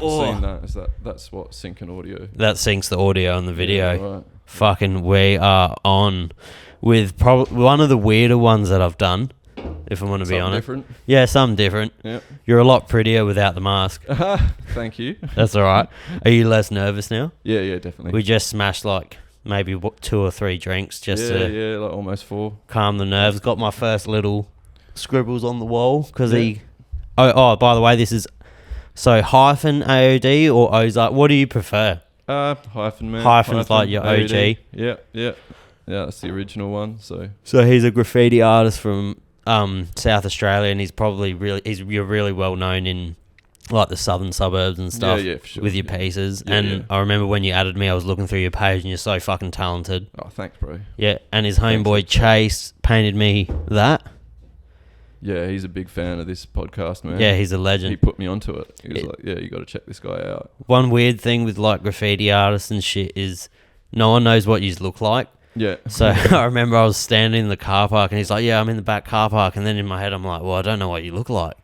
seen that. That's what syncing audio. That syncs the audio and the video. Yeah, right. Fucking, we are on with probably one of the weirder ones that I've done, if I want to be honest. Different. Yeah, something different. Yeah. You're a lot prettier without the mask. Thank you. That's all right. Are you less nervous now? Yeah, definitely. We just smashed like maybe 2 or 3 drinks just to like almost 4. calm the nerves. Got my first little scribbles on the wall because he. Oh, by the way, this is Hyfen AOD or OZARK. What do you prefer? Hyfen, man. Hyfen's like your OG. Yeah, that's the original one. So he's a graffiti artist from South Australia, and he's you're really well known in like the southern suburbs and stuff. Yeah, for sure. With your pieces. I remember when you added me, I was looking through your page, and you're so fucking talented. Oh, thanks, bro. Yeah, and his homeboy Chase painted me that. Yeah, he's a big fan of this podcast, man. Yeah, he's a legend. He put me onto it. He was like, yeah, you got to check this guy out. One weird thing with like graffiti artists and shit is no one knows what you look like. Yeah. So I remember I was standing in the car park and he's like, yeah, I'm in the back car park. And then in my head, I'm like, well, I don't know what you look like.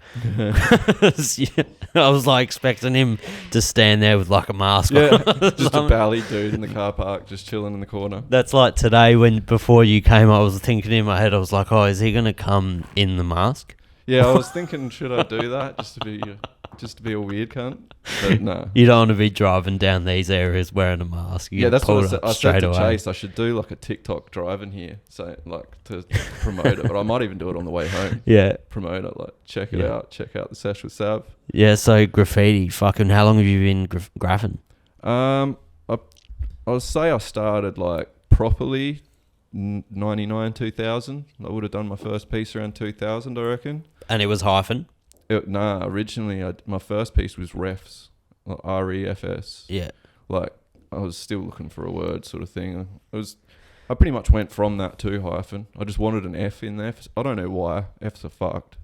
I was like expecting him to stand there with like a mask on. Just a bally dude in the car park, just chilling in the corner. That's like today before you came, I was thinking in my head, I was like, oh, is he going to come in the mask? Yeah, I was thinking, should I do that just to be a weird cunt? But no. You don't want to be driving down these areas wearing a mask. That's what I said to Chase. I should do like a TikTok driving here, so like to promote it. But I might even do it on the way home. Yeah, promote it. Like check it out. Check out the Sesh with Sav. Yeah. So graffiti. Fucking, how long have you been graphing? I would say I started like properly 99, 2000. I would have done my first piece around 2000, I reckon. And it was Hyfen? Originally my first piece was refs, like REFS. Yeah. Like I was still looking for a word sort of thing. I pretty much went from that to Hyfen. I just wanted an F in there. I don't know why. F's are fucked.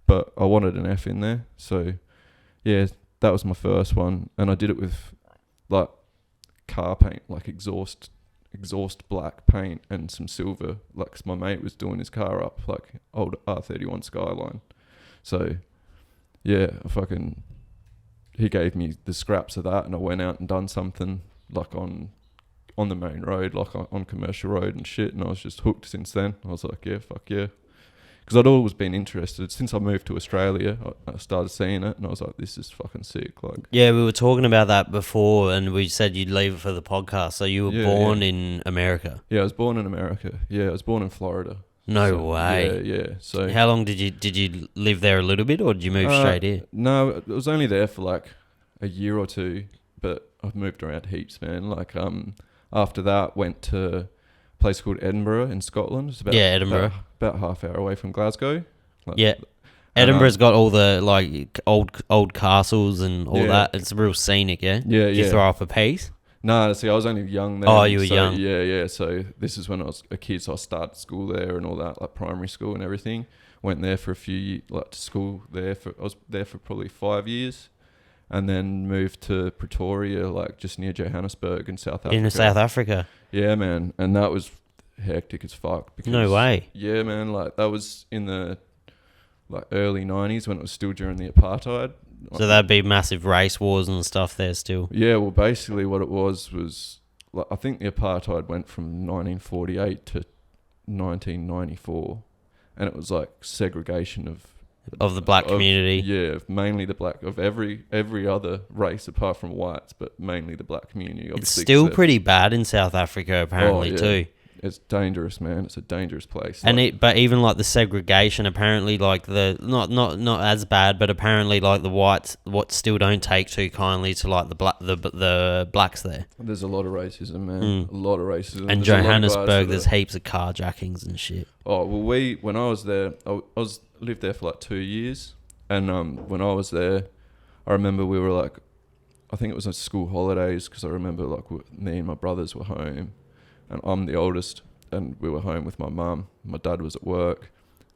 But I wanted an F in there. So yeah, that was my first one. And I did it with like car paint, like exhaust black paint and some silver. Like 'cause my mate was doing his car up, like old R31 Skyline. So yeah, he gave me the scraps of that, and I went out and done something like on the main road, like on commercial road and shit, and I was just hooked since then. I was like, yeah, fuck yeah. Because I'd always been interested. Since I moved to Australia, I started seeing it, and I was like, this is fucking sick. Like, yeah, we were talking about that before, and we said you'd leave it for the podcast. So you were born in America? Yeah, I was born in America. Yeah, I was born in Florida. No way. Yeah. So how long did you live there a little bit, or did you move straight here? No, I was only there for like a year or two, but I've moved around heaps, man. Like after that, went to a place called Edinburgh in Scotland. It's Edinburgh. About half hour away from Glasgow. Edinburgh's got all the like old castles and all that. It's real scenic, yeah? Yeah, Did you throw off a piece? No, see, I was only young then. Oh, you were young. Yeah. So this is when I was a kid, so I started school there and all that, like primary school and everything. Went there for a few years, like to school there. I was there for probably 5 years, and then moved to Pretoria, like just near Johannesburg in South Africa. In South Africa? Yeah, man. And that was hectic as fuck. Because, no way. Yeah, man. Like that was in the like early 90s when it was still during the apartheid. So that'd be massive race wars and stuff there still. Yeah, well, basically what it was like I think the apartheid went from 1948 to 1994, and it was like segregation of the black community. Yeah, mainly the black, of every other race apart from whites, but mainly the black community. It's still pretty bad in South Africa apparently too. It's dangerous, man. It's a dangerous place. And but even like the segregation, apparently, like the not as bad, but apparently like the whites, still don't take too kindly to like the blacks there. There's a lot of racism, man. A lot of racism. And Johannesburg, there's heaps of carjackings and shit. Oh well, when I was there, I lived there for like 2 years, and when I was there, I remember we were like, I think it was on school holidays, because I remember like me and my brothers were home. And I'm the oldest, and we were home with my mum. My dad was at work,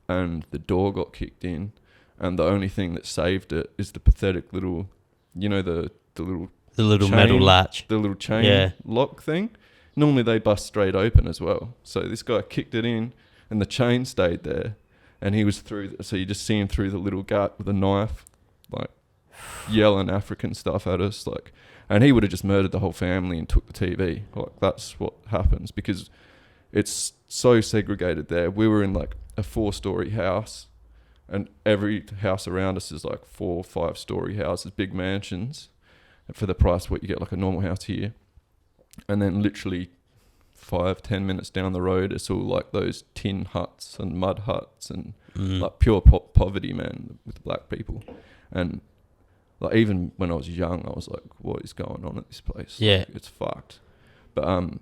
and the door got kicked in, and the only thing that saved it is the pathetic little, you know, the little chain, metal latch, the little chain lock thing. Normally they bust straight open as well. So this guy kicked it in, and the chain stayed there, and he was through. So you just see him through the little gut with a knife, like yelling African stuff at us, like, and he would have just murdered the whole family and took the TV. Like, that's what happens because it's so segregated there. We were in like a 4-story house, and every house around us is like 4 or 5-story houses, big mansions, for the price what you get like a normal house here. And then literally 5-10 minutes down the road, it's all like those tin huts and mud huts and like pure poverty, man, with black people. And like even when I was young, I was like, what is going on at this place? Yeah. Like, it's fucked. But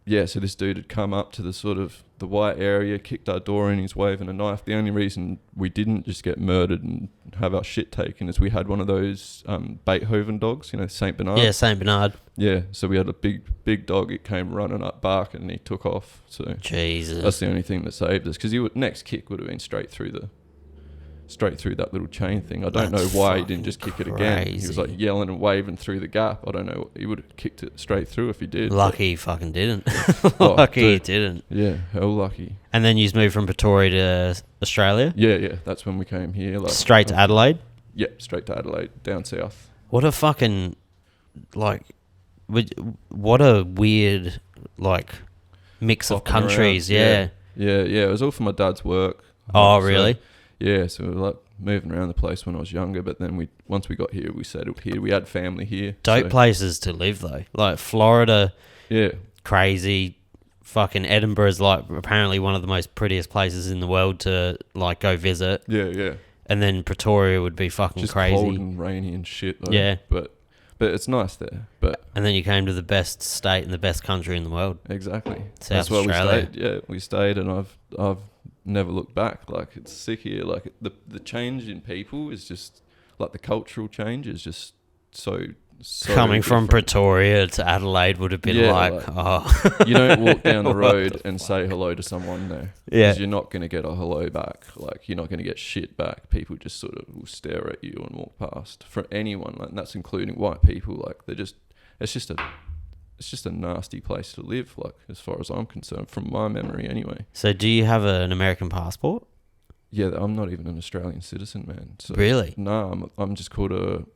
yeah, so this dude had come up to the sort of the white area, kicked our door in, he's waving a knife. The only reason we didn't just get murdered and have our shit taken is we had one of those Beethoven dogs, you know, Saint Bernard. Yeah, Saint Bernard. Yeah, so we had a big dog. It came running up barking and he took off. So Jesus, that's the only thing that saved us, because next kick would have been straight through that little chain thing. I don't know why he didn't just kick it again. He was like yelling and waving through the gap. I don't know. He would have kicked it straight through if he did. Lucky he fucking didn't. Lucky he didn't. Yeah, hell lucky. And then you moved from Pretoria to Australia? Yeah. That's when we came here. Like, straight to Adelaide? Yeah, straight to Adelaide, down south. What a fucking, like, what a weird, like, mix of countries. Yeah. It was all for my dad's work. Oh, really? Yeah, so we were like moving around the place when I was younger, but then once we got here, we settled here. We had family here. Dope places to live though, like Florida. Yeah, crazy. Fucking Edinburgh is like apparently one of the most prettiest places in the world to like go visit. Yeah. And then Pretoria would be fucking just crazy. Cold and rainy and shit. Though. Yeah, but it's nice there. And then you came to the best state and the best country in the world. Exactly. South That's where Australia. we stayed. Yeah, we stayed, and I've never looked back. Like, it's sick here. Like, the change in people is just like the cultural change is just so coming from different. Pretoria to Adelaide would have been you don't walk down the road and say hello to someone there. Yeah, because you're not going to get a hello back. Like, you're not going to get shit back. People just sort of will stare at you and walk past. For anyone, like, and that's including white people. Like, it's just a nasty place to live, like, as far as I'm concerned, from my memory anyway. So do you have an American passport? Yeah, I'm not even an Australian citizen, man. So, really? No, I'm just called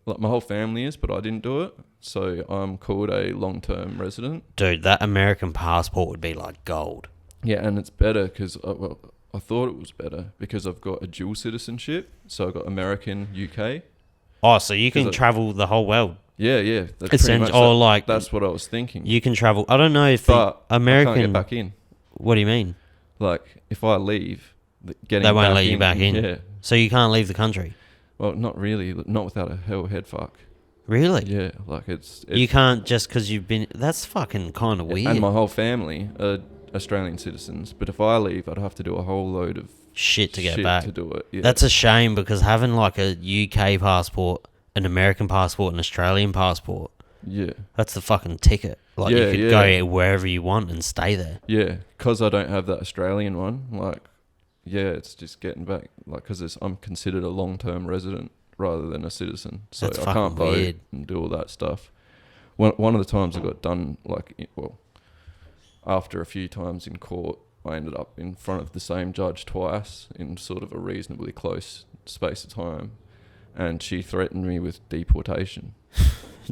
like, my whole family is, but I didn't do it. So I'm called a long-term resident. Dude, that American passport would be like gold. Yeah, and it's better because, I thought it was better because I've got a dual citizenship. So I've got American, UK. Oh, so you can travel the whole world. Yeah. That's pretty much that's what I was thinking. You can travel. I don't know if the American... I can't get back in. What do you mean? Like, if I leave... They won't let you back in. Yeah. So you can't leave the country? Well, not really. Not without a hell head fuck. Really? Yeah. Like, it's you can't just because you've been... That's fucking kind of weird. And my whole family are Australian citizens. But if I leave, I'd have to do a whole load of... shit to get back. To do it. Yeah. That's a shame because having like a UK passport, an American passport, an Australian passport... Yeah. That's the fucking ticket. Like, you could go wherever you want and stay there. Yeah. Because I don't have that Australian one, like... Yeah, it's just getting back, like, because I'm considered a long-term resident rather than a citizen, so I can't vote and do all that stuff. One of the times I got done, like, after a few times in court, I ended up in front of the same judge twice in sort of a reasonably close space of time, and she threatened me with deportation.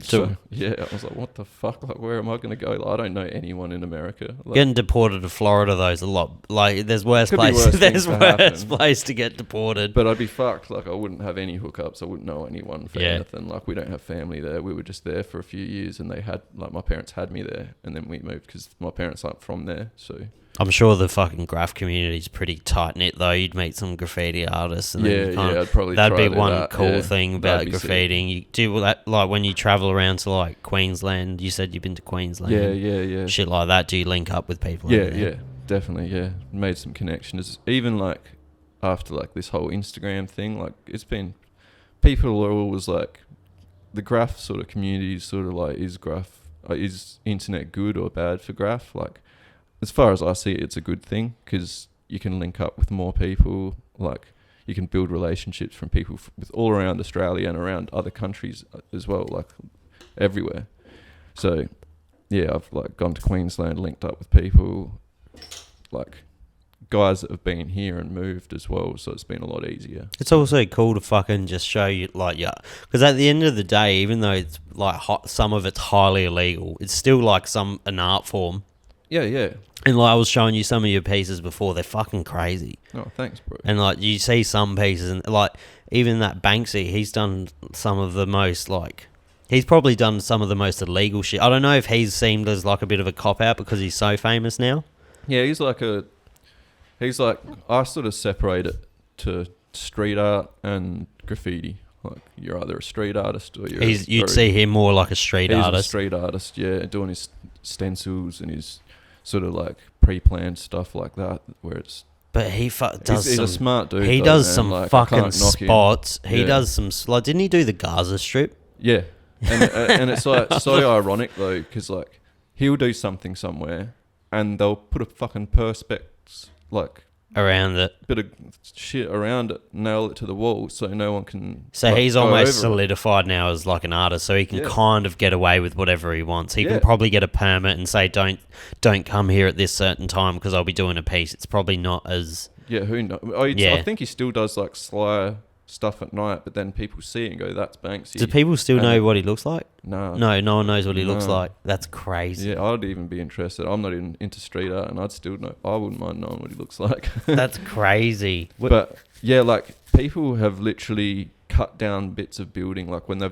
So, yeah, I was like, what the fuck? Like, where am I going to go? Like, I don't know anyone in America. Like, getting deported to Florida, though, is a lot. Like, there's worse places. There's worse place to get deported. But I'd be fucked. Like, I wouldn't have any hookups. I wouldn't know anyone for anything. Like, we don't have family there. We were just there for a few years, and they had, like, my parents had me there, and then we moved because my parents aren't from there, so... I'm sure the fucking graph community is pretty tight knit though. You'd meet some graffiti artists, and I'd probably that'd be one that. cool thing about graffitiing. You do that like when you travel around to like Queensland. You said you've been to Queensland. Yeah. Shit like that. Do you link up with people? Yeah, definitely. Yeah, made some connections. Even like after like this whole Instagram thing, like it's been people are always like the graph sort of community is sort of like is internet good or bad for graph? Like, as far as I see it, it's a good thing because you can link up with more people. Like, you can build relationships from people with all around Australia and around other countries as well, like everywhere. So, yeah, I've like gone to Queensland, linked up with people, like guys that have been here and moved as well, so it's been a lot easier. It's also cool to fucking just show you, like, yeah, because at the end of the day, even though it's like some of it's highly illegal, it's still like an art form. Yeah. And like I was showing you some of your pieces before, they're fucking crazy. Oh, thanks, bro. And like you see some pieces, and like even that Banksy, he's done some of the most like. He's probably done some of the most illegal shit. I don't know if he's seemed as like a bit of a cop-out because he's so famous now. Yeah, he's like, I sort of separate it to street art and graffiti. Like, you're either a street artist or you'd see him more like a street artist. He's a street artist, yeah, doing his stencils and his sort of like pre-planned stuff like that, where it's... But he's a smart dude. He does some like, fucking spots. He does some... Like, didn't he do the Gaza Strip? Yeah. And it's like so ironic though, because like he'll do something somewhere and they'll put a fucking perspex like around it, bit of shit around it, nail it to the wall so no one can. So like, he's almost solidified now as like an artist, so he can kind of get away with whatever he wants. He can probably get a permit and say don't come here at this certain time because I'll be doing a piece. It's probably not as who knows? I think he still does like sly stuff at night, but then people see it and go, that's Banksy. Do people still know what he looks like? No, no one knows what he looks like. That's crazy. Yeah, I'd even be interested. I'm not even into street art, and I'd still know. I wouldn't mind knowing what he looks like. That's crazy. But yeah, like people have literally cut down bits of building, like when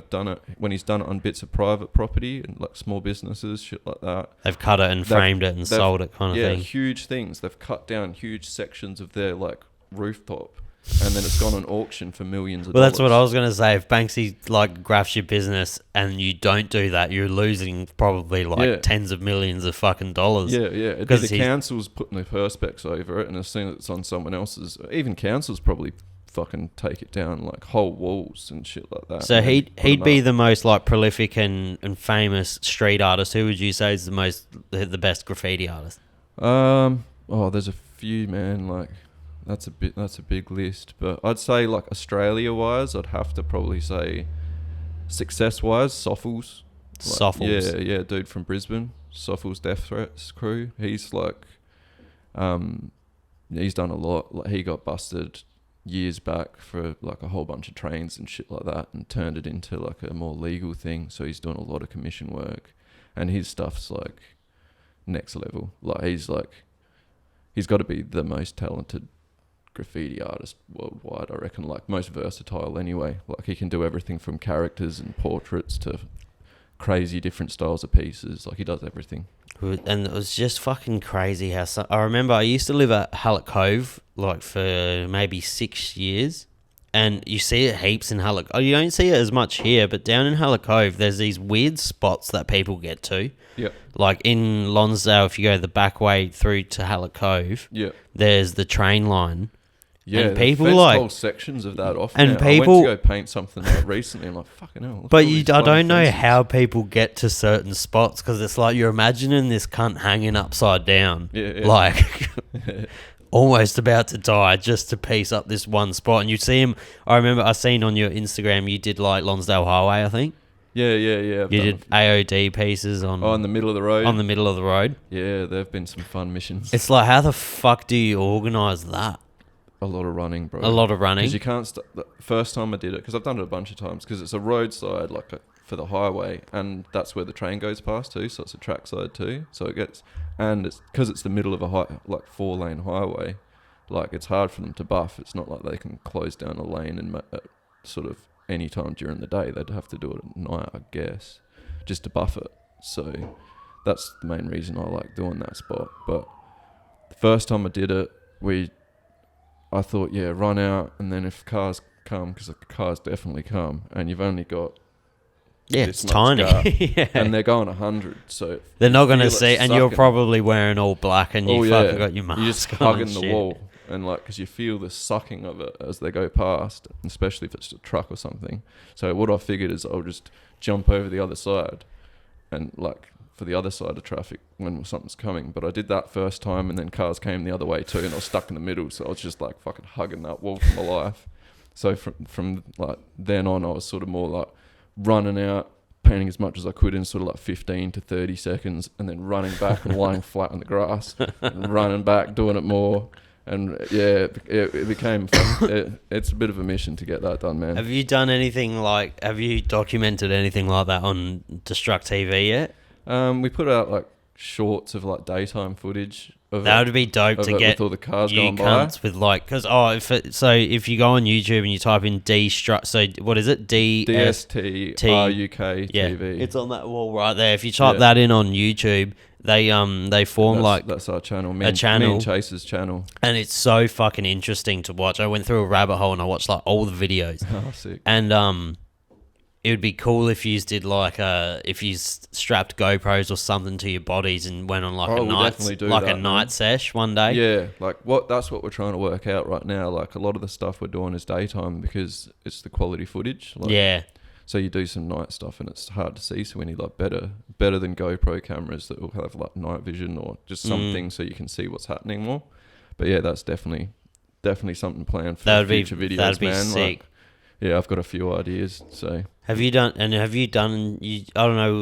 he's done it on bits of private property and like small businesses, shit like that. They've cut it and framed it and sold it, kind of thing. Yeah, huge things. They've cut down huge sections of their like rooftop. And then it's gone on auction for millions of dollars. Well, that's what I was going to say. If Banksy like graphs your business and you don't do that, you're losing probably like tens of millions of fucking dollars. Yeah. Because the council's putting the perspex over it, and as soon as it's on someone else's, even councils probably fucking take it down, like whole walls and shit like that. So he'd be the most like prolific and famous street artist. Who would you say is the best graffiti artist? There's a few, man. Like. That's a big list, but I'd say like Australia-wise, I'd have to probably say success-wise, Soffles. Soffles. Yeah, dude from Brisbane, Soffles Death Threats crew. He's like, he's done a lot. Like he got busted years back for like a whole bunch of trains and shit like that, and turned it into like a more legal thing. So he's doing a lot of commission work, and his stuff's like next level. Like he's got to be the most talented graffiti artist worldwide, I reckon, like most versatile anyway. Like he can do everything from characters and portraits to crazy different styles of pieces. Like he does everything. And it was just fucking crazy how I remember I used to live at Hallett Cove like for maybe 6 years, and you see it heaps in Hallett. You don't see it as much here, but down in Hallett Cove there's these weird spots that people get to. Yeah. Like in Lonsdale, if you go the back way through to Hallett Cove, there's the train line. Yeah, and people like whole sections of that off. And now. people I went to go paint something like recently. I'm like, fucking hell. But I don't know how people get to certain spots, because it's like you're imagining this cunt hanging upside down, like almost about to die, just to piece up this one spot. And you see him. I remember I seen on your Instagram you did like Lonsdale Highway, I think. Yeah. You did AOD pieces on... in the middle of the road? On the middle of the road. Yeah, there have been some fun missions. It's like, how the fuck do you organise that? A lot of running, bro. A lot of running? Because you can't... The first time I did it, because I've done it a bunch of times, because it's a roadside, like for the highway, and that's where the train goes past too, so it's a trackside too. So it gets... And it's because it's the middle of a 4-lane highway, like it's hard for them to buff. It's not like they can close down a lane and sort of... any time during the day. They'd have to do it at night, I guess, just to buff it. So that's the main reason I like doing that spot. But the first time I did it, I thought, run out, and then if cars come, because the cars definitely come, and you've only got it's tiny, and they're going 100, so they're not going to see, and you're probably wearing all black, and you fucking got your mask on. You're just hugging the wall. And like, because you feel the sucking of it as they go past, especially if it's a truck or something. So what I figured is I'll just jump over the other side, and like for the other side of traffic when something's coming. But I did that first time, and then cars came the other way too, and I was stuck in the middle. So I was just like fucking hugging that wall for my life. So from like then on, I was sort of more like running out, painting as much as I could in sort of like 15 to 30 seconds, and then running back and lying flat on the grass, and running back, doing it more. And yeah, it became fun. It's a bit of a mission to get that done, man. Have you documented anything like that on DSTRUKT.TV yet? We put out like shorts of like daytime footage. That would be dope to get with all the cars you going by. cunts with like, because if you go on YouTube and you type in DSTRUKT, so what is it? DSTRUKT.V. Yeah, it's on that wall right there. If you type that in on YouTube, they form that's our channel, me and Chase's channel, and it's so fucking interesting to watch. I went through a rabbit hole and I watched like all the videos. Oh, sick. And it would be cool if you did like if you strapped GoPros or something to your bodies and went on like a night sesh one day. Yeah, that's what we're trying to work out right now. Like a lot of the stuff we're doing is daytime because it's the quality footage. Yeah. So you do some night stuff and it's hard to see. So we need like better than GoPro cameras that will have like night vision or just something so you can see what's happening more. But yeah, that's definitely something planned for future videos. That'd be sick. Like, yeah, I've got a few ideas. So I don't know, we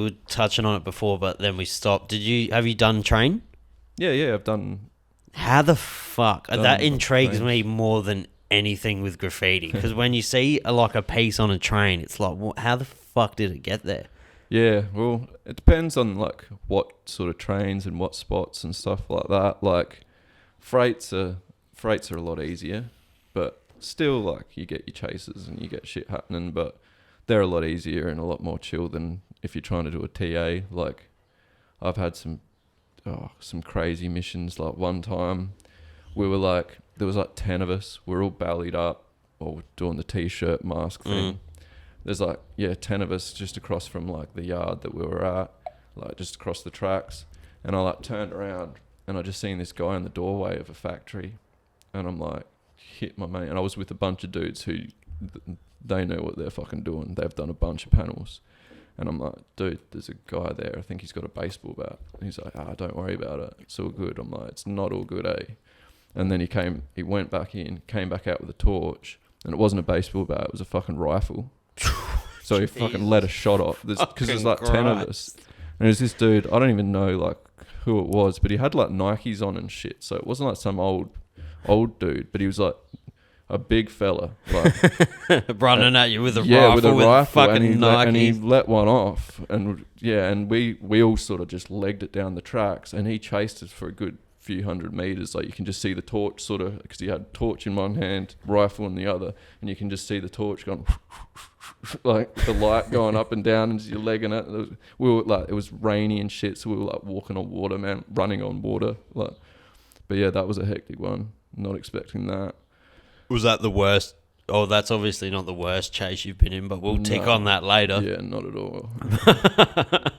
were touching on it before, but then we stopped. Have you done train? Yeah, I've done. How the fuck? That intrigues me more than anything with graffiti. Because when you see a piece on a train, it's like, how the fuck did it get there? Yeah, well, it depends on like what sort of trains and what spots and stuff like that. Like freights are a lot easier, but still, like, you get your chases and you get shit happening, but they're a lot easier and a lot more chill than if you're trying to do a TA. Like, I've had some crazy missions. Like, one time, there was 10 of us. We're all bellied up, or doing the T-shirt mask thing. There's 10 of us just across from, like, the yard that we were at, like, just across the tracks. And I, like, turned around and I just seen this guy in the doorway of a factory. And I'm like, hit my mate, and I was with a bunch of dudes who they know what they're fucking doing. They've done a bunch of panels, and I'm like, dude, there's a guy there. I think he's got a baseball bat. And he's like, don't worry about it. It's all good. I'm like, it's not all good, eh? And then he went back in, came back out with a torch, and it wasn't a baseball bat. It was a fucking rifle. So he fucking let a shot off because there's like 10 of us, and there's this dude. I don't even know like who it was, but he had like Nikes on and shit. So it wasn't like some old dude, but he was like a big fella, like running at you with a rifle, fucking and he let one off, and we all sort of just legged it down the tracks, and he chased us for a good few hundred meters. Like, you can just see the torch sort of, because he had torch in one hand, rifle in the other, and you can just see the torch going like the light going up and down as you're legging it. It was rainy and shit, so we were like walking on water, man, running on water, like. But yeah, that was a hectic one. Not expecting that. Was that the worst? Oh, that's obviously not the worst chase you've been in, but we'll tick on that later. Yeah, not at all. But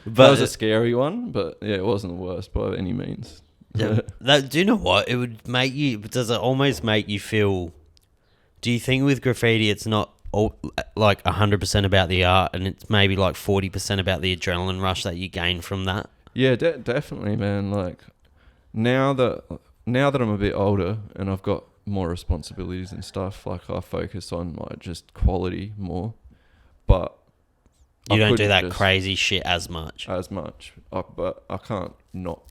that was a scary one, but yeah, it wasn't the worst by any means. Yeah, do you know what? It would make you... Does it almost make you feel... Do you think with graffiti it's not like 100% about the art, and it's maybe like 40% about the adrenaline rush that you gain from that? Yeah, definitely, man. Like, now that I'm a bit older and I've got more responsibilities and stuff, like, I focus on like just quality more, but you don't do that crazy shit as much. But I can't not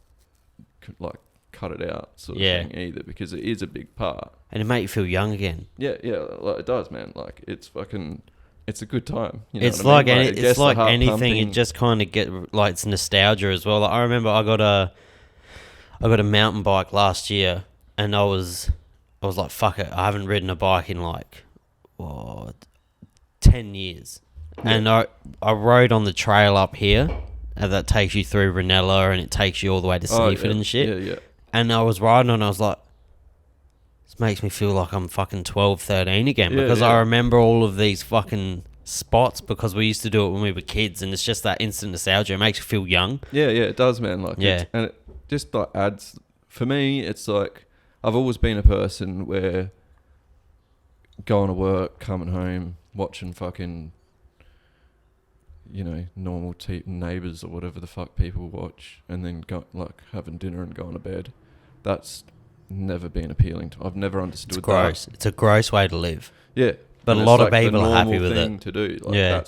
like cut it out sort of thing either, because it is a big part, and it makes you feel young again. Yeah, like, it does, man. Like, it's a good time. You know it's like I mean? It's like anything. It just kind of get like, it's nostalgia as well. Like, I remember I got a mountain bike last year, and I was like, fuck it, I haven't ridden a bike in like 10 years. Yeah. And I rode on the trail up here, and that takes you through Ranella, and it takes you all the way to Snifford and shit. Yeah. And I was riding and I was like, this makes me feel like I'm fucking 12, 13 again, because I remember all of these fucking spots, because we used to do it when we were kids, and it's just that instant nostalgia. It makes you feel young. Yeah, it does, man. Like, and it just like adds, for me, it's like, I've always been a person where going to work, coming home, watching fucking, normal neighbours or whatever the fuck people watch, and then having dinner and going to bed. That's never been appealing to. I've never understood it's gross. that. It's a gross way to live. Yeah. But a lot of people are happy with it. To do. Like,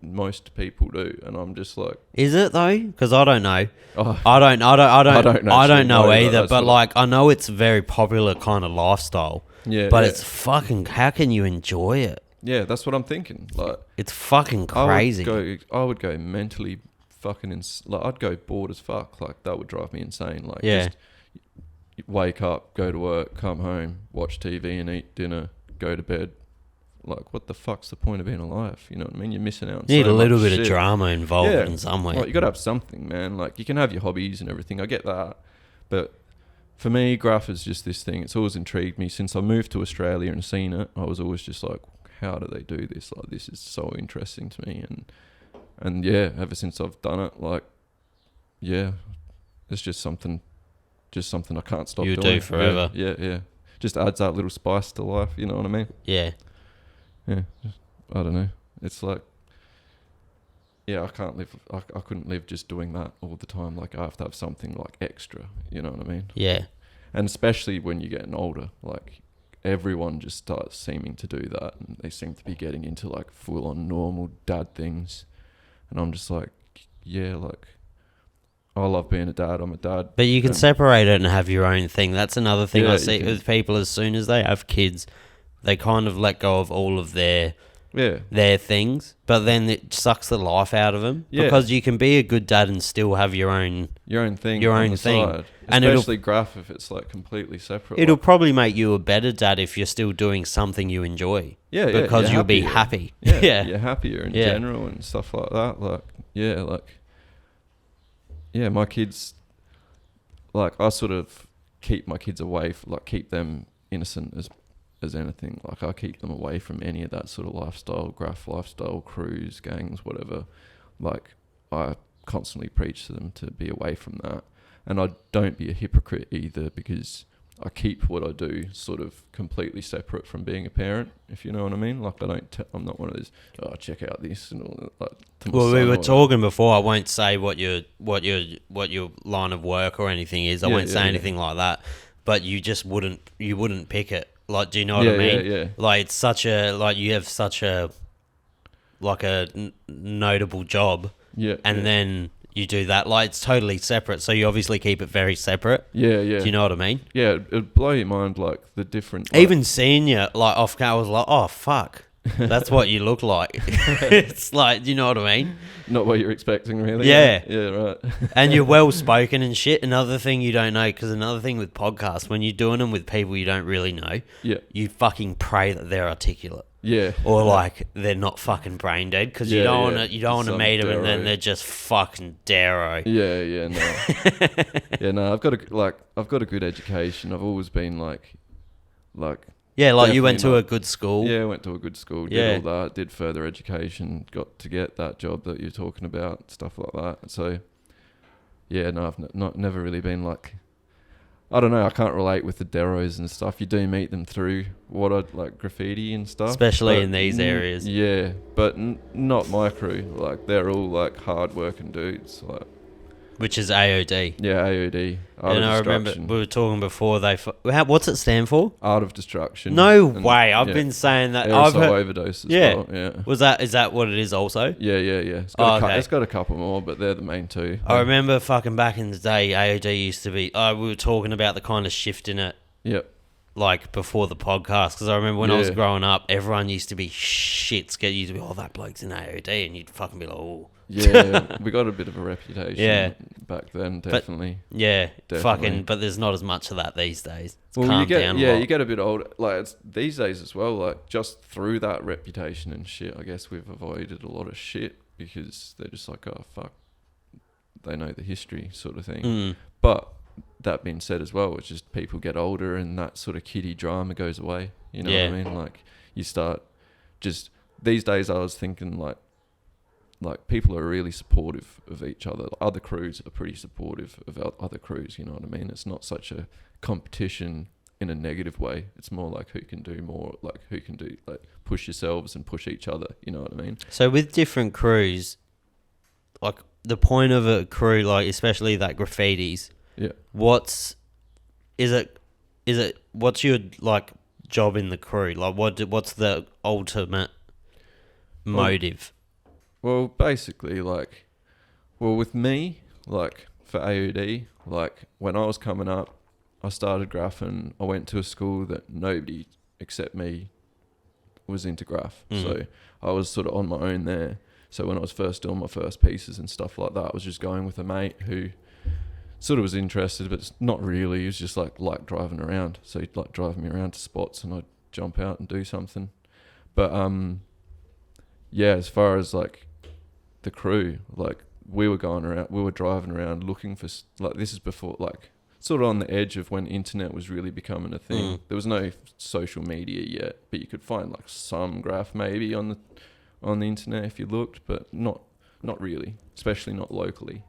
most people do, and I'm just like, is it though? Because I don't know. Oh, I don't know either. But like, I know it's a very popular kind of lifestyle. Yeah. But it's fucking. How can you enjoy it? Yeah, that's what I'm thinking. Like, it's fucking crazy. I would go mentally fucking like, I'd go bored as fuck. Like, that would drive me insane. Like, just wake up, go to work, come home, watch TV and eat dinner, go to bed. Like, what the fuck's the point of being alive? You know what I mean? You're missing out on you need a little bit shit. of drama involved in some way. Like, you got to have something, man. Like, you can have your hobbies and everything. I get that. But for me, graph is just this thing. It's always intrigued me. Since I moved to Australia and seen it, I was always just like, how do they do this? Like, this is so interesting to me. And yeah, ever since I've done it, like, yeah, it's just something I can't stop doing. You do forever. Yeah. Just adds that little spice to life, you know what I mean? Yeah. Yeah, I don't know. It's like, yeah, I couldn't live just doing that all the time. Like, I have to have something like extra, you know what I mean? Yeah. And especially when you're getting older, like, everyone just starts seeming to do that, and they seem to be getting into like full on normal dad things. And I'm just like, yeah, like, I love being a dad. I'm a dad. But you can separate it and have your own thing. That's another thing I see with people. As soon as they have kids, they kind of let go of all of their things. But then it sucks the life out of them because you can be a good dad and still have your own thing. Side. And especially graph if it's like completely separate. It'll probably make you a better dad if you're still doing something you enjoy. Yeah, because you'll be happy. Yeah, you're happier in general and stuff like that. My kids, like, I sort of keep my kids away, keep them innocent as anything. Like, I keep them away from any of that sort of lifestyle, graph lifestyle, crews, gangs, whatever. Like, I constantly preach to them to be away from that. And I don't be a hypocrite either, because I keep what I do sort of completely separate from being a parent, if you know what I mean. Like, I'm not one of those, check out this and all that. Like, well, we were talking before. I won't say what your line of work or anything is. I won't say anything like that. But you just wouldn't pick it. Like, do you know what I mean? Yeah. Like, it's such a, like, you have such a, like, a notable job. Yeah. And then you do that. Like, it's totally separate. So you obviously keep it very separate. Yeah. Do you know what I mean? Yeah, it'd blow your mind, like, the different... Like, even seeing you, like, off camera, I was like, oh, fuck. That's what you look like. It's like, do you know what I mean? Not what you're expecting, really. Yeah. Yeah, right. And you're well-spoken and shit. Another thing you don't know, because another thing with podcasts, when you're doing them with people you don't really know, you fucking pray that they're articulate. Yeah. Or, like, they're not fucking brain dead, because you don't want to meet them and then they're just fucking Darrow. Yeah, no. I've got a good education. I've always been like... Yeah, like, you went to a good school. Yeah, I went to a good school, did all that, did further education, got to get that job that you're talking about, stuff like that. So, yeah, no, I've never really been like... I don't know, I can't relate with the Deros and stuff. You do meet them through like graffiti and stuff. Especially in these areas. Yeah, but not my crew. Like, they're all like hard-working dudes, like... Which is AOD. Yeah, AOD. And I remember we were talking before. What's it stand for? Art of Destruction. No way! I've been saying that. I've heard overdose as well. Yeah. Is that what it is also? Yeah. It's got a couple more, but they're the main two. I remember fucking back in the day, AOD used to be. We were talking about the kind of shift in it. Yep. Like before the podcast, because I remember when I was growing up, everyone used to be shits. Used to be, oh, that bloke's in AOD, and you'd fucking be like, oh. Yeah, we got a bit of a reputation back then, definitely. But there's not as much of that these days. You get a bit older. Like, it's these days as well, like, just through that reputation and shit, I guess we've avoided a lot of shit because they're just like, oh, fuck, they know the history sort of thing. But that being said as well, it's just people get older and that sort of kiddie drama goes away. You know what I mean? Like, you start just... These days I was thinking, like, people are really supportive of each other. Other crews are pretty supportive of other crews, you know what I mean? It's not such a competition in a negative way. It's more like who can do more, like who can do, like, push yourselves and push each other, you know what I mean? So with different crews, like, the point of a crew, like, especially that graffitis, what's your, like, job in the crew? Like, what's the ultimate motive? Well, basically, like, with me, like, for AOD, like, when I was coming up, I started graphing. I went to a school that nobody except me was into graph. So I was sort of on my own there. So when I was first doing my first pieces and stuff like that, I was just going with a mate who sort of was interested, but not really. He was just like driving around. So he'd like drive me around to spots and I'd jump out and do something. But yeah, as far as like the crew, like we were driving around looking for, like, this is before, like, sort of on the edge of when internet was really becoming a thing. There was no social media yet, but you could find like some graph maybe on the internet if you looked, but not really, especially not locally.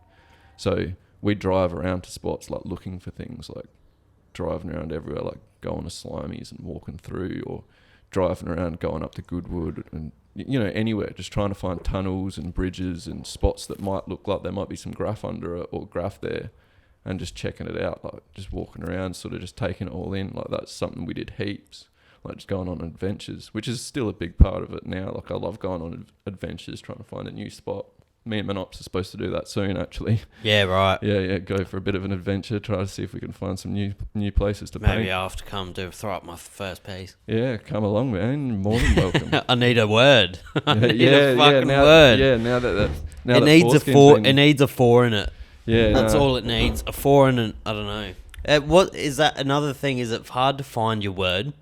So we'd drive around to spots, like looking for things, like driving around everywhere, like going to Slimies and walking through, or driving around going up to Goodwood and, you know, anywhere, just trying to find tunnels and bridges and spots that might look like there might be some graph under it or graph there, and just checking it out, like just walking around, sort of just taking it all in. Like that's something we did heaps, like just going on adventures, which is still a big part of it now. Like I love going on adventures, trying to find a new spot. Me and Monops are supposed to do that soon, actually. Yeah, right. Yeah, go for a bit of an adventure, try to see if we can find some new places to paint. Maybe I'll have to come throw up my first piece. Yeah, come along, man. More than welcome. I need a word. I need a fucking now, word. Yeah, now that it needs a 4. It needs a 4 in it. Yeah, that's all it needs. A 4 and I don't know. What is that? Another thing, is it hard to find your word?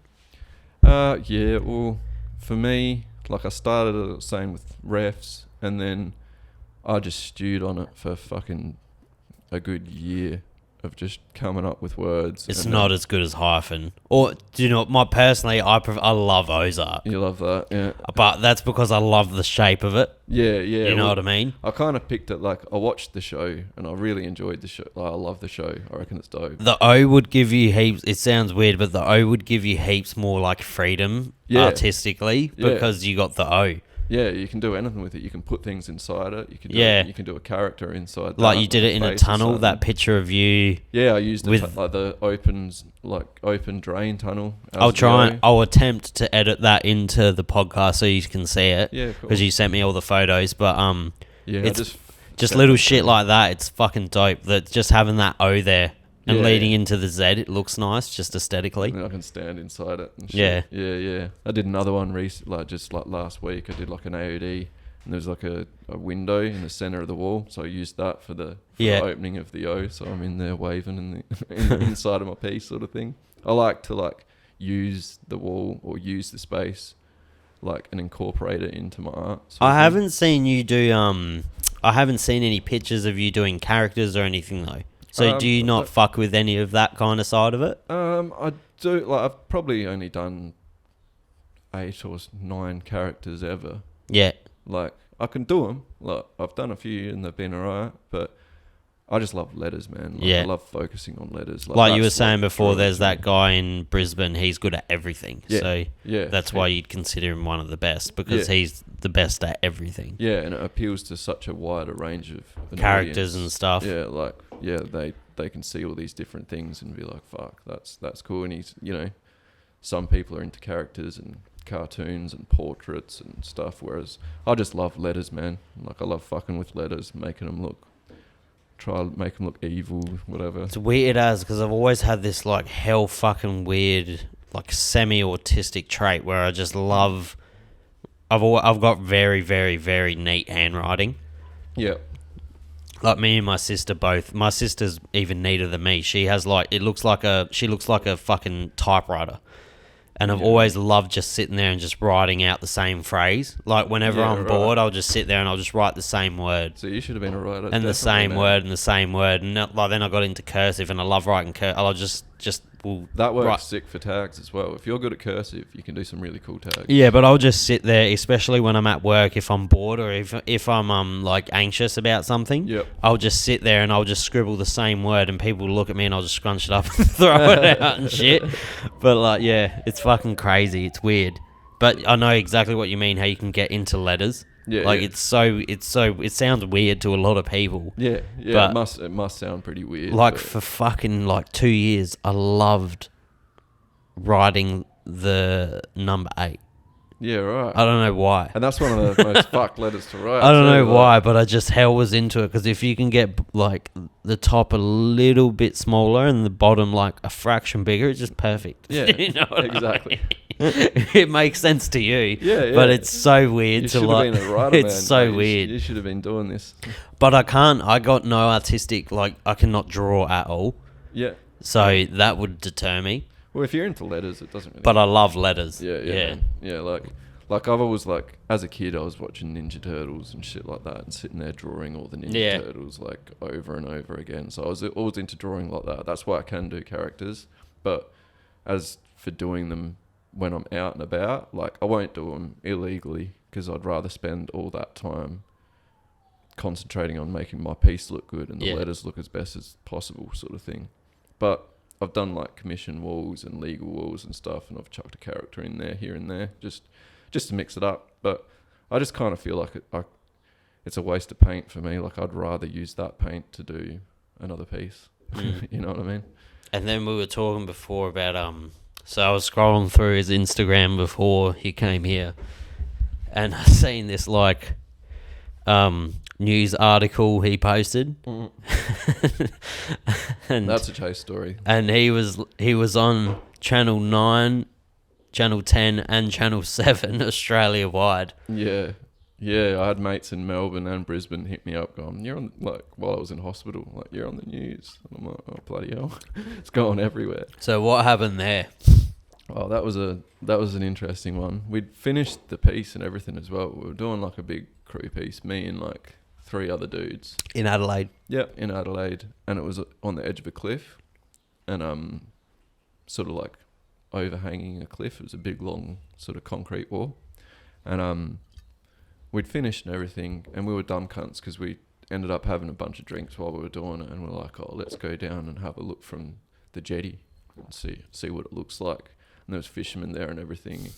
Yeah. Well, for me, like I started same with refs, and then I just stewed on it for fucking a good year of just coming up with words. It's not as good as Hyfen. Or, do you know, I love OZARK. You love that, yeah. But that's because I love the shape of it. Yeah. You know what I mean? I kind of picked it, like, I watched the show, and I really enjoyed the show. Like, I love the show. I reckon it's dope. The O would give you heaps, it sounds weird, but the O would give you heaps more, like, freedom artistically, because you got the O. Yeah, you can do anything with it. You can put things inside it. You can do a character inside. Like you did it in a tunnel. That picture of you. Yeah, I used it like the open drain tunnel. I'll attempt to edit that into the podcast so you can see it. Yeah, cool. Because you sent me all the photos, but yeah, it's just little shit like that. It's fucking dope. That just having that O there. And leading into the Z, it looks nice, just aesthetically. And I can stand inside it and shit. Yeah. I did another one just last week. I did like an AOD, and there's like a window in the center of the wall. So I used that for the opening of the O. So I'm in there waving in the inside of my piece, sort of thing. I like to like use the wall or use the space, like, and incorporate it into my art. I haven't seen you do. I haven't seen any pictures of you doing characters or anything though. So do you not fuck with any of that kind of side of it? I do. Like, I've probably only done 8 or 9 characters ever. Yeah. Like, I can do them. Like, I've done a few and they've been alright, but I just love letters, man. Like, I love focusing on letters. Like you were saying before, there's that guy in Brisbane. He's good at everything. Yeah. So that's why you'd consider him one of the best, because he's the best at everything. Yeah, and it appeals to such a wider range of characters audience. And stuff. Yeah, like, they can see all these different things and be like, fuck, that's cool. And he's, you know, some people are into characters and cartoons and portraits and stuff, whereas I just love letters, man. Like, I love fucking with letters, making them look evil, whatever. It's weird because I've always had this like hell fucking weird, like semi-autistic trait where I just love. I've got very, very, very neat handwriting. Yeah. Like me and my sister both. My sister's even neater than me. She has like she looks like a fucking typewriter. And I've always loved just sitting there and just writing out the same phrase. Like, whenever I'm bored, I'll just sit there and I'll just write the same word. So you should have been a writer. And the same word and the same word. And like, then I got into cursive and I love writing cursive. I'll just that works sick for tags as well. If you're good at cursive, you can do some really cool tags. Yeah, but I'll just sit there, especially when I'm at work, if I'm bored or if I'm like anxious about something. Yep. I'll just sit there and I'll just scribble the same word and people look at me and I'll just scrunch it up and throw it out and shit. But like, yeah, it's fucking crazy. It's weird. But I know exactly what you mean, how you can get into letters. Yeah, like it sounds weird to a lot of people. Yeah, but it must sound pretty weird. Like, for fucking like 2 years, I loved writing the number 8. Yeah, right. I don't know why. And that's one of the most fucked letters to write. I don't know why, but I just hell was into it because if you can get like the top a little bit smaller and the bottom like a fraction bigger, it's just perfect. Yeah, you know exactly. It makes sense to you. Yeah. But it's so weird to like. Been a writer, it's man. so like, weird. You should have been doing this. But I can't. I got no artistic. Like I cannot draw at all. Yeah. So that would deter me. Well, if you're into letters, it doesn't really. But I love letters. Yeah. Like I've always like as a kid, I was watching Ninja Turtles and shit like that, and sitting there drawing all the Ninja Turtles like over and over again. So I was always into drawing like that. That's why I can do characters. But as for doing them when I'm out and about, like I won't do them illegally because I'd rather spend all that time concentrating on making my piece look good and the letters look as best as possible, sort of thing. But I've done like commission walls and legal walls and stuff, and I've chucked a character in there, here and there, just to mix it up. But I just kind of feel like it's a waste of paint for me. Like I'd rather use that paint to do another piece. You know what I mean? And then we were talking before about so I was scrolling through his Instagram before he came here, and I seen this like news article he posted. And that's a chase story. And he was on Channel 9, Channel 10 and Channel 7 Australia wide. Yeah. I had mates in Melbourne and Brisbane hit me up going, you're on, like, while I was in hospital, like, you're on the news. And I'm like, oh, bloody hell. It's going everywhere. So what happened there? Oh, that was an interesting one. We'd finished the piece and everything as well. We were doing like a big crew piece, me and like 3 other dudes. In Adelaide? Yep, in Adelaide. And it was on the edge of a cliff. And sort of like overhanging a cliff. It was a big, long sort of concrete wall. And we'd finished and everything, and we were dumb cunts because we ended up having a bunch of drinks while we were doing it, and we're like, oh, let's go down and have a look from the jetty and see what it looks like. And there was fishermen there and everything.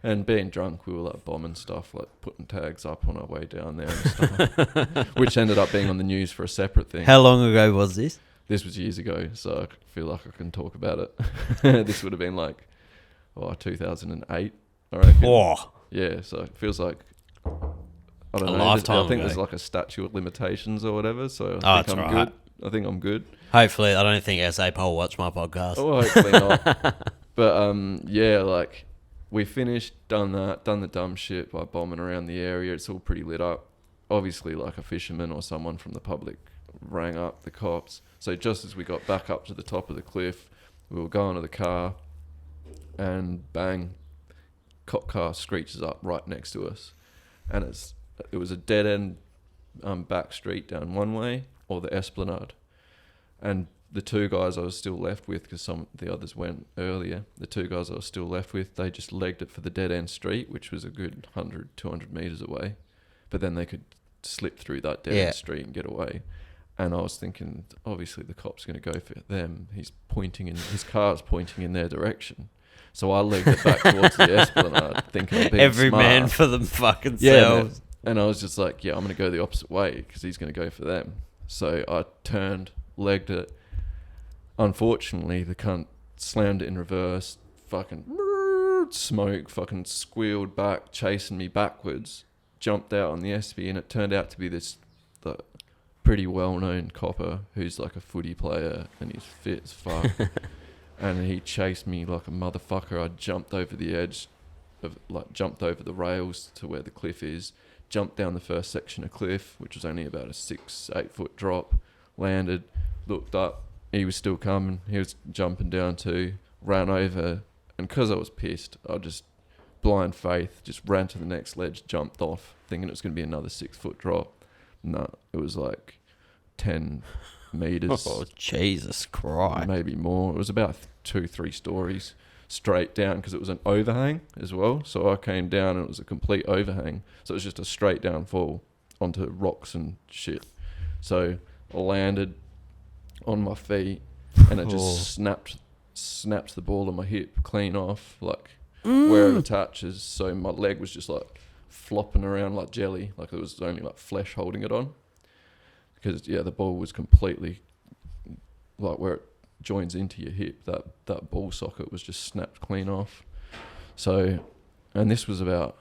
And being drunk, we were like bombing stuff, like putting tags up on our way down there and stuff, which ended up being on the news for a separate thing. How long ago was this? This was years ago, so I feel like I can talk about it. This would have been like 2008, I reckon. Oh. Yeah, so it feels like, I don't know. Lifetime I think ago. There's like a statute of limitations or whatever, so I think I'm right. good. I think I'm good. Hopefully, I don't think SA Pole watch my podcast. Oh, hopefully not. But yeah, like we finished, done the dumb shit by bombing around the area. It's all pretty lit up. Obviously, like a fisherman or someone from the public rang up the cops. So just as we got back up to the top of the cliff, we were going to the car, and bang, cop car screeches up right next to us, and it was a dead end back street down one way or the Esplanade, and the 2 guys I was still left with, because some of the others went earlier, the 2 guys I was still left with, they just legged it for the dead end street, which was a good 100, 200 metres away, but then they could slip through that dead end street and get away. And I was thinking, obviously the cop's going to go for them. His car's pointing in their direction. So I legged it back towards the Esplanade, thinking I'm being Every smart. man for them fucking Yeah, selves. and I was just like, yeah, I'm going to go the opposite way because he's going to go for them. So I turned, legged it. Unfortunately, the cunt slammed it in reverse, fucking smoke, fucking squealed back, chasing me backwards, jumped out on the SP, and it turned out to be this pretty well-known copper who's like a footy player and he's fit as fuck. And he chased me like a motherfucker. I jumped over the edge jumped over the rails to where the cliff is, jumped down the first section of cliff, which was only about a 6-8 foot drop, landed, looked up, he was still coming, he was jumping down too, ran over, and because I was pissed, I just blind faith just ran to the next ledge, jumped off, thinking it was going to be another 6 foot drop. No, it was like 10 meters. Oh, Jesus Christ. Maybe more. It was about 2-3 stories straight down because it was an overhang as well. So I came down and it was a complete overhang. So it was just a straight down fall onto rocks and shit. So I landed on my feet and it just snapped the ball of my hip clean off, like where it attaches. So my leg was just like flopping around like jelly, like there was only like flesh holding it on, because the ball was completely like where it joins into your hip, that ball socket was just snapped clean off. So And this was about,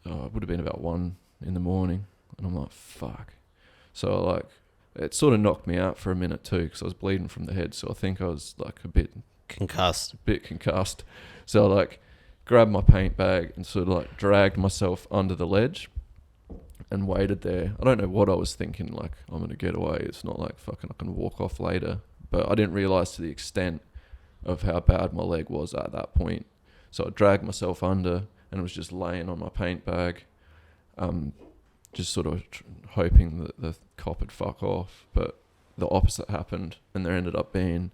it would have been about 1 a.m. And I'm like, fuck. So like, it sort of knocked me out for a minute too, because I was bleeding from the head. So I think I was like a bit concussed. So I like grabbed my paint bag and sort of like dragged myself under the ledge and waited there. I don't know what I was thinking, like, I'm going to get away. It's not like fucking I can walk off later. But I didn't realise to the extent of how bad my leg was at that point. So I dragged myself under and was just laying on my paint bag, just sort of hoping that the cop would fuck off. But the opposite happened, and there ended up being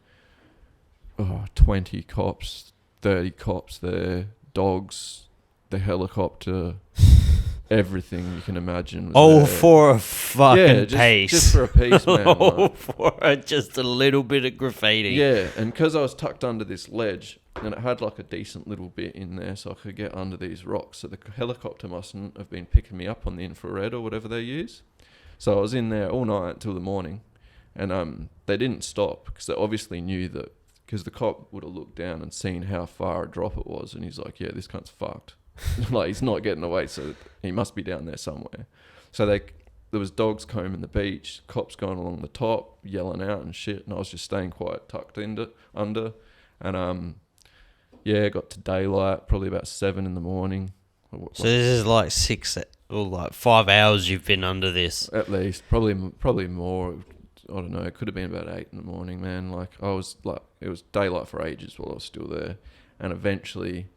20 cops, 30 cops there, dogs, the helicopter, everything you can imagine. Was there. For a fucking piece. Just for a piece, man. For just a little bit of graffiti. Yeah, and because I was tucked under this ledge, and it had like a decent little bit in there so I could get under these rocks. So the helicopter mustn't have been picking me up on the infrared or whatever they use. So I was in there all night till the morning, and they didn't stop because they obviously knew that, because the cop would have looked down and seen how far a drop it was, and he's like, yeah, this cunt's fucked. Like, he's not getting away, so he must be down there somewhere. So there was dogs combing the beach, cops going along the top, yelling out and shit, and I was just staying quiet, tucked under, and got to daylight, probably about 7 a.m. So this is like 6 or like 5 hours you've been under this. At least, probably more. I don't know. It could have been about 8 a.m, man. Like, I was like, it was daylight for ages while I was still there, and eventually,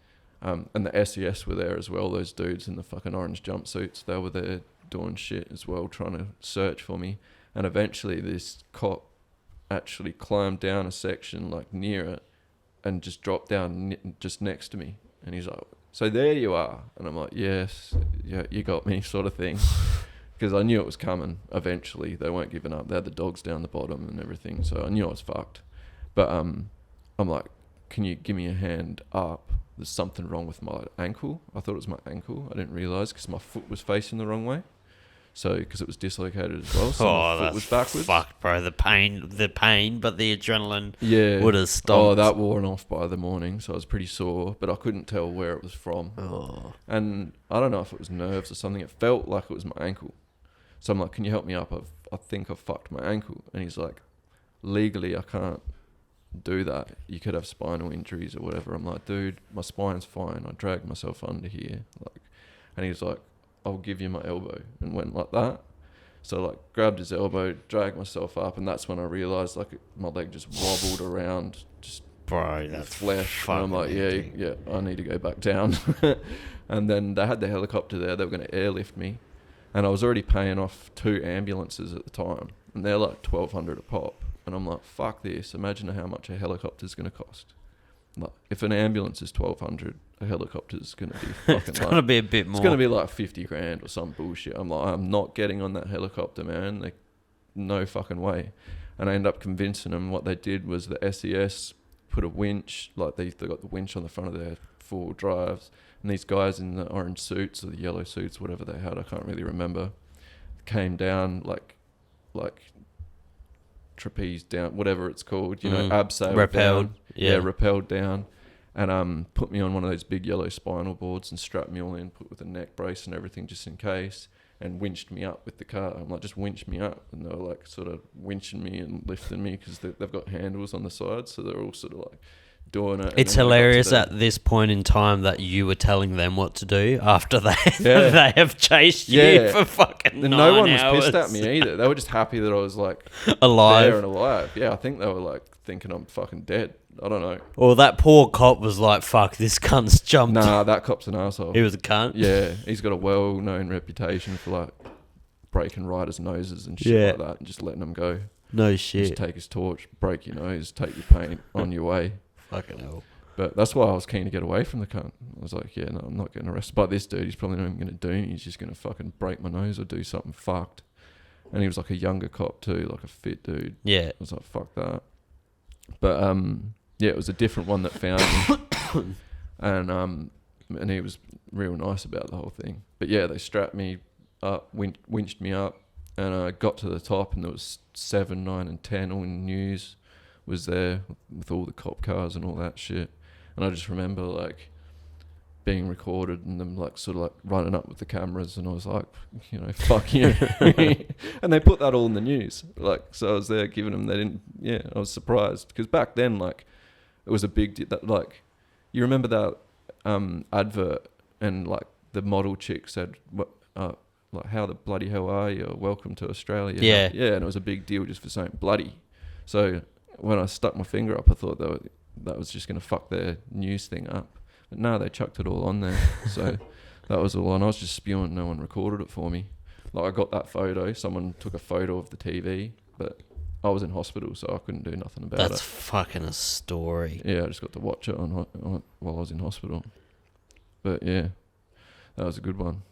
and the SES were there as well. Those dudes in the fucking orange jumpsuits, they were there doing shit as well, trying to search for me. And eventually, this cop actually climbed down a section like near it, and just dropped down just next to me. And he's like, "So there you are," and I'm like, "Yes, yeah, you got me," sort of thing. Because I knew it was coming eventually. They weren't giving up. They had the dogs down the bottom and everything, so I knew I was fucked. But I'm like, can you give me a hand up? There's something wrong with my ankle. I thought it was my ankle. I didn't realise because my foot was facing the wrong way. So, because it was dislocated as well. So my foot was backwards. Fuck, bro. The pain, but the adrenaline would have stopped. Oh, that wore off by the morning, so I was pretty sore, but I couldn't tell where it was from. Oh. And I don't know if it was nerves or something. It felt like it was my ankle. So I'm like, can you help me up? I think I've fucked my ankle. And he's like, legally, I can't do that. You could have spinal injuries or whatever. I'm like, dude, my spine's fine. I dragged myself under here. And he's like, I'll give you my elbow, and went like that. So like grabbed his elbow, dragged myself up, and that's when I realised like my leg just wobbled around, just bro, that's flesh. And I'm like, yeah, I need to go back down. And then they had the helicopter there. They were going to airlift me, and I was already paying off 2 ambulances at the time, and they're like $1,200 a pop. And I'm like, fuck this. Imagine how much a helicopter's going to cost. Like, if an ambulance is $1,200, a helicopter's going to be fucking it's going to be a bit more. It's going to be like $50,000 or some bullshit. I'm like, I'm not getting on that helicopter, man. Like, no fucking way. And I end up convincing them. What they did was the SES put a winch, like they got the winch on the front of their 4-wheel drives, and these guys in the orange suits or the yellow suits, whatever they had, I can't really remember, came down like trapeze down, whatever it's called, abseil rappelled down. Yeah, rappelled down, and put me on one of those big yellow spinal boards and strapped me all in, put with a neck brace and everything just in case, and winched me up with the car. I'm like, just winch me up, and they were like sort of winching me and lifting me because they've got handles on the side, so they're all sort of like doing it. It's hilarious at this point in time that you were telling them what to do after they have chased you for fucking 9 no one hours. was pissed at me either. They were just happy that I was like alive. there and alive. Yeah, I think they were like thinking I'm fucking dead. I don't know. Well, that poor cop was like, fuck, this cunt's jumped. Nah, that cop's an asshole. He was a cunt? Yeah, he's got a well-known reputation for like breaking riders' noses and shit like that and just letting them go. No shit. Just take his torch, break your nose, take your paint, on your way. Fucking hell. But that's why I was keen to get away from the cunt. I was like, yeah, no, I'm not getting arrested by this dude. He's probably not even going to do anything. He's just going to fucking break my nose or do something fucked. And he was like a younger cop too, like a fit dude. Yeah. I was like, fuck that. But it was a different one that found me. And he was real nice about the whole thing. But yeah, they strapped me up, winched me up, and I got to the top, and there was 7, 9, and 10 all in news was there with all the cop cars and all that shit. And I just remember like being recorded and them like sort of like running up with the cameras, and I was like, you know, fuck you. And they put that all in the news. Like, so I was there giving them, they didn't, yeah, I was surprised because back then, like, it was a big, that like, you remember that advert and like the model chick said, what, like, how the bloody hell are you? Welcome to Australia. Yeah. Yeah, and it was a big deal just for saying bloody. So when I stuck my finger up, I thought that was just going to fuck their news thing up. But no, they chucked it all on there. So that was all on. I was just spewing. No one recorded it for me. Like, I got that photo. Someone took a photo of the TV, but I was in hospital, so I couldn't do nothing about it. That's fucking a story. Yeah, I just got to watch it on while I was in hospital. But yeah, that was a good one.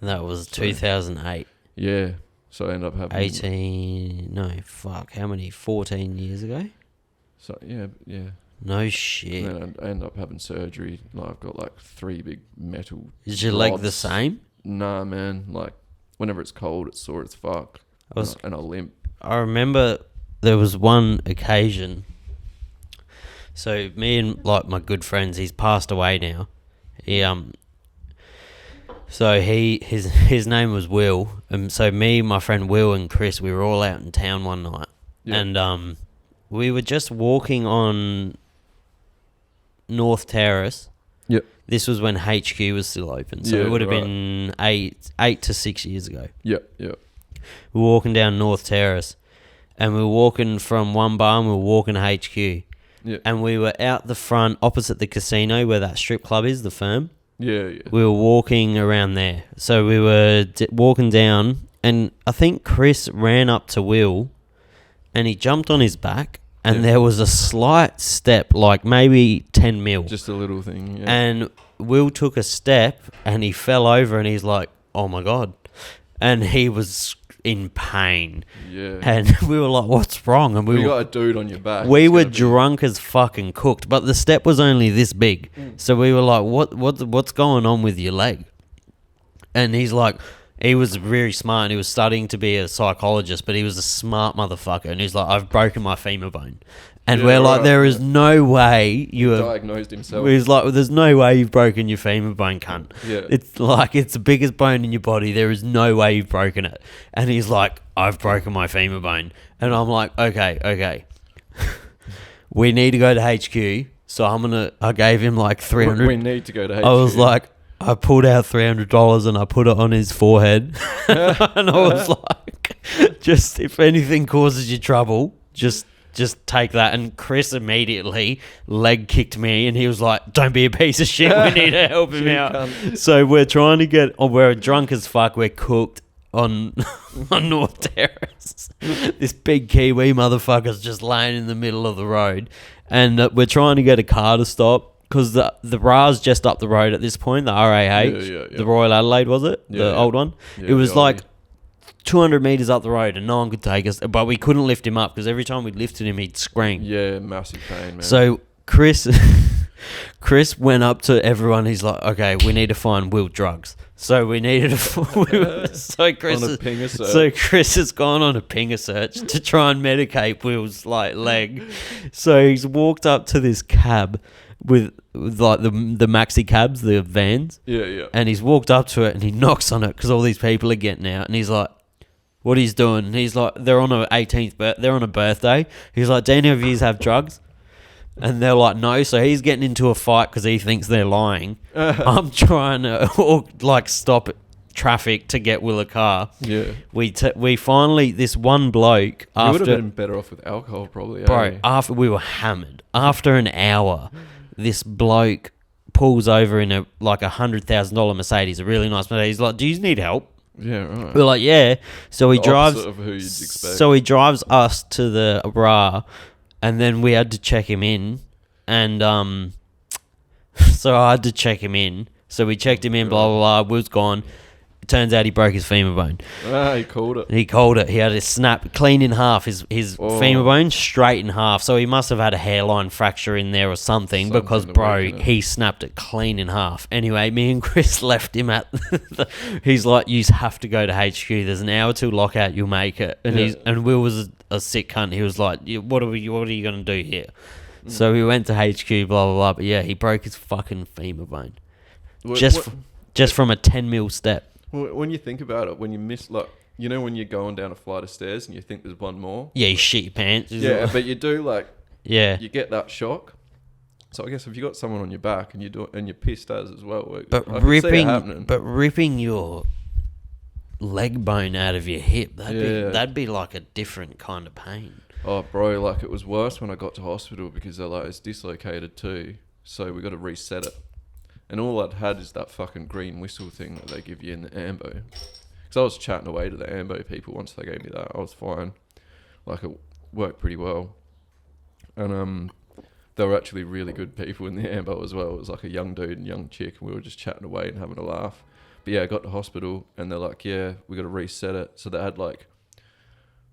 And that was 2008. Yeah. So I ended up having... 18... No, fuck. How many? 14 years ago? So, yeah. No shit. And then I ended up having surgery. Like, I've got like 3 big metal... Is your leg the same? Nah, man. Like, whenever it's cold, it's sore as fuck. And I limp. I remember there was one occasion. So me and like my good friends, he's passed away now. So his name was Will, and so me, my friend Will, and Chris, we were all out in town one night, and we were just walking on North Terrace. Yep. This was when HQ was still open, so it would have been 8 to 6 years ago. Yep. We were walking down North Terrace, and we were walking from one bar, and we were walking to HQ, and we were out the front opposite the casino where that strip club is, the Firm. Yeah. We were walking around there. So we were walking down, and I think Chris ran up to Will, and he jumped on his back, and there was a slight step, like maybe 10 mil. Just a little thing, yeah. And Will took a step, and he fell over, and he's like, oh my God. And he was in pain. Yeah. And we were like, what's wrong? And you got a dude on your back. We were drunk as fucking cooked, but the step was only this big. So we were like, what's going on with your leg? And he's like, he was very smart, and he was studying to be a psychologist, but he was a smart motherfucker. And he's like, I've broken my femur bone. And we're like, there is no way you have... Diagnosed himself. He's like, there's no way you've broken your femur bone, cunt. Yeah. It's like, it's the biggest bone in your body. There is no way you've broken it. And he's like, I've broken my femur bone. And I'm like, okay. We need to go to HQ. So I gave him like 300. We need to go to HQ. I was like, I pulled out $300 and I put it on his forehead. And I was like, just if anything causes you trouble, just take that. And Chris immediately leg kicked me, and he was like, don't be a piece of shit, we need to help him out. So we're trying to we're drunk as fuck, we're cooked on North Terrace. This big Kiwi motherfucker's just laying in the middle of the road, and we're trying to get a car to stop, because the RA's just up the road at this point, the RAH, the Royal Adelaide, was it? The old one? It was like 200 metres up the road, and no one could take us, but we couldn't lift him up, because every time we lifted him, he'd scream. Yeah, massive pain, man. So Chris went up to everyone. He's like, okay, we need to find Will drugs. So we needed so Chris has gone on a pinger search to try and medicate Will's like leg. So he's walked up to this cab with like the maxi cabs, the vans. Yeah. And he's walked up to it, and he knocks on it, because all these people are getting out, and he's like, what he's doing? And he's like, they're on a 18th, they're on a birthday. He's like, do any of yous have drugs? And they're like, no. So he's getting into a fight because he thinks they're lying. I'm trying to stop traffic to get Will a car. Yeah. We finally, this one bloke, you would have been better off with alcohol, probably. Bro, after we were hammered, after an hour, this bloke pulls over in a $100,000 Mercedes, a really nice Mercedes. He's like, do you need help? Yeah, right. We're like, yeah. So he drives. Of who you'd expect. So he drives us to the RA, and then we had to check him in, and so I had to check him in. So we checked him in. Blah blah blah. Will's gone. It turns out he broke his femur bone. He called it. He had a snap clean in half. His femur bone straight in half. So he must have had a hairline fracture in there or something because, bro, he snapped it clean in half. Anyway, me and Chris left him at he's like, you have to go to HQ. There's an hour till lockout. You'll make it. And Will was a sick cunt. He was like, what are you going to do here? So we went to HQ, blah, blah, blah. But yeah, he broke his fucking femur bone. Just from a 10 mil step. When you think about it, when you miss, like, you know when you're going down a flight of stairs and you think there's one more? Yeah, you shit your pants. Yeah, but you do, like, yeah, you get that shock. So I guess if you got someone on your back and you're pissed as well, but ripping your leg bone out of your hip, that'd be like a different kind of pain. Oh, bro, like it was worse when I got to hospital because they're like, it's dislocated too, so we got to reset it. And all I'd had is that fucking green whistle thing that they give you in the ambo. Because I was chatting away to the ambo people once they gave me that. I was fine. Like, it worked pretty well. And they were actually really good people in the ambo as well. It was like a young dude and young chick, and we were just chatting away and having a laugh. But yeah, I got to hospital, and they're like, yeah, we got to reset it. So they had like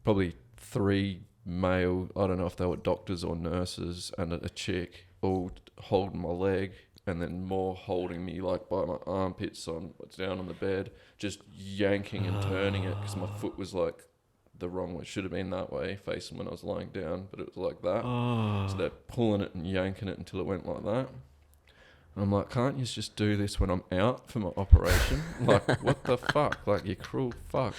probably 3 male, I don't know if they were doctors or nurses, and a chick all holding my leg, and then more holding me like by my armpits down on the bed, just yanking and turning it because my foot was like the wrong way. It should have been that way facing when I was lying down, but it was like that. So they're pulling it and yanking it until it went like that. And I'm like, can't you just do this when I'm out for my operation? Like, what the fuck? Like, you cruel fucks.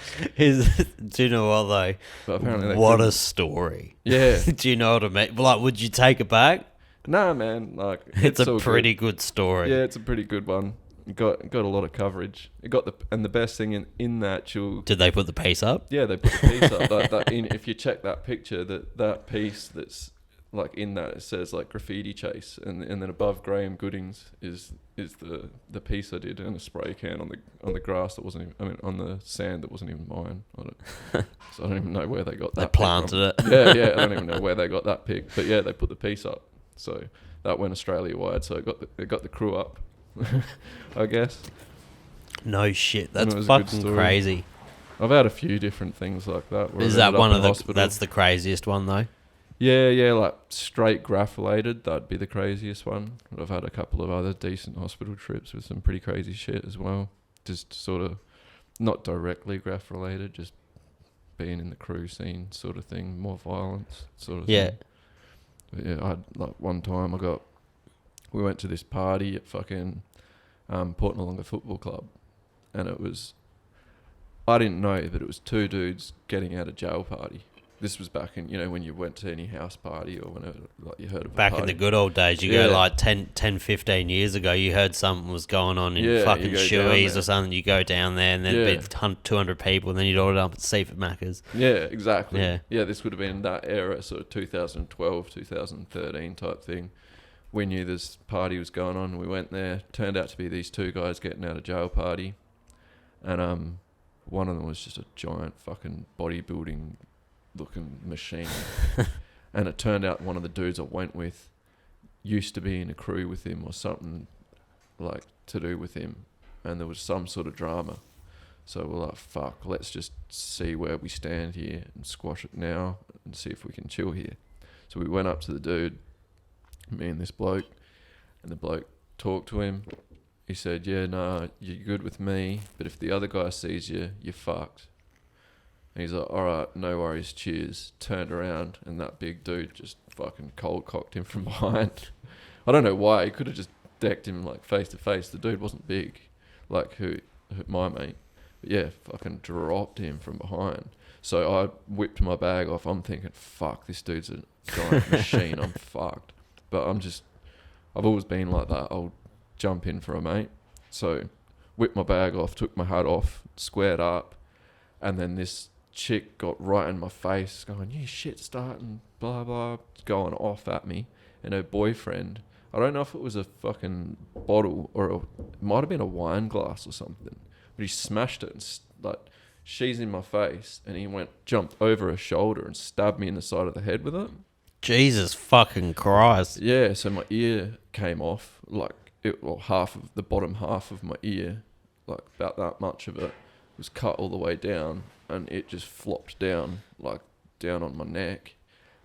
Do you know what though? But apparently what a story. Yeah. Do you know what I mean? Like, would you take it back? Nah, man. Like, it's a pretty good story. Yeah, it's a pretty good one. It got a lot of coverage. It got the best thing in the actual. Did they put the piece up? Yeah, they put the piece up. If you check that picture, that piece that's like in that, it says like graffiti chase, and then above Graham Goodings is the piece I did in a spray can on the grass that wasn't even, on the sand that wasn't even mine. So I don't even know where they got that. They planted it. Yeah. I don't even know where they got that pic, but yeah, they put the piece up. So that went Australia wide. So it got the crew up, I guess. No shit, that's fucking crazy. I've had a few different things like that. Is that one of the hospital. That's the craziest one though? Yeah, like straight graph related, that'd be the craziest one. But I've had a couple of other decent hospital trips with some pretty crazy shit as well. Just sort of not directly graph related, just being in the crew scene sort of thing, more violence sort of thing. But yeah, I had, like, one time we went to this party at fucking Port Noarlunga Football Club, and I didn't know that it was 2 dudes getting out of jail party. This was back in, when you went to any house party or whenever, like, you heard of back in the good old days. You go like 10, 15 years ago, you heard something was going on in fucking Shoeys or something. You go down there and there'd be 200 people, and then you'd order up at Seaford Macca's. Yeah, exactly. Yeah, this would have been that era, sort of 2012, 2013 type thing. We knew this party was going on. We went there. Turned out to be these 2 guys getting out of jail party. And one of them was just a giant fucking bodybuilding looking machine. And it turned out one of the dudes I went with used to be in a crew with him or something like to do with him, and there was some sort of drama. So we're like, fuck, let's just see where we stand here and squash it now and see if we can chill here. So we went up to the dude, me and this bloke, and the bloke talked to him. He said, yeah, nah, you're good with me, but if the other guy sees you, you're fucked. And he's like, all right, no worries, cheers. Turned around, and that big dude just fucking cold cocked him from behind. I don't know why. He could have just decked him like face to face. The dude wasn't big, like my mate. But yeah, fucking dropped him from behind. So I whipped my bag off. I'm thinking, fuck, this dude's a giant machine. I'm fucked. But I've always been like that. I'll jump in for a mate. So whipped my bag off, took my hat off, squared up, and then this chick got right in my face going, you shit starting, blah blah, going off at me. And her boyfriend, I don't know if it was a fucking bottle or it might have been a wine glass or something, but he smashed it and like, she's in my face, and he jumped over her shoulder and stabbed me in the side of the head with it. Jesus fucking Christ. Yeah, so my ear came off, like the bottom half of my ear, like about that much of it was cut all the way down, and it just flopped down, like down on my neck.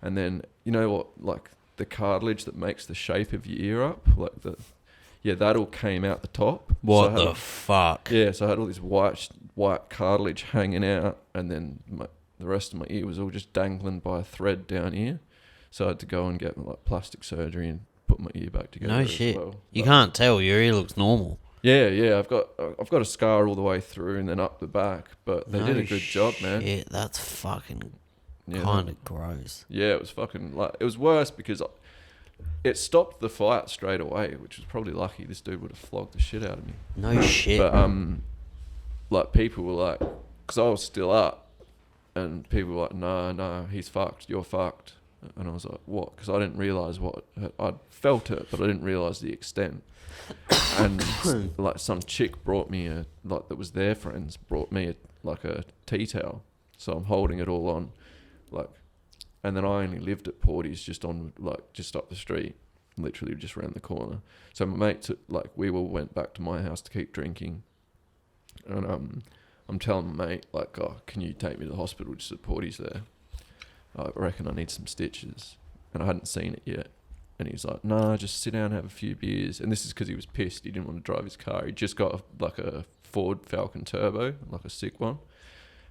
And then, you know what, like the cartilage that makes the shape of your ear up, like that all came out the top. What the fuck? Yeah, so I had all this white cartilage hanging out, and then the rest of my ear was all just dangling by a thread down here. So I had to go and get like plastic surgery and put my ear back together. No shit. Well. You can't tell. Your ear looks normal. Yeah. I've got a scar all the way through and then up the back, but they did a good job, man. Shit, that's fucking kind of gross. Yeah, it was fucking like it was worse because it stopped the fight straight away, which was probably lucky. This dude would have flogged the shit out of me. No shit. But like people were like, because I was still up, and people were like, no, he's fucked. You're fucked. And I was like, what? Because I didn't realise what... I'd felt it, but I didn't realise the extent. And like some chick brought me that was their friends, brought me a tea towel. So I'm holding it all on, like, and then I only lived at Porty's just up the street, literally just around the corner. So my mate we all went back to my house to keep drinking. And I'm telling my mate, like, oh, can you take me to the hospital just at Porty's there? I reckon I need some stitches. And I hadn't seen it yet. And he's like, no, just sit down and have a few beers. And this is because he was pissed. He didn't want to drive his car. He just got a Ford Falcon Turbo, like a sick one.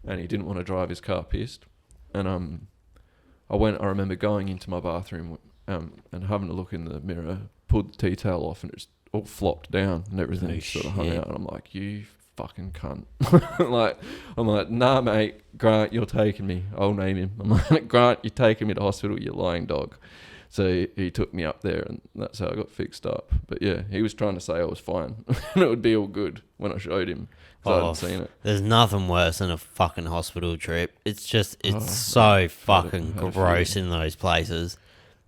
And he didn't want to drive his car pissed. And I remember going into my bathroom and having a look in the mirror, pulled the tea towel off, and it just all flopped down and everything sort of hung out. And I'm like, you fucking cunt. I'm like, nah, mate, Grant, you're taking me. I'll name him. I'm like, Grant, you're taking me to hospital, you lying dog. So he took me up there, and that's how I got fixed up. But yeah, he was trying to say I was fine and it would be all good when I showed him. I hadn't seen it. There's nothing worse than a fucking hospital trip. It's so fucking gross in those places.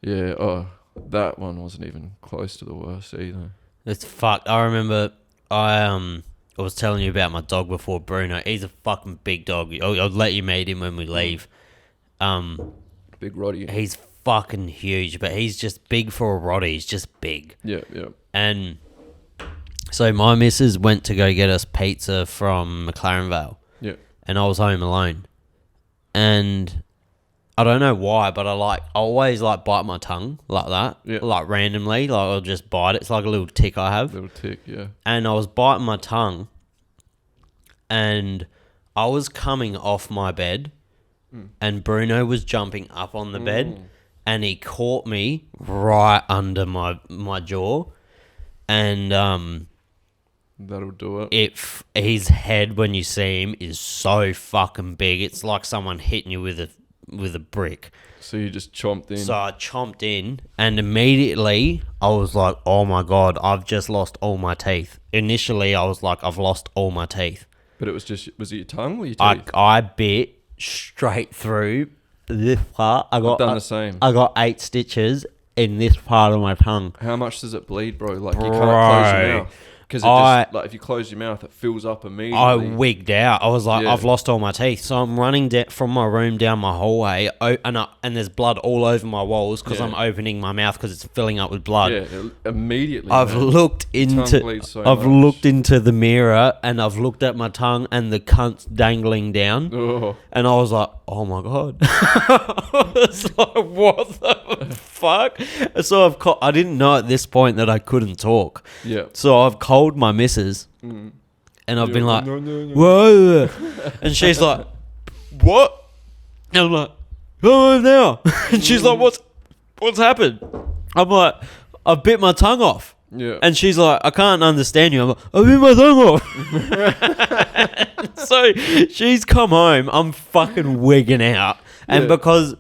Yeah, that one wasn't even close to the worst either. It's fucked. I remember I was telling you about my dog before, Bruno. He's a fucking big dog. I'll let you meet him when we leave. Big Roddy. He's fucking huge, but he's just big for a Roddy. He's just big. Yeah. And so my missus went to go get us pizza from McLaren Vale. Yeah. And I was home alone. And I don't know why, but I always bite my tongue like that. Yeah. Like randomly. Like I'll just bite it. It's like a little tick I have. Little tick, yeah. And I was biting my tongue. And I was coming off my bed. And Bruno was jumping up on the bed. And he caught me right under my jaw. And that'll do it. His head, when you see him, is so fucking big. It's like someone hitting you with a brick. So you just chomped in. So I chomped in, and immediately I was like, oh my God, I've just lost all my teeth. Initially, I was like, I've lost all my teeth. But was it your tongue or your teeth? I bit straight through this part. I've done the same. I got 8 stitches in this part of my tongue. How much does it bleed, bro? Like, you can't close your mouth. Because if you close your mouth, it fills up immediately. I wigged out. I was like, I've lost all my teeth. So I'm running from my room down my hallway, and there's blood all over my walls because I'm opening my mouth because it's filling up with blood. Yeah, immediately. I've looked into the mirror, and I've looked at my tongue, and the cunt's dangling down. Oh. And I was like, oh my God. I was like, what the fuck? So I didn't know at this point that I couldn't talk. Yeah. So I've called my missus, and I've been like, no. whoa. And she's like, what? And I'm like, oh, now. And she's like, what's happened? I'm like, I've bit my tongue off. Yeah. And she's like, I can't understand you. I'm like, I've bit my tongue off. So she's come home. I'm fucking wigging out. And because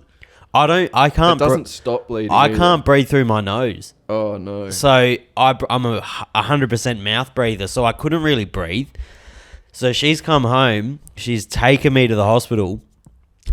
I can't. It doesn't stop bleeding. I can't breathe through my nose. Oh no. So I'm a 100% mouth breather, so I couldn't really breathe. So she's come home. She's taken me to the hospital.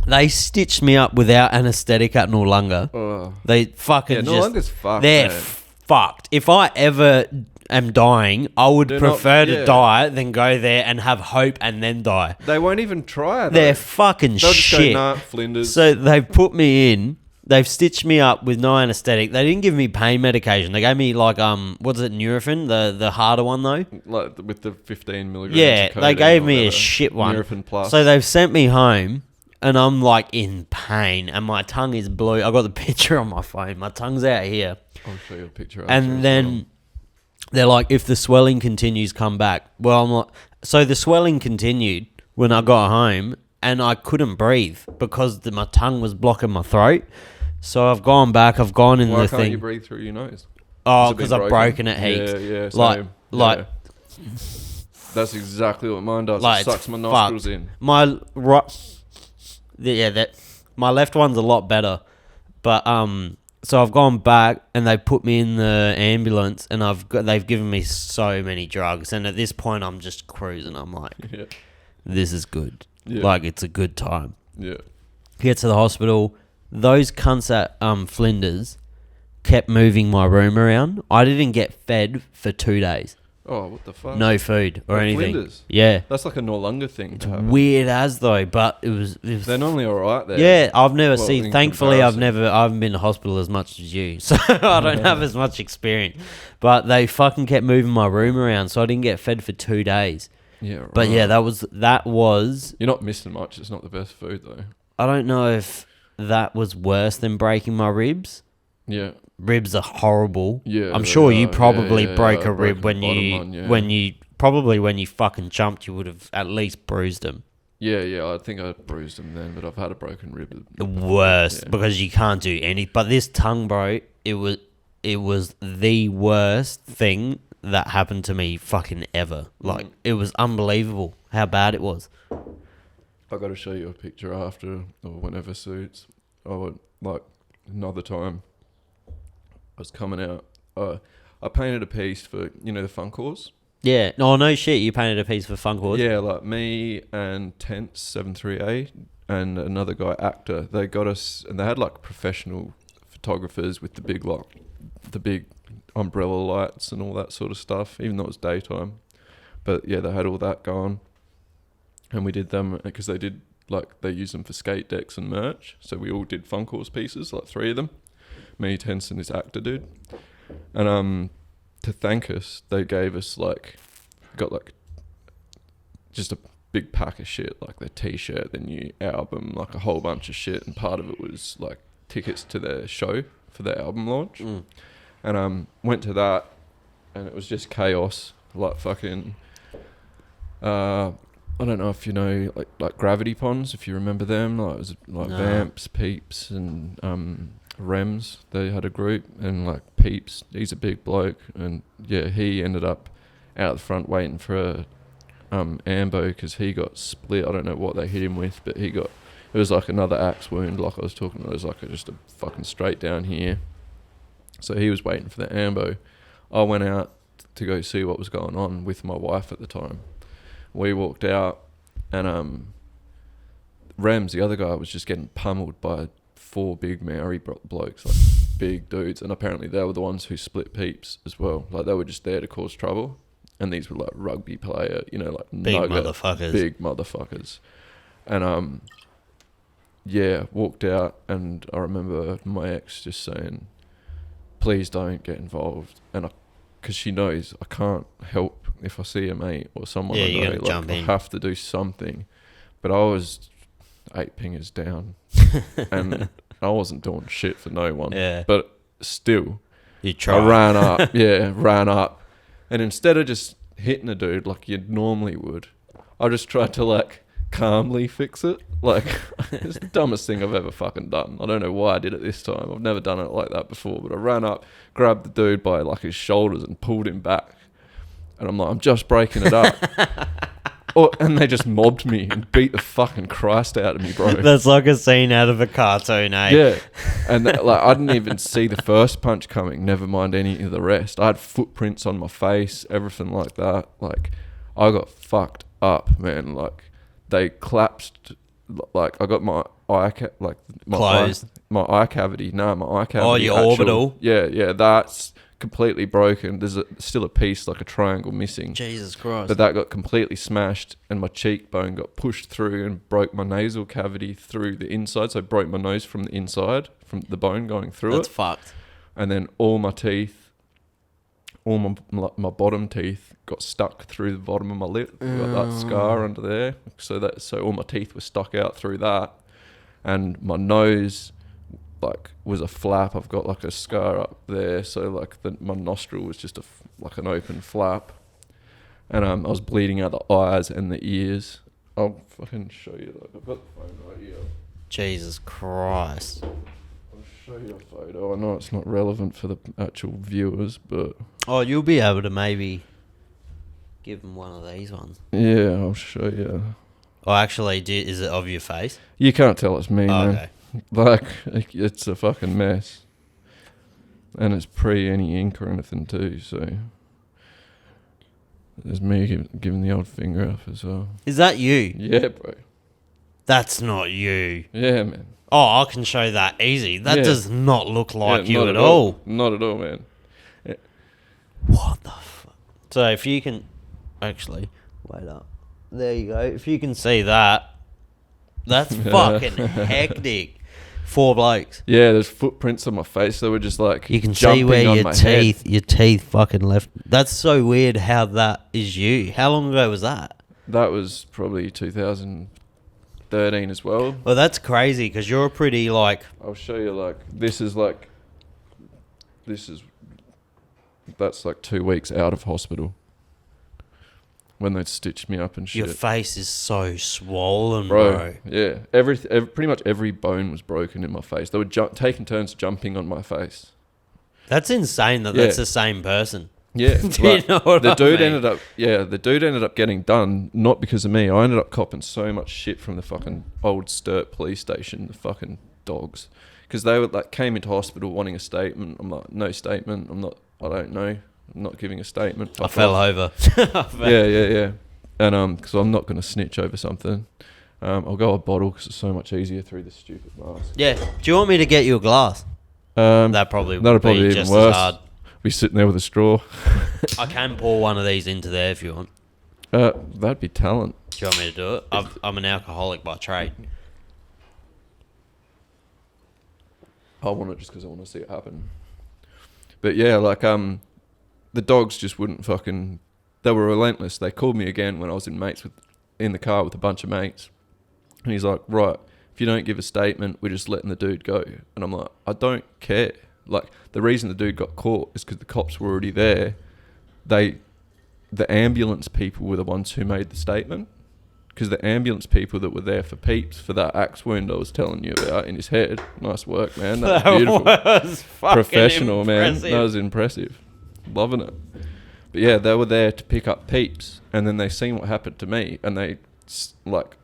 They stitched me up without anaesthetic at Noarlunga. Oh. They fucking Noarlunga's fucked. They're fucked. If I ever am dying, I would prefer to die than go there and have hope and then die. They won't even try it. They're fucking They'll shit. just go, nah, Flinders. So they've put me in. They've stitched me up with no anaesthetic. They didn't give me pain medication. They gave me what is it, Nurofen, the harder one though? Like with the 15 milligrams. Yeah, they gave me a shit one. Nurofen Plus. So they've sent me home, and I'm like in pain, and my tongue is blue. I got the picture on my phone. My tongue's out here. I'll show you a picture. And then they're like, if the swelling continues, come back. Well, I'm like, so the swelling continued when I got home, and I couldn't breathe because my tongue was blocking my throat. So I've gone back. I've gone in the thing. Why can't you breathe through your nose? Oh, because I've broken it heaps. Yeah, same. That's exactly what mine does. Like, it sucks my nostrils in. My my left one's a lot better, but so I've gone back and they put me in the ambulance and they've given me so many drugs, and at this point I'm just cruising. I'm like, this is good. Yeah. Like, it's a good time. Yeah. Get to the hospital. Those cunts at Flinders kept moving my room around. I didn't get fed for 2 days. Oh, what the fuck? No food or anything. Flinders? Yeah. That's like a Noarlunga thing. It's weird as though, but it was they're normally alright there. Yeah, I've never seen. Thankfully, I haven't been to hospital as much as you, so I don't have as much experience. But they fucking kept moving my room around, so I didn't get fed for 2 days. Yeah, right. But yeah, that was. You're not missing much. It's not the best food though. I don't know if that was worse than breaking my ribs. Yeah. Ribs are horrible. Yeah, I'm sure you probably broke a rib when you fucking jumped. You would have at least bruised them. Yeah. I think I bruised them then, but I've had a broken rib. The worst because you can't do any. But this tongue, bro, it was the worst thing that happened to me fucking ever. Like, it was unbelievable how bad it was. I got to show you a picture after or whenever suits. I would like another time. I was coming out. I painted a piece for the Funkors. Yeah. No shit. You painted a piece for Funkors. Yeah, like me and Tense 73A and another guy, Actor. They got us, and they had like professional photographers with the big umbrella lights and all that sort of stuff. Even though it was daytime, but yeah, they had all that going, and we did them because they use them for skate decks and merch. So we all did Funkors pieces, like 3 of them. Me, Tense, and this Actor dude. And to thank us, they gave us got just a big pack of shit, like their t-shirt, their new album, like a whole bunch of shit, and part of it was like tickets to their show for their album launch. And went to that, and it was just chaos, like fucking I don't know if you know like Gravity Ponds, if you remember them. Like, it was like Vamps, Peeps, and Rems. They had a group, and like Peeps, he's a big bloke, and yeah, he ended up out the front waiting for Ambo because he got split. I don't know what they hit him with, but it was like another axe wound, like I was talking about. It was like just a fucking straight down here. So he was waiting for the Ambo. I went out to go see what was going on with my wife at the time. We walked out, and Rems, the other guy, was just getting pummeled by 4 big Maori blokes, like big dudes, and apparently they were the ones who split Peeps as well. Like, they were just there to cause trouble, and these were like rugby player, like big motherfuckers. And yeah, walked out, and I remember my ex just saying, "Please don't get involved," and because she knows I can't help if I see a mate or someone I know, like, jump in. I have to do something. But I was 8 pingers down, and I wasn't doing shit for no one. Yeah. But still, you tried. I ran up, and instead of just hitting a dude like you normally would, I just tried to like calmly fix it. Like, it's the dumbest thing I've ever fucking done. I don't know why I did it this time. I've never done it like that before. But I ran up, grabbed the dude by like his shoulders and pulled him back. And I'm like, I'm just breaking it up. And they just mobbed me and beat the fucking Christ out of me, bro. That's like a scene out of a cartoon, eh? Yeah. And like, I didn't even see the first punch coming, never mind any of the rest. I had footprints on my face, everything like that. Like, I got fucked up, man. Like, they collapsed. Like, I got my eye closed. My eye cavity. No, my eye cavity. Oh, your orbital. Yeah. That's completely broken. There's still a piece, like a triangle, missing. Jesus Christ. But that got completely smashed, and my cheekbone got pushed through and broke my nasal cavity through the inside. So I broke my nose from the inside, from the bone going through That's fucked. And then all my teeth, all my bottom teeth got stuck through the bottom of my lip. Got that scar under there. So all my teeth were stuck out through that. And my nose, like, was a flap. I've got like a scar up there. So like my nostril was just like an open flap. And I was bleeding out the eyes and the ears. I'll fucking show you. Like, I've got the phone right here. Jesus Christ. I'll show you a photo. I know it's not relevant for the actual viewers, but... Oh, you'll be able to maybe... Give him one of these ones. Yeah, I'll show you. Oh, actually, is it of your face? You can't tell it's me, man. Okay. Like, it's a fucking mess. And it's pre any ink or anything too, so... There's me giving the old finger up as well. Is that you? Yeah, bro. That's not you. Yeah, man. Oh, I can show that easy. That does not look like you at all. Not at all, man. Yeah. What the fuck? So if you can... Actually, wait up. There you go. If you can see that, that's fucking hectic. 4 blokes. Yeah, there's footprints on my face. They were just like you can see where your teeth fucking left. That's so weird how that is you. How long ago was that? That was probably 2013 as well. Well, that's crazy because you're pretty like... I'll show you that's like 2 weeks out of hospital when they stitched me up and shit. Your face is so swollen, bro. Yeah, pretty much every bone was broken in my face. They were taking turns jumping on my face. That's insane that's the same person. Yeah, Do you know what the dude ended up getting done not because of me. I ended up copping so much shit from the fucking old Sturt police station, the fucking dogs, because they were like came into hospital wanting a statement. I'm like, no statement. I don't know. I'm not giving a statement. I fell over. Yeah. And because I'm not going to snitch over something. I'll go a bottle because it's so much easier through this stupid mask. Yeah. Do you want me to get you a glass? That'd probably be even just worse. as hard. Be sitting there with a straw. I can pour one of these into there if you want. That'd be talent. Do you want me to do it? I'm an alcoholic by trade. I want it just because I want to see it happen. But yeah, like the dogs just wouldn't fucking... They were relentless. They called me again when I was in the car with a bunch of mates. And he's like, right, if you don't give a statement, we're just letting the dude go. And I'm like, I don't care. Like, the reason the dude got caught is because the cops were already there. The ambulance people were the ones who made the statement. Because the ambulance people that were there for Peeps, for that axe wound I was telling you about in his head. Nice work, man. That was beautiful. Was Professional, impressive. man. That was impressive. Loving it. But yeah, they were there to pick up Peeps, and then they seen what happened to me, and they like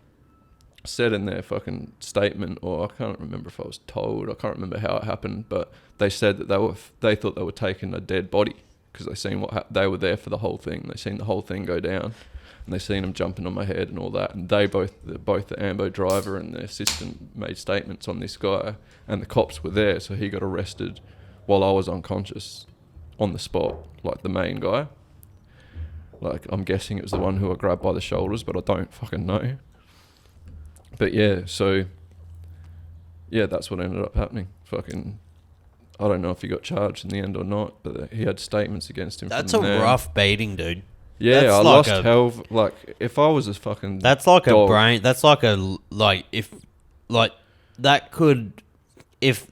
said in their fucking statement, or I can't remember if I was told, I can't remember how it happened, but they said that they thought they were taking a dead body because they seen they were there for the whole thing. They seen the whole thing go down, and they seen them jumping on my head and all that. And they both the ambo driver and the assistant made statements on this guy, and the cops were there, so he got arrested while I was unconscious on the spot, like the main guy. Like, I'm guessing it was the one who I grabbed by the shoulders, but I don't fucking know. But yeah, so yeah, that's what ended up happening. Fucking, I don't know if he got charged in the end or not, but he had statements against him. That's a rough beating, dude. Yeah, I lost hell. Like, if I was a fucking that's like dog, a brain. That's like a if that could if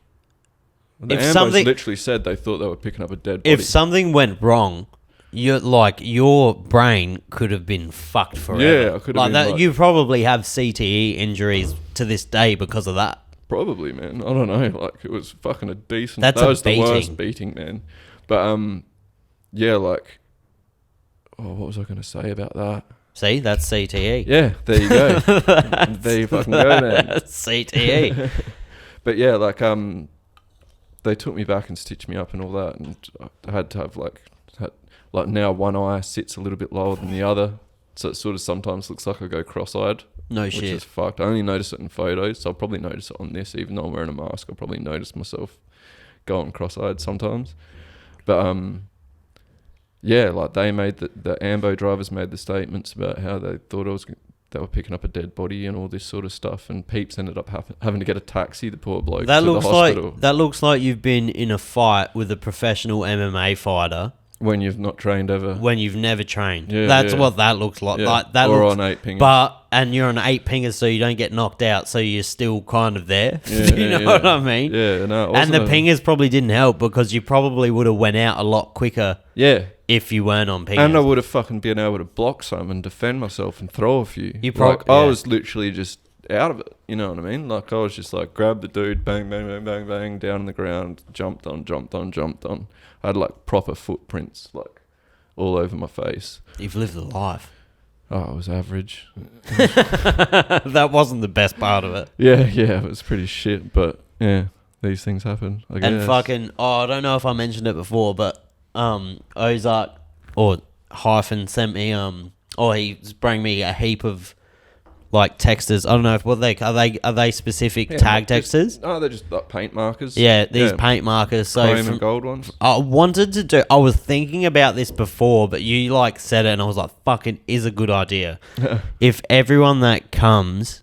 something literally said they thought they were picking up a dead body. If something went wrong, your brain could have been fucked forever. Yeah, I could have been that. You probably have CTE injuries to this day because of that. Probably, man. I don't know. Like, it was fucking a decent... That was the worst beating, man. But, yeah, like... Oh, what was I going to say about that? See, that's CTE. Yeah, there you go. There you fucking go, man. That's CTE. But, yeah, like, they took me back and stitched me up and all that, and I had to have, like now one eye sits a little bit lower than the other, so it sort of sometimes looks like I go cross-eyed. No shit. Which is fucked. I only notice it in photos, so I'll probably notice it on this. Even though I'm wearing a mask, I'll probably notice myself going cross-eyed sometimes. But yeah, like they made the ambo drivers made the statements about how they thought they were picking up a dead body and all this sort of stuff, and Peeps ended up having to get a taxi, the poor bloke, to the hospital. That looks like you've been in a fight with a professional MMA fighter. When you've not trained ever. When you've never trained. Yeah, that's what that looks like. Yeah. Like that or looks, on 8 pingers. And you're on 8 pingers, so you don't get knocked out, so you're still kind of there. You know what I mean? Yeah, no. And the pingers probably didn't help because you probably would have went out a lot quicker. Yeah. If you weren't on pingers. And I would have fucking been able to block some and defend myself and throw a few. I was literally just out of it. You know what I mean? Like, I was just like, grab the dude, bang, bang, bang, bang, bang, down on the ground, jumped on. I had like proper footprints, like all over my face. You've lived a life. Oh, it was average. That wasn't the best part of it. Yeah, it was pretty shit, but yeah, these things happen, I guess. And fucking, I don't know if I mentioned it before, but OZARK or Hyfen sent me he bring me a heap of like texters. I don't know if are they specific tag texters? They're just like paint markers. Yeah, these paint markers. So chrome and gold ones. I was thinking about this before, but you like said it, and I was like, "Fucking is a good idea." If everyone that comes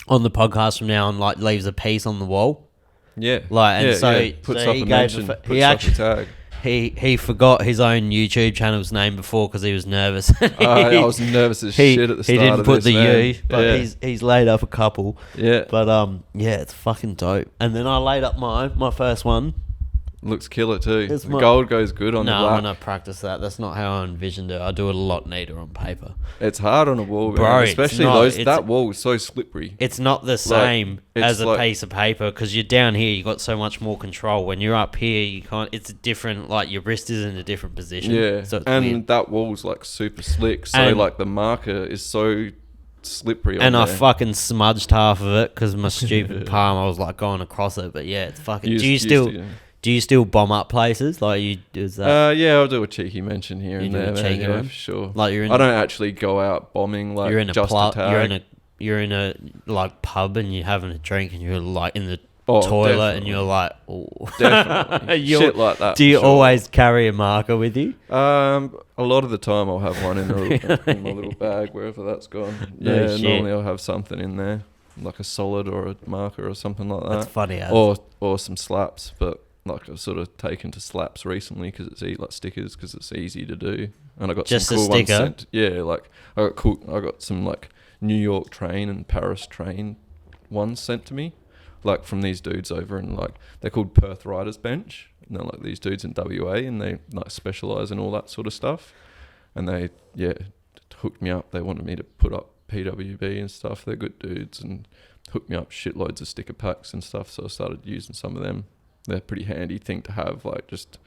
on the podcast from now on like leaves a piece on the wall, puts up a mention, puts up a tag. He forgot his own YouTube channel's name before because he was nervous. I was nervous as shit at the start. He didn't put the U, but yeah. he's laid up a couple. Yeah. But it's fucking dope. And then I laid up my first one. Looks killer too. The gold goes good on the black. No, I'm gonna practice that. That's not how I envisioned it. I do it a lot neater on paper. It's hard on a wall, bro. Especially that wall is so slippery. It's not the same as a piece of paper because you're down here. You got so much more control. When you're up here, you can't. It's a different. Like your wrist is in a different position. Yeah, so and that wall's like super slick. So like the marker is so slippery. And I fucking smudged half of it because my stupid palm. I was like going across it, but yeah, it's fucking. Do you still bomb up places? Like you is that? I'll do a cheeky mention here and there. Yeah, for sure. Like I don't actually go out bombing like you're in just a tag. You're in a like pub and you're having a drink and you're like in the toilet definitely. And you're like, definitely shit like that. Do you always carry a marker with you? A lot of the time I'll have one in my little bag wherever that's gone. Yeah, normally I'll have something in there, like a solid or a marker or something like that. That's funny. Or some slaps, but. Like I've sort of taken to slaps recently because it's like stickers because it's easy to do, and I got just some cool a sticker. Ones sent. Yeah, like I got some like New York train and Paris train ones sent to me, like from these dudes over in like they're called Perth Riders Bench, and they're like these dudes in WA, and they like specialize in all that sort of stuff, and they hooked me up. They wanted me to put up PWB and stuff. They're good dudes and hooked me up shitloads of sticker packs and stuff. So I started using some of them. They're a pretty handy thing to have, like just,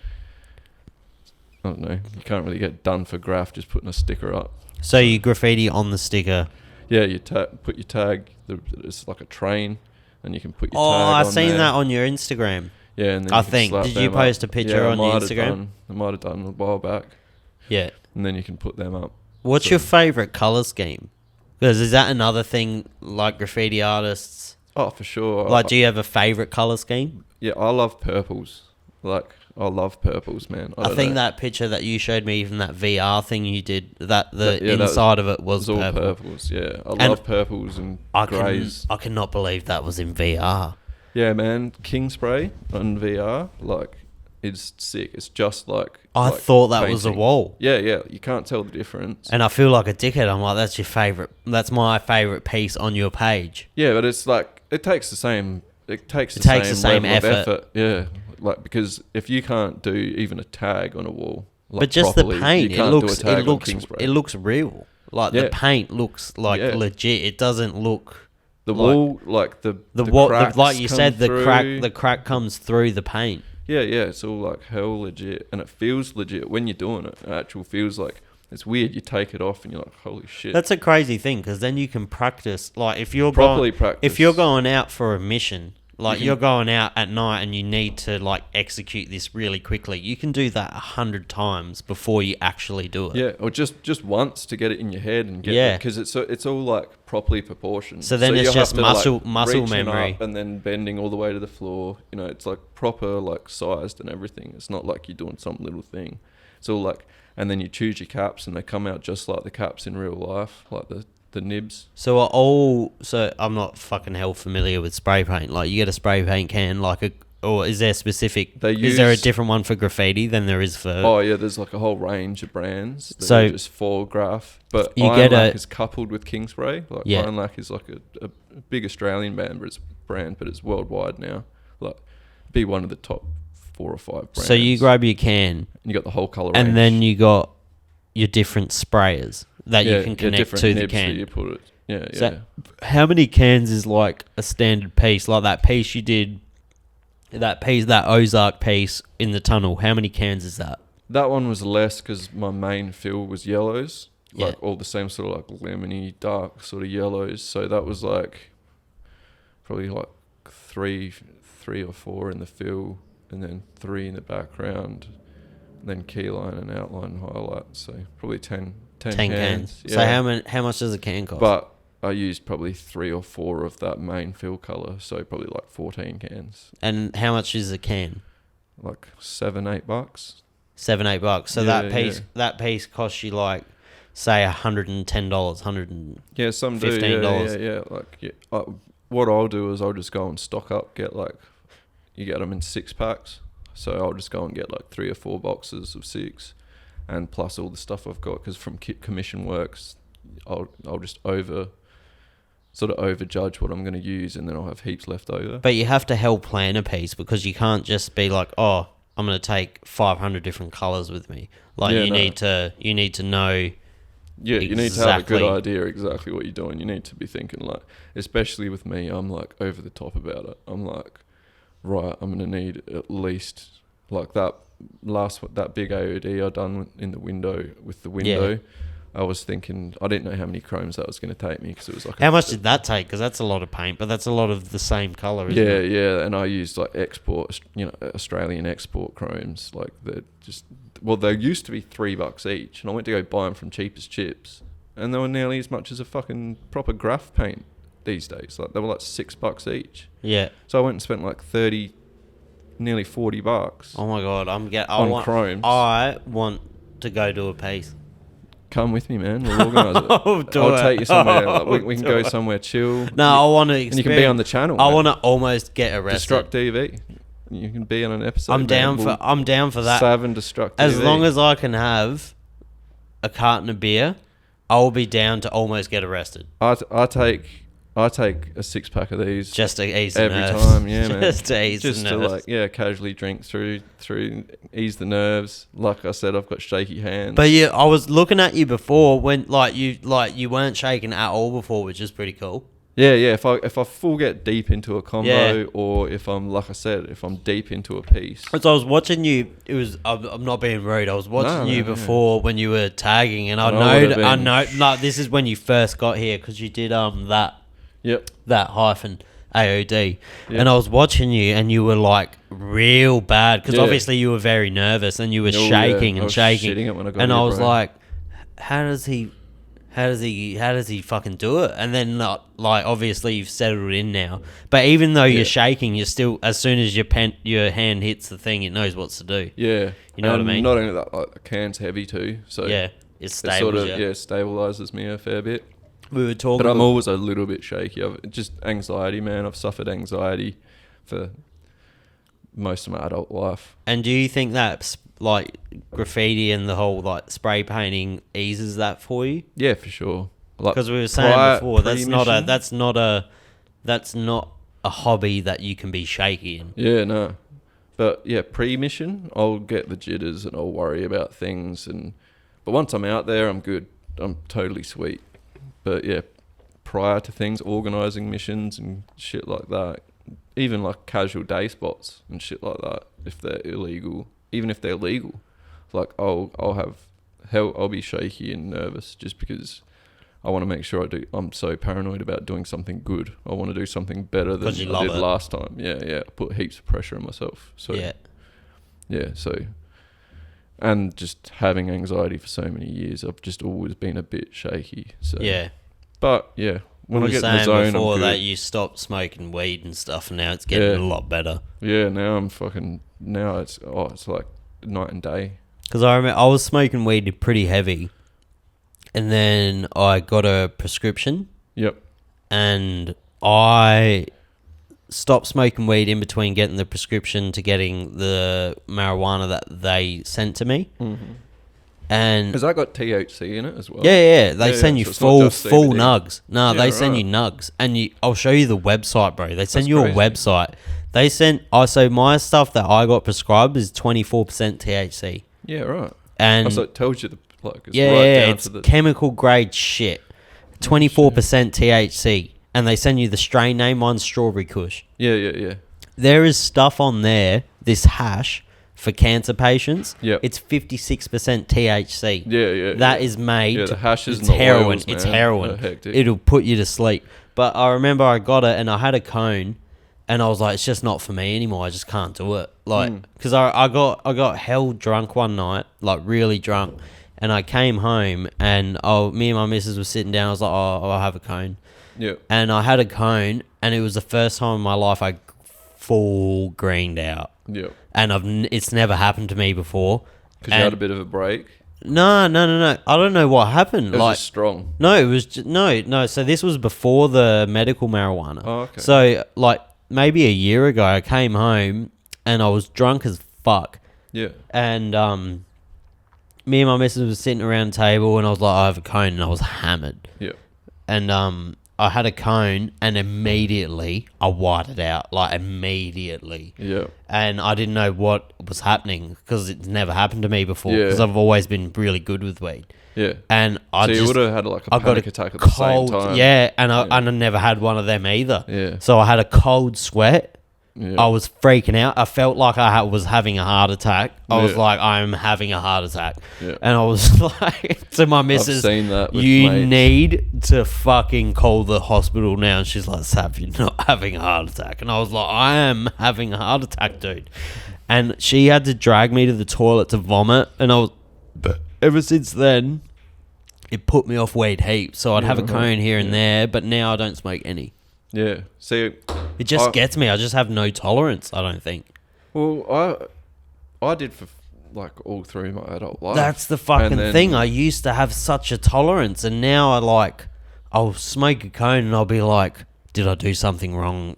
I don't know, you can't really get done for graph just putting a sticker up. So you graffiti on the sticker? Yeah, you put your tag, it's like a train, and you can put your tag on I've seen there. that on your Instagram. Yeah, and then I think, did you post a picture on your Instagram? I might have done a while back. Yeah. And then you can put them up. What's your favourite colour scheme? Because is that another thing like graffiti artists? Oh, for sure. Like, do you have a favourite colour scheme? Yeah, I love purples. Like, I love purples, man. I think that picture that you showed me from that VR thing you did, inside of it was all purple. Purples, yeah. I love purples and greys. I cannot believe that was in VR. Yeah, man. King Spray on VR, like, it's sick. It's just like... I thought that was a wall. Yeah. You can't tell the difference. And I feel like a dickhead. I'm like, that's your favourite... That's my favourite piece on your page. Yeah, but it's like... It takes the same... It takes the same effort. Yeah. Like, because if you can't do even a tag on a wall... Like but just properly, the paint, it looks real. Like, the paint looks like legit. It doesn't look... The wall, like the cracks like you said, through. the crack comes through the paint. Yeah, it's all like hell legit, and it feels legit when you're doing it. It actually feels like it's weird. You take it off, and you're like, holy shit. That's a crazy thing because then you can practice. Like if you're practice. If you're going out for a mission, like you're going out at night and you need to like execute this really quickly, you can do that 100 times before you actually do it. Yeah, or just once to get it in your head and get it, because it's all like properly proportioned. So then it's just muscle memory, and then bending all the way to the floor. You know, it's like proper like sized and everything. It's not like you're doing some little thing. It's all like, and then you choose your caps and they come out just like the caps in real life, like the nibs. So I'm not fucking hell familiar with spray paint. Like you get a spray paint can, or is there specific? Is there a different one for graffiti than there is for? Oh yeah, there's like a whole range of brands. So just for graph, but Iron is coupled with King Spray. Like Iron Lac is like a big Australian brand, but it's worldwide now. Like be one of the top 4 or 5 brands. So you grab your can, and you got the whole color range, and then you got your different sprayers that you can connect to the can. That you put it. So how many cans is like a standard piece? Like that piece you did, that OZARK piece in the tunnel. How many cans is that? That one was less because my main fill was yellows. Like all the same sort of like lemony, dark sort of yellows. So that was like probably like three or four in the fill, and then 3 in the background, and then keyline and outline highlights. So probably 10 cans. Yeah. So how much does a can cost? But I used probably 3 or 4 of that main fill colour, so probably like 14 cans. And how much is a can? Like $7-8. $7-8. So that piece costs you like, say $110, some do. Yeah. Like what I'll do is I'll just go and stock up, you get them in 6 packs. So I'll just go and get like 3 or 4 boxes of 6, and plus all the stuff I've got, because from commission works, I'll just overjudge what I'm going to use, and then I'll have heaps left over. But you have to help plan a piece, because you can't just be like, oh, I'm going to take 500 different colours with me. Like you need to know. Yeah, you need to have a good idea exactly what you're doing. You need to be thinking, like, especially with me, I'm like over the top about it. I'm like, right, I'm going to need at least like that big AOD I done in the window with the window. Yeah. I was thinking, I didn't know how many chromes that was going to take me, because it was like... How much did that take? Because that's a lot of paint, but that's a lot of the same colour, isn't it? Yeah, and I used like Australian export chromes. Like they're just... Well, they used to be $3 each, and I went to go buy them from Cheap as Chips, and they were nearly as much as a fucking proper graph paint these days. Like they were like $6 each. Yeah. So I went and spent like nearly $40. Oh my God, chromes. I want to go do a piece. Come with me, man. We'll organise it. I'll take you somewhere. Like, we can go somewhere chill. No, I want to experience... And you can be on the channel. I want to almost get arrested. DSTRUKT.V. You can be on an episode. I'm down for that. Sav and DSTRUKT.V. As long as I can have a carton of beer, I'll be down to almost get arrested. I take a 6-pack of these just to ease every the nerves. time. Yeah, man. Just to ease the nerves. Just to casually drink through, ease the nerves. Like I said, I've got shaky hands. But yeah, I was looking at you before when you weren't shaking at all before, which is pretty cool. Yeah. If I full get deep into a combo, or if I'm, like I said, if I'm deep into a piece. So I was watching you. I'm not being rude. I was watching you before when you were tagging, and I know. Like this is when you first got here, because you did that. Yep. That Hyfen AOD. Yep. And I was watching you, and you were like real bad, because obviously you were very nervous, and you were shaking and shaking. Shitting it when I got and here, I was like, how does he fucking do it? And then obviously you've settled in now. But even though you're shaking, you're still, as soon as your hand hits the thing, it knows what to do. Yeah. You know what I mean? Not only that, like the can's heavy too. So yeah, it stabilizes me a fair bit. We were talking, but I'm always a little bit shaky. Just anxiety, man. I've suffered anxiety for most of my adult life. And do you think that like graffiti and the whole like spray painting eases that for you? Yeah, for sure. Because we were saying before, that's not a hobby that you can be shaky in. Yeah, no. But yeah, pre-mission, I'll get the jitters and I'll worry about things, but once I'm out there, I'm good. I'm totally sweet. But yeah, prior to things, organising missions and shit like that, even like casual day spots and shit like that, if they're illegal, even if they're legal, like I'll be shaky and nervous, just because I want to make sure I'm so paranoid about doing something good. I want to do something better than I did last time. Yeah. Put heaps of pressure on myself. So and just having anxiety for so many years, I've just always been a bit shaky. So yeah, but yeah, when I get in the zone, before that you stopped smoking weed and stuff, and now it's getting a lot better. Yeah, now it's like night and day. Because I remember I was smoking weed pretty heavy, and then I got a prescription. Yep. And I stopped smoking weed in between getting the prescription to getting the marijuana that they sent to me. Mm-hmm. And has that got THC in it as well? Yeah. They send you full nugs. No, they send you nugs, and I'll show you the website, bro. They send you a website. They sent. So my stuff that I got prescribed is 24% THC. Yeah, right. And so it tells you the plug. It's chemical grade shit. 24% THC. And they send you the strain name on Strawberry Kush. Yeah. There is stuff on there, this hash, for cancer patients. Yep. It's 56% THC. Yeah. That is made. Yeah, the hashes it's and the heroin. oils, It's man. heroin. Hectic. It'll put you to sleep. But I remember I got it and I had a cone, and I was like, it's just not for me anymore. I just can't do it. Like, because I got hell drunk one night, like really drunk, and I came home and me and my missus were sitting down. I was like, I'll have a cone. Yeah. And I had a cone, and it was the first time in my life I full greened out. Yeah. And it's never happened to me before. Because you had a bit of a break. No. I don't know what happened. It was just strong. No, it was no. So this was before the medical marijuana. Oh, okay. So like maybe a year ago, I came home and I was drunk as fuck. Yeah. And me and my missus was sitting around the table, and I was like, I have a cone, and I was hammered. Yeah. And I had a cone, and immediately I whited out, like immediately. Yeah. And I didn't know what was happening because it's never happened to me before. Yeah. Because I've always been really good with weed. Yeah. And I so just, you would have had like a panic attack at the same time. Yeah, and I never had one of them either. Yeah. So I had a cold sweat. Yeah. I was freaking out. I felt like I was having a heart attack. I was like, I'm having a heart attack. Yeah. And I was like to my missus, I've seen that with you mates. need to fucking call the hospital now. And she's like, Sav, you're not having a heart attack. And I was like, I am having a heart attack, dude. And she had to drag me to the toilet to vomit. And ever since then, it put me off weed heaps. So I'd have a cone here and there, but now I don't smoke any. Yeah. See, it just gets me. I just have no tolerance, I don't think. Well, I did for like all through my adult life. That's the fucking thing. I used to have such a tolerance, and now I'll smoke a cone and I'll be like, did I do something wrong?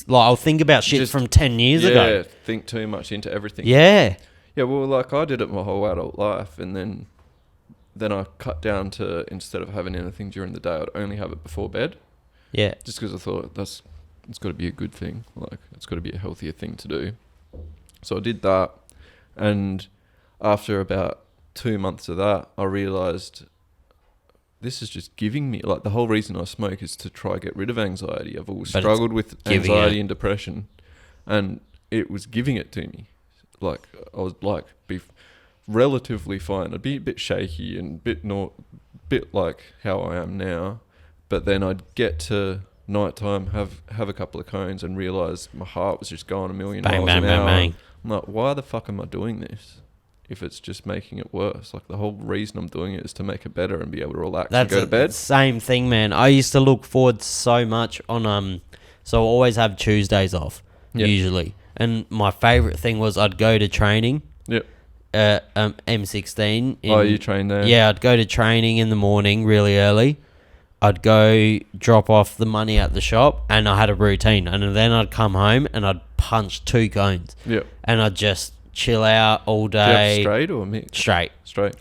I'll think about shit from 10 years ago. Yeah, think too much into everything. Yeah. Yeah, well, like I did it my whole adult life, and then I cut down to, instead of having anything during the day, I'd only have it before bed. Yeah. Just because I thought it's got to be a good thing. Like, it's got to be a healthier thing to do. So I did that. And after about 2 months of that, I realised this is just giving me... Like, the whole reason I smoke is to try get rid of anxiety. I've always struggled with anxiety and depression. And it was giving it to me. Like, I was like... be relatively fine. I'd be a bit shaky and bit like how I am now. But then I'd get to nighttime, have a couple of cones, and realise my heart was just going a million miles an hour. Bang. I'm like, why the fuck am I doing this? If it's just making it worse. Like, the whole reason I'm doing it is to make it better and be able to relax and go to bed. Same thing, man. I used to look forward so much on so I always have Tuesdays off, usually. And my favourite thing was I'd go to training. Yep. M16. You train there? Yeah, I'd go to training in the morning really early. I'd go drop off the money at the shop, and I had a routine. And then I'd come home and I'd punch 2 cones. Yep. And I'd just chill out all day. Do you have straight or mixed? Straight.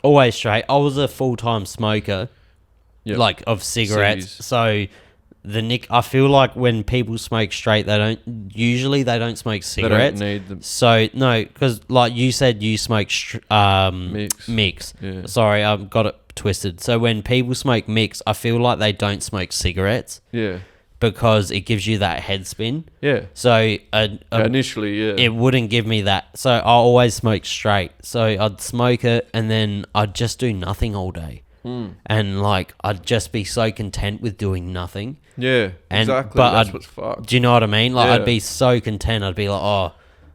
Always straight. I was a full-time smoker, like of cigarettes. So I feel like when people smoke straight, they don't smoke cigarettes. They don't need them. So no, because like you said, you smoke mix. Yeah. Sorry, I've got it twisted. So when people smoke mix, I feel like they don't smoke cigarettes. Yeah. Because it gives you that head spin. Yeah. So initially, it wouldn't give me that. So I always smoke straight. So I'd smoke it, and then I'd just do nothing all day. And like I'd just be so content with doing nothing. Yeah, exactly. But that's what's fucked. Do you know what I mean? Like I'd be so content. I'd be like, oh,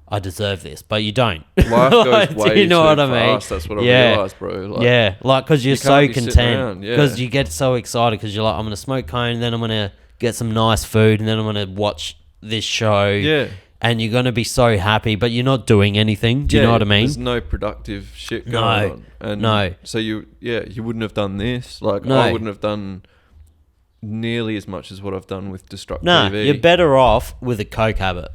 I deserve this, but you don't. Life goes way do you know too what I mean? fast. That's what I realised, bro. Like because you're so content. Yeah. Because you get so excited because you're like, I'm gonna smoke cone, and then I'm gonna get some nice food, and then I'm gonna watch this show. Yeah. And you're gonna be so happy, but you're not doing anything. Do you know what I mean? There's no productive shit going on. And no. So you wouldn't have done this. Like No. I wouldn't have done nearly as much as what I've done with DSTRUKT.V. No, you're better off with a coke habit.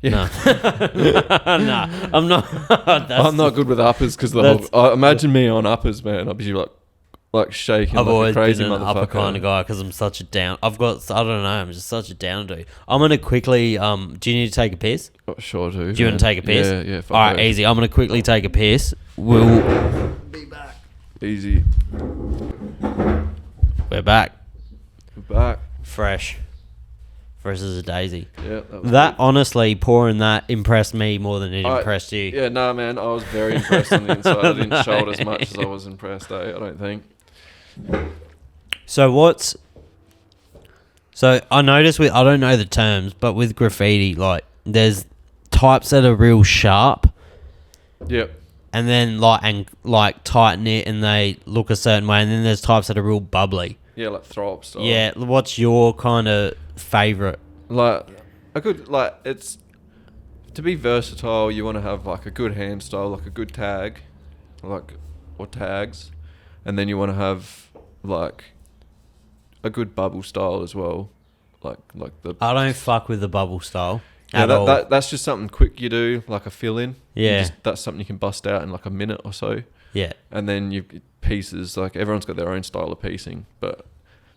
Yeah. No. No, I'm not. I'm not good with uppers because imagine me on uppers, man. I'd be like shaking. I've like always a crazy been an upper kind of guy because I'm such a down. I don't know. I'm just such a down dude. I'm gonna quickly. Do you need to take a piss? Oh, sure do. Do you want to take a piss? Yeah. All right, easy. I'm gonna quickly take a piss. We'll be back. Easy. We're back. We're back. Fresh versus a daisy. Yeah, that honestly, pouring that impressed me more than it impressed you. Yeah, nah, man, I was very impressed on the inside. I didn't show it as much as I was impressed. I don't think. So I noticed I don't know the terms, but with graffiti, like there's types that are real sharp. Yep. And then tighten it and they look a certain way, and then there's types that are real bubbly. Yeah, like throw up style. Yeah, what's your kind of favourite? Like it's to be versatile. You want to have like a good hand style, like a good tag, or tags, and then you want to have like a good bubble style as well, like the. I don't fuck with the bubble style. Yeah, that's just something quick you do, like a fill in. Yeah. That's something you can bust out in like a minute or so. Yeah. And then you've pieces, like everyone's got their own style of piecing. But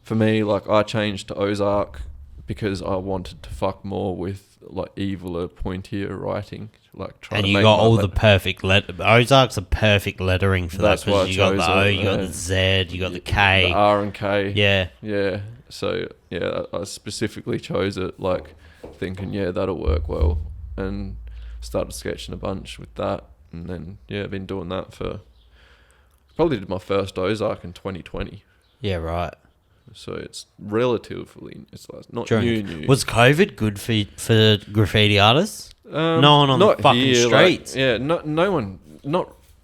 for me, like I changed to OZARK because I wanted to fuck more with like eviler, pointier writing. Like trying and to you make got all the perfect OZARK's a perfect lettering for that's that. Why you got the O, you got the Z, you got the K. The R and K. Yeah. Yeah. So yeah, I specifically chose it like thinking, yeah, that'll work well, and started sketching a bunch with that, and then I've been doing that for probably did my first OZARK in 2020. Yeah, right. So it's relatively, it's like not new. Was COVID good for graffiti artists? No one on the fucking here, streets. No one.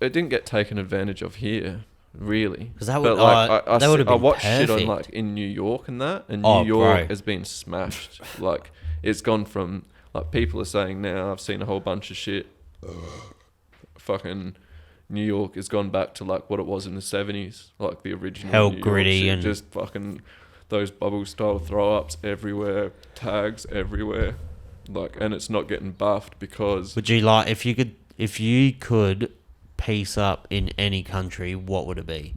It didn't get taken advantage of here, really. Because that would have been I watched perfect. shit on like in New York and that, and New York has been smashed. Like it's gone from like people are saying now. I've seen a whole bunch of shit. Fucking New York has gone back to like what it was in the 70s, like the original hell New gritty York shit, and just fucking those bubble style throw ups everywhere, tags everywhere, like, and it's not getting buffed because. Would you like if you could piece up in any country, what would it be?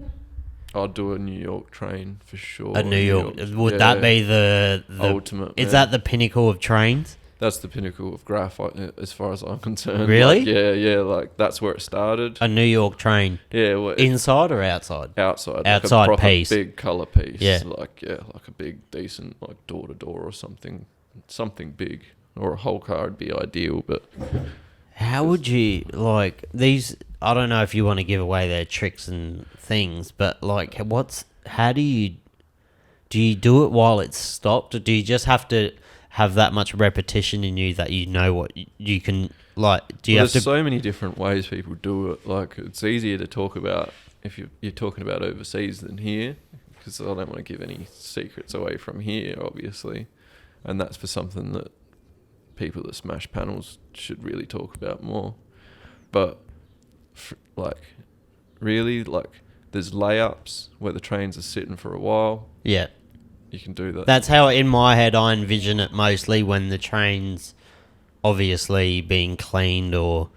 I'd do a New York train for sure. A New York. Would that be the ultimate? Is that the pinnacle of trains? That's the pinnacle of graphite, as far as I'm concerned. Really? Like, yeah. Like that's where it started. A New York train. Yeah. Well, inside or outside? Outside. Outside like a proper piece. Big color piece. Yeah. Like a big decent like door to door or something big, or a whole car would be ideal. But how would you like these? I don't know if you want to give away their tricks and things, but like, how do you do it while it's stopped, or do you just have to have that much repetition in you that you know what you can like? There's so many different ways people do it. Like it's easier to talk about if you're talking about overseas than here, because I don't want to give any secrets away from here, obviously, and that's for something that people that smash panels should really talk about more. But really, there's layups where the trains are sitting for a while. Yeah. You can do that. That's how, in my head, I envision it mostly when the train's obviously being cleaned or...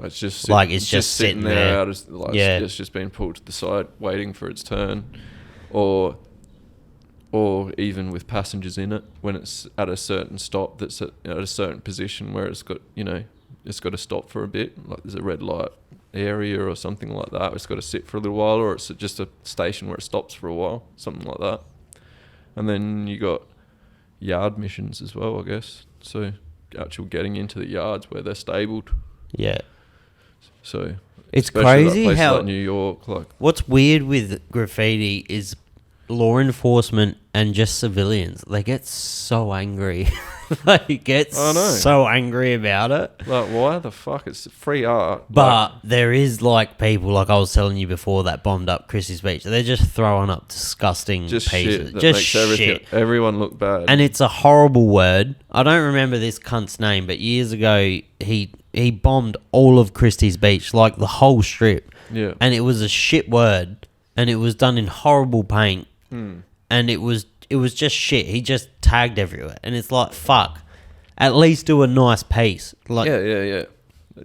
It's just sitting there. It's just been pulled to the side, waiting for its turn. Or even with passengers in it, when it's at a certain stop that's at a certain position where it's got to stop for a bit, like there's a red light area or something like that. It's got to sit for a little while, or it's just a station where it stops for a while, something like that. And then you got yard missions as well, I guess. So actual getting into the yards where they're stabled. Yeah. So it's crazy like how like New York. Like what's weird with graffiti is law enforcement and just civilians. They get so angry. They get so angry about it. Like, why the fuck? It's free art. But there is like people, like I was telling you before, that bombed up Christie's Beach. They're just throwing up disgusting pieces. Shit that just makes shit. Everyone look bad. And it's a horrible word. I don't remember this cunt's name, but years ago he bombed all of Christie's Beach, like the whole strip. Yeah. And it was a shit word, and it was done in horrible paint. And it was just shit. He just tagged everywhere, and it's like, fuck. At least do a nice piece. Like, yeah.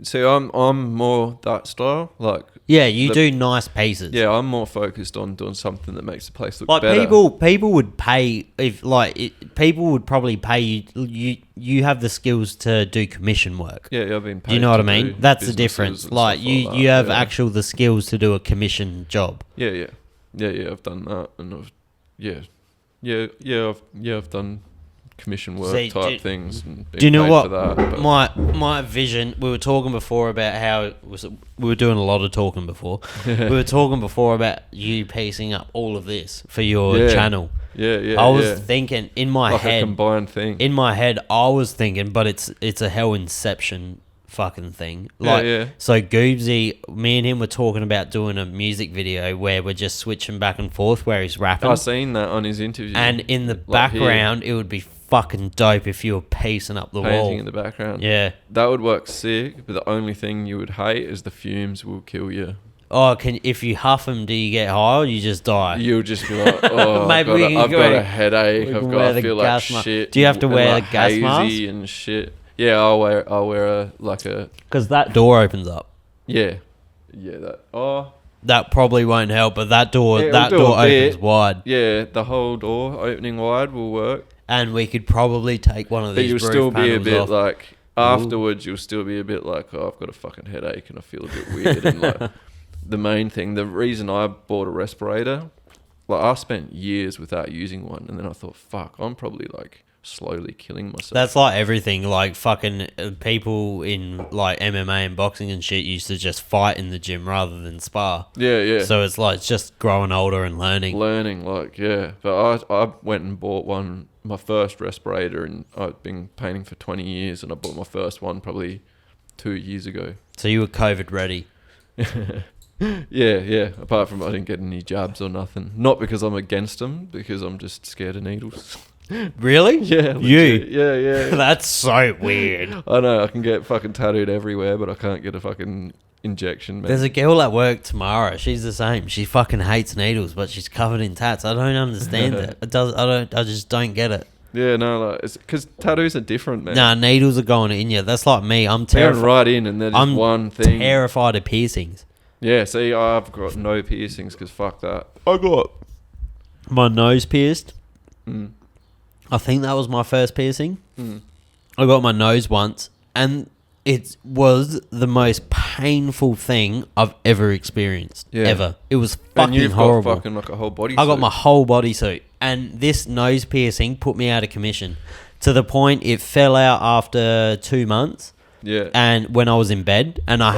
See, I'm more that style. Like, yeah, you do nice pieces. Yeah, I'm more focused on doing something that makes the place look like better. People would pay people would probably pay you. You have the skills to do commission work. Yeah, I've been paid. Do you know what I mean? That's the difference. Like you have actual the skills to do a commission job. Yeah. I've done that, and I've done commission work type things. And do you know what? That, my vision. We were talking before about how we were doing a lot of talking before. We were talking before about you piecing up all of this for your channel. Yeah. I was thinking in my head, a combined thing. In my head, I was thinking, but it's a hell inception fucking thing. Like, so Goobsy, me and him were talking about doing a music video where we're just switching back and forth where he's rapping. I've seen that on his interview. And in the background, it would be fucking dope if you were piecing up the wall. Painting in the background. Yeah. That would work sick, but the only thing you would hate is the fumes will kill you. Oh, if you huff them, do you get high or you just die? You'll just be like, oh, I've got a headache. I feel like shit. Do you have to wear the gas mask? And shit. Yeah, I'll wear because that door opens up. Yeah. That probably won't help, but that door opens wide. Yeah, the whole door opening wide will work. And we could probably take one of these. But you'll still be a bit off. Like afterwards. You'll still be a bit like, oh, I've got a fucking headache and I feel a bit weird. And like the main thing, the reason I bought a respirator, like I spent years without using one, and then I thought, fuck, I'm probably like slowly killing myself. That's like everything. Like fucking people in like MMA and boxing and shit used to just fight in the gym rather than spar. Yeah. So it's like just growing older and learning. But I went and bought one, my first respirator, and I've been painting for 20 years, and I bought my first one probably 2 years ago. So you were COVID ready. Yeah. Apart from I didn't get any jabs or nothing. Not because I'm against them, because I'm just scared of needles. Really? Yeah. Legit. You? Yeah. That's so weird. I know, I can get fucking tattooed everywhere, but I can't get a fucking injection, man. There's a girl at work tomorrow. She's the same. She fucking hates needles, but she's covered in tats. I don't understand it. I just don't get it. Yeah, no, like, it's because tattoos are different, man. Nah, needles are going in you. That's like me. I'm terrified. Going right in, and they're just one thing. I'm terrified of piercings. Yeah, see, I've got no piercings because fuck that. I got my nose pierced. I think that was my first piercing. I got my nose once, and it was the most painful thing I've ever experienced. Yeah. Ever. It was fucking horrible. Got fucking like a whole body suit. I got my whole bodysuit, and this nose piercing put me out of commission to the point it fell out after 2 months. Yeah. And when I was in bed, and I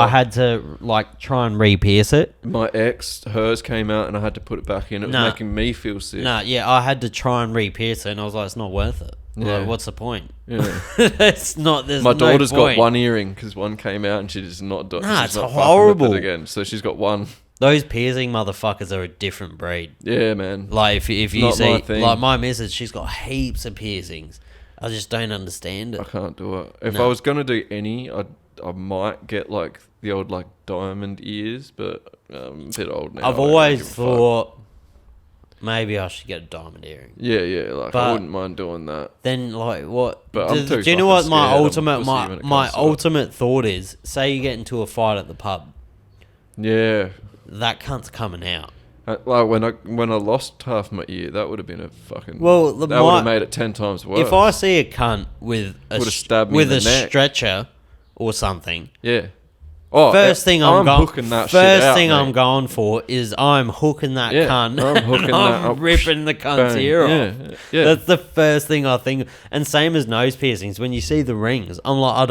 had to like try and re-pierce it. My ex, hers came out, and I had to put it back in. It was making me feel sick. I had to try and re-pierce it, and I was like, it's not worth it. Yeah. Like, what's the point? Yeah. It's not. There's my no daughter's point. got one earring because one came out, and she just not. It's horrible. Again, so she's got one. Those piercing motherfuckers are a different breed. Yeah, man. Like if you see, like my missus, she's got heaps of piercings. I just don't understand it. I can't do it. If I was gonna do any, I might get like the old like diamond ears, but I'm a bit old now. I've always thought maybe I should get a diamond earring. Yeah. Like I wouldn't mind doing that. Then like what? But do you know what my ultimate thought is? Say you get into a fight at the pub. Yeah. That cunt's coming out. Like when I lost half my ear, that would have been a fucking. Well, that would have made it 10 times worse. If I see a cunt with a stretcher or something, yeah. First thing I'm going for is I'm hooking that cunt. I'm ripping the cunt's ear off. Yeah. That's the first thing I think. And same as nose piercings. When you see the rings, I'm like,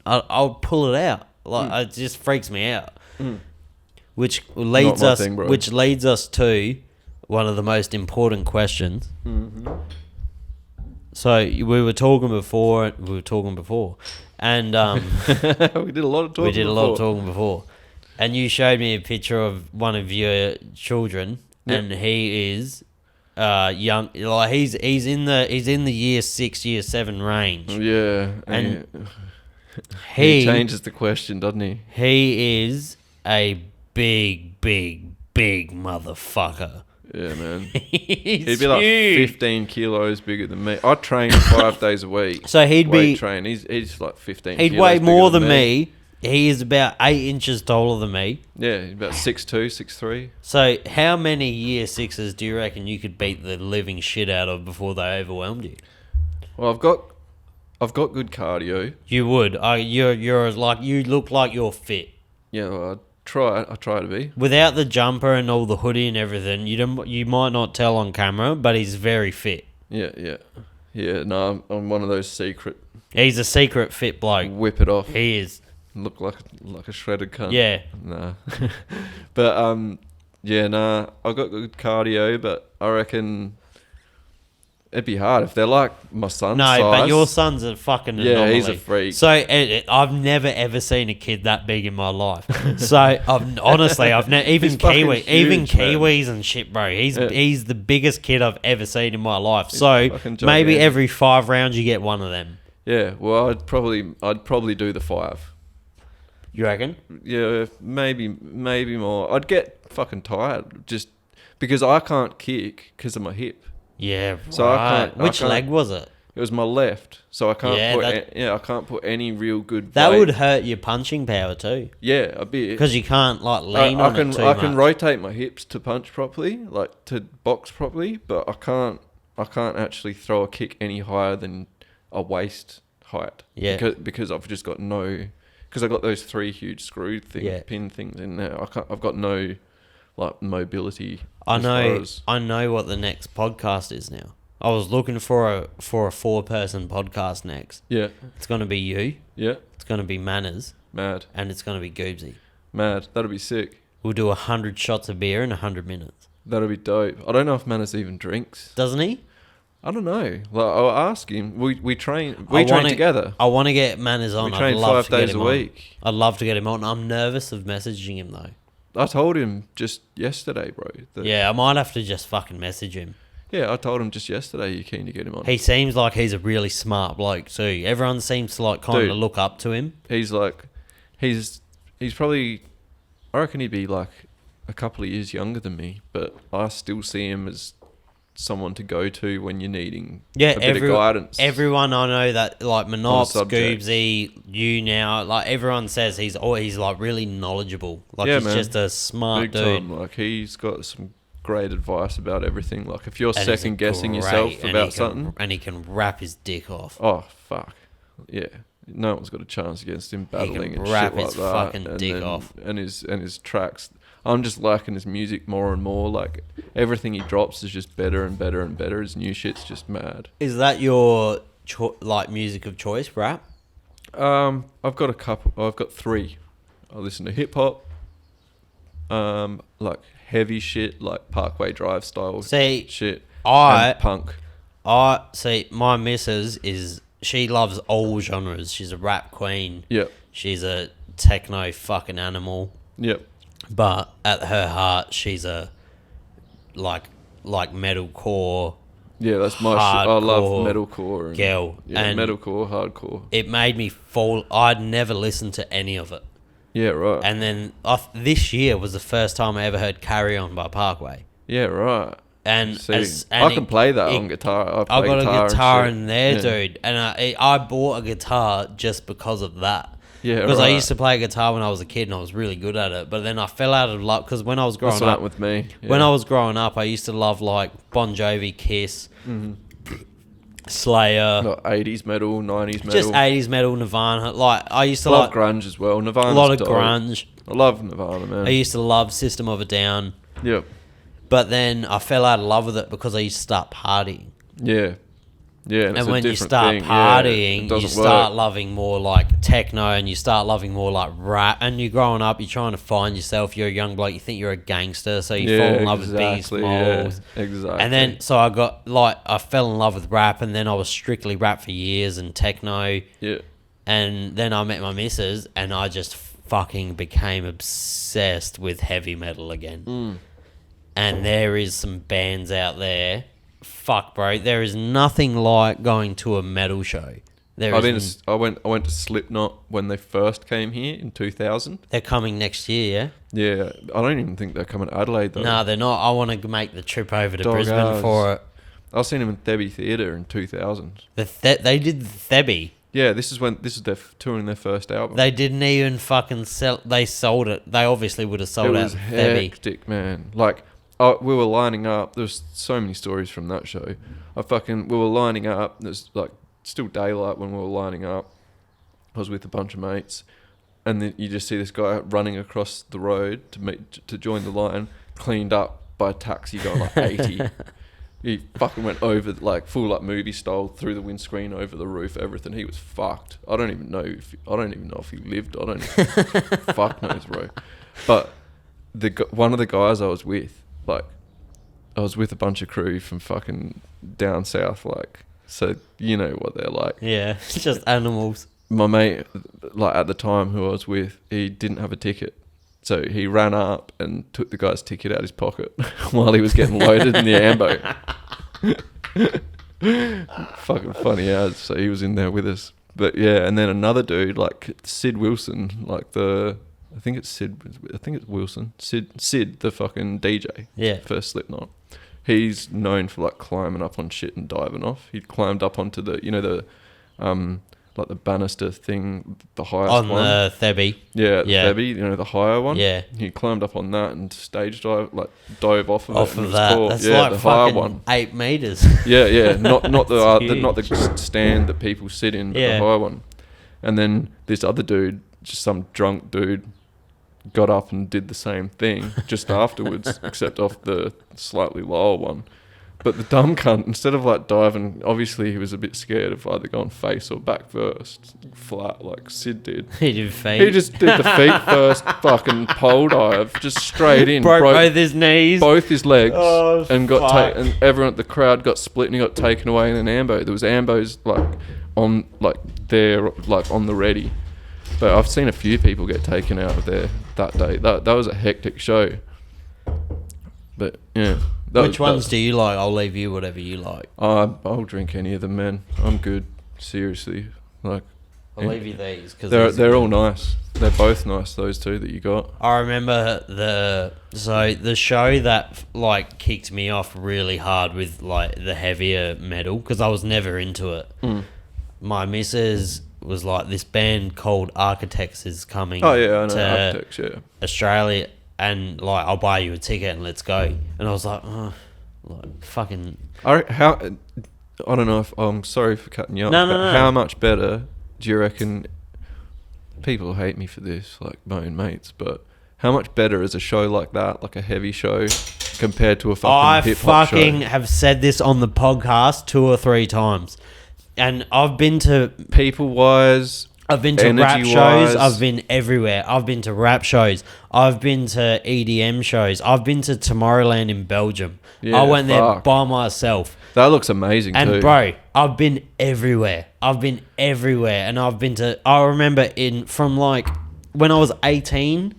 I'll pull it out. Like it just freaks me out. Which leads us to one of the most important questions. Mm-hmm. So we were talking before, and we did a lot of talking before. And you showed me a picture of one of your children, and he is young. Like he's in the year 6, year 7 range. Yeah, and he changes the question, doesn't he? He is a big motherfucker. Yeah, man. He'd be like 15 kilos bigger than me. I train 5 days a week. So he'd be train. He's like 15. He'd weigh more than me. He is about 8 inches taller than me. Yeah, about 6'2", 6'3". So how many year 6s do you reckon you could beat the living shit out of before they overwhelmed you? Well, I've got good cardio. You would. You're like, you look like you're fit. Yeah, well, I try to be. Without the jumper and all the hoodie and everything, you might not tell on camera, but he's very fit. Yeah. Yeah, no, I'm one of those secret. He's a secret fit bloke. Whip it off. He is. Look like a shredded cunt. Yeah. Nah. But, yeah, nah, I've got good cardio, but I reckon it'd be hard if they're like my son's size. No, but your son's a fucking anomaly. Yeah, he's a freak. So I've never ever seen a kid that big in my life. So honestly, I've never even Kiwis and shit, bro. He's the biggest kid I've ever seen in my life. So maybe every 5 rounds you get one of them. Yeah, well, I'd probably do the 5. You reckon? Yeah, maybe more. I'd get fucking tired just because I can't kick because of my hip. Yeah, so right. Which leg was it? It was my left, so I can't I can't put any real good. That weight. would hurt your punching power too. Yeah, a bit. Because you can't like lean on it too much. I can rotate my hips to punch properly, like to box properly, but I can't actually throw a kick any higher than a waist height. Yeah. Because I've just got no. Because I got those 3 huge screw pin things in there. I've got no like mobility. I know what the next podcast is now. I was looking for a 4-person podcast next. Yeah. It's going to be you. Yeah. It's going to be Manners. Mad. And it's going to be Goobsy. Mad. That'll be sick. We'll do 100 shots of beer in 100 minutes. That'll be dope. I don't know if Manners even drinks. Doesn't he? I don't know. Like, I'll ask him. We train together. I want to get Manners on. We train 5 days a week. I'd love to get him on. I'm nervous of messaging him though. I told him just yesterday, bro. Yeah, I might have to just fucking message him. Yeah, I told him just yesterday you're keen to get him on. He seems like he's a really smart bloke too. Everyone seems to like kind of look up to him. He's like, he's probably, I reckon he'd be like a couple of years younger than me, but I still see him as someone to go to when you're needing a bit of guidance. Everyone I know that like Monops, Goobsy, you now, like everyone says he's like really knowledgeable. Like he's just a smart dude. Time. Like he's got some great advice about everything. Like if you're second guessing yourself about something, and he can rap his dick off. Oh fuck, yeah. No one's got a chance against him battling and shit like that. Rap his fucking dick off. And his tracks. I'm just liking his music more and more. Like everything he drops is just better and better and better. His new shit's just mad. Is that your like music of choice, rap? I've got a couple. I've got 3. I listen to hip hop, like heavy shit, like Parkway Drive style shit. And punk. My missus she loves all genres. She's a rap queen. Yep. She's a techno fucking animal. Yep. But at her heart, she's a like metalcore. Yeah, that's my shit. I love metalcore. Girl. Yeah, and metalcore, hardcore. It made me fall. I'd never listened to any of it. Yeah, right. And then this year was the first time I ever heard Carry On by Parkway. Yeah, right. And I can play that on guitar. I got a guitar in there, dude. And I bought a guitar just because of that. Yeah, because I used to play guitar when I was a kid and I was really good at it. But then I fell out of love because when I was growing up, with me. Yeah. When I was growing up, I used to love like Bon Jovi, Kiss, Slayer, 80s metal, 90s metal, just 80s metal, Nirvana. Like I used to love grunge as well. Nirvana, a lot of grunge. I love Nirvana, man. I used to love System of a Down. Yep. But then I fell out of love with it because I used to start partying. Yeah. Yeah, and when you start partying, you start loving more like techno, and you start loving more like rap. And you're growing up, you're trying to find yourself. You're a young bloke, you think you're a gangster, so you fall in love with Biggie Smalls. Yeah, exactly. And then so I fell in love with rap, and then I was strictly rap for years and techno. Yeah. And then I met my missus, and I just fucking became obsessed with heavy metal again. And there is some bands out there. Fuck, bro. There is nothing like going to a metal show. I went to Slipknot when they first came here in 2000. They're coming next year, yeah? Yeah. I don't even think they're coming to Adelaide, though. No, they're not. I want to make the trip over to Brisbane for it. I seen them in Thebby Theatre in 2000. They did the Thebby. Yeah, this is their touring their first album. They didn't even fucking sell. They sold it. They obviously would have sold out Thebby. It was hectic, man. Like... we were lining up. There's so many stories from that show. We were lining up. There's like still daylight when we were lining up. I was with a bunch of mates, and then you just see this guy running across the road to join the line, cleaned up by a taxi going like 80. He fucking went over, like, full, like, movie style, through the windscreen, over the roof, everything. He was fucked. I don't even know if he lived. I don't even, fuck knows, bro. But one of the guys I was with, like, I was with a bunch of crew from fucking down south, like, so you know what they're like. Yeah, just animals. My mate, like, at the time who I was with, he didn't have a ticket. So he ran up and took the guy's ticket out of his pocket while he was getting loaded in the ambo. Fucking funny as. So he was in there with us. But yeah, and then another dude, like Sid Wilson, like I think it's Wilson. Sid, the fucking DJ. Yeah. First Slipknot. He's known for, like, climbing up on shit and diving off. He climbed up onto the like the banister thing, the highest one. On the Thebby. Yeah, Thebby, the higher one. Yeah. He climbed up on that and stage dove off of it. Off of that. That's yeah, like the higher fucking one. 8 meters. Yeah. Not the stand that people sit in, but the higher one. And then this other dude, just some drunk dude, got up and did the same thing just afterwards, except off the slightly lower one. But the dumb cunt, instead of, like, diving, obviously he was a bit scared of either going face or back first, flat like Sid did. He did feet. He just did the feet first, fucking pole dive, just straight in. Broke both his knees. Both his legs. Oh, and and everyone at the crowd got split and he got taken away in an ambo. There was ambos, like, on, like, there, like, on the ready. But I've seen a few people get taken out of there that day. That was a hectic show. But, yeah. Which ones do you like? I'll leave you whatever you like. I'll drink any of them, man. I'm good. Seriously. Like, I'll leave you these. Cause they're all nice. They're both nice, those two that you got. I remember the show that, like, kicked me off really hard with, like, the heavier metal, because I was never into it. My missus was like, this band called Architects is coming I know Architects, yeah. Australia, and, like, I'll buy you a ticket and let's go. And I was like, oh, like, fucking... I don't know if... I'm sorry for cutting you off, No. How much better do you reckon... People hate me for this, like my own mates, but how much better is a show like that, like a heavy show, compared to a fucking hip-hop show? I fucking have said this on the podcast 2 or 3 times. And I've been to... People-wise... I've been to rap shows. I've been everywhere. I've been to rap shows. I've been to EDM shows. I've been to Tomorrowland in Belgium. Yeah, I went there by myself. That looks amazing too. And bro, I've been everywhere. And I've been to... I remember from, like, when I was 18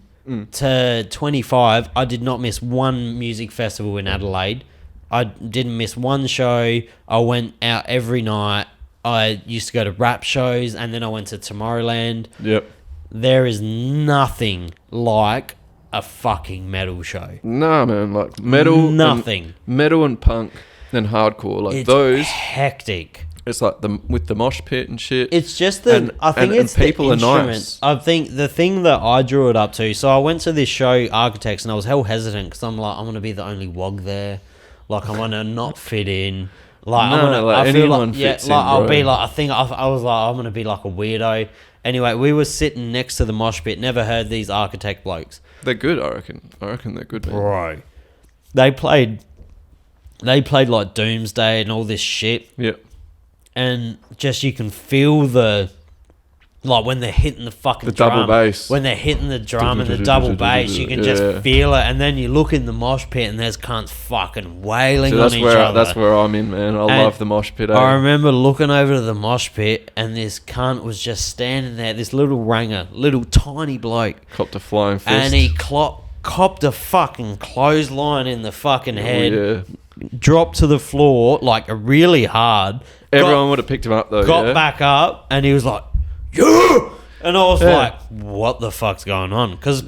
to 25, I did not miss one music festival in Adelaide. I didn't miss one show. I went out every night. I used to go to rap shows, and then I went to Tomorrowland. Yep. There is nothing like a fucking metal show. Nah, man. Like, metal... Nothing. Metal and punk and hardcore. Like, it's those... hectic. It's like with the mosh pit and shit. It's just I think it's people the instrument. Are nice. I think the thing that I drew it up to... So I went to this show, Architects, and I was hell hesitant, because I'm like, I'm going to be the only wog there. Like, I'm going to not fit in... Like, I feel like, yeah, like, I'll be like, I was like, I'm going to be like a weirdo. Anyway, we were sitting next to the mosh pit, never heard these Architect blokes. They're good, I reckon. I reckon they're good, man. Bro. They played like Doomsday and all this shit. Yep. And just, you can feel like, when they're hitting the fucking drum. Double bass. When they're hitting the drum and the double bass, you can just feel it. And then you look in the mosh pit and there's cunts fucking wailing on each other. That's where I'm in, man. I love the mosh pit. I remember looking over to the mosh pit and this cunt was just standing there, this little ranger, little tiny bloke. Copped a flying fist. And he copped a fucking clothesline in the fucking head. Yeah. Dropped to the floor, like, really hard. Everyone would have picked him up, though. Got back up and he was like, yeah! And I was like, what the fuck's going on? Because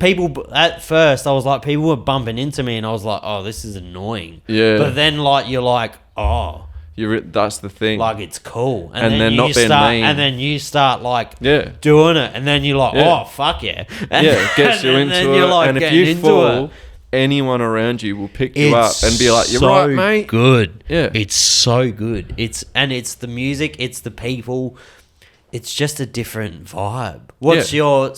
at first, I was like, people were bumping into me and I was like, oh, this is annoying. Yeah. But then, like, you're like, oh. That's the thing. Like, it's cool. And then not being mean. And then you start, like, doing it. And then you're like, oh, fuck yeah. And it gets you into it. Like, and if you fall, anyone around you will pick you up and be like, you're right, mate. Good. Yeah. It's so good. It's the music, it's the people. It's just a different vibe. What's your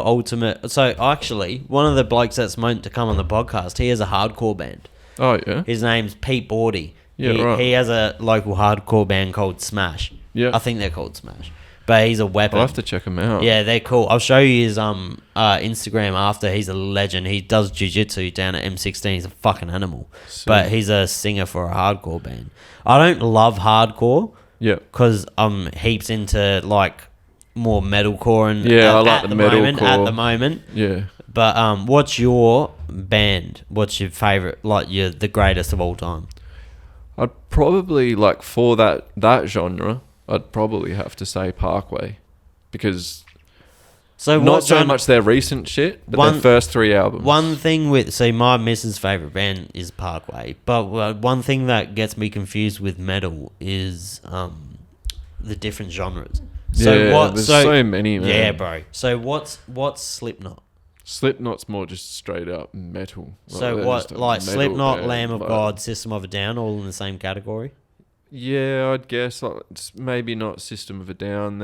ultimate... So, actually, one of the blokes that's meant to come on the podcast, he has a hardcore band. Oh, yeah? His name's Pete Bordy. Yeah, he has a local hardcore band called Smash. Yeah. I think they're called Smash. But he's a weapon. I'll have to check him out. Yeah, they're cool. I'll show you his Instagram after. He's a legend. He does jiu-jitsu down at M16. He's a fucking animal. Sick. But he's a singer for a hardcore band. I don't love hardcore. Yeah. Because I'm heaps into, like, more metalcore. And I like the metalcore. At the moment. Yeah. But what's your band? What's your favourite, like, the greatest of all time? I'd probably, like, for that genre... I'd probably have to say Parkway, because not so much their recent shit, but their first 3 albums. One thing my missus' favourite band is Parkway, but one thing that gets me confused with metal is the different genres. There's so many, man. Yeah, bro. So what's Slipknot? Slipknot's more just straight up metal. So what, like Slipknot, Lamb of God, System of a Down, all in the same category? Yeah, I'd guess. Like, it's maybe not System of a Down.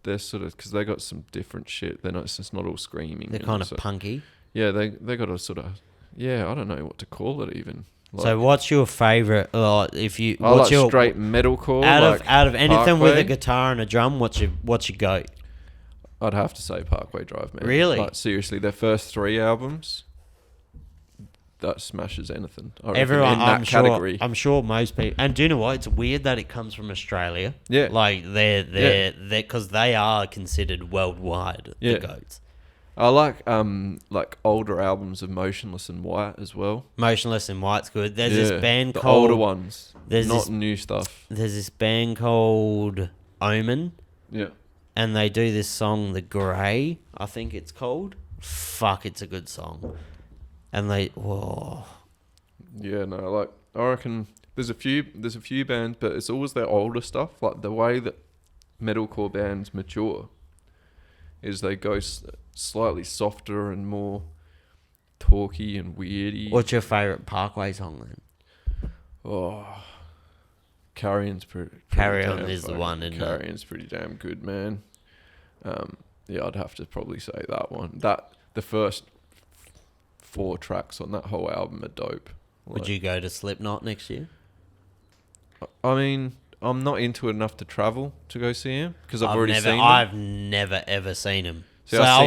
They're sort of, because they got some different shit. It's just not all screaming. They're kind of punky. Yeah, they got a sort of, I don't know what to call it even. Like, so what's your favourite? Straight metalcore. Out of anything Parkway, with a guitar and a drum, what's your go? I'd have to say Parkway Drive, man. Really? Like, seriously, their first 3 albums. That smashes anything. Everyone, in that category. I'm sure most people. And do you know what? It's weird that it comes from Australia. Yeah. Like they're because they are considered worldwide the goats. I like older albums of Motionless in White as well. Motionless in White's good. There's this band the called older ones. Not new stuff. There's this band called Omen. Yeah. And they do this song, The Grey, I think it's called. Fuck, it's a good song. And whoa. Yeah, no, like, I reckon there's a few bands, but it's always their older stuff. Like, the way that metalcore bands mature is they go slightly softer and more talky and weirdy. What's your favourite Parkway song then? Oh, Carrion's pretty Carrion is the one, isn't it? Carrion's pretty damn good, man. I'd have to probably say that one. The first 4 tracks on that whole album are dope. Would you go to Slipknot next year? I mean, I'm not into it enough to travel to go see him because I've already seen them. I've never ever seen him. So I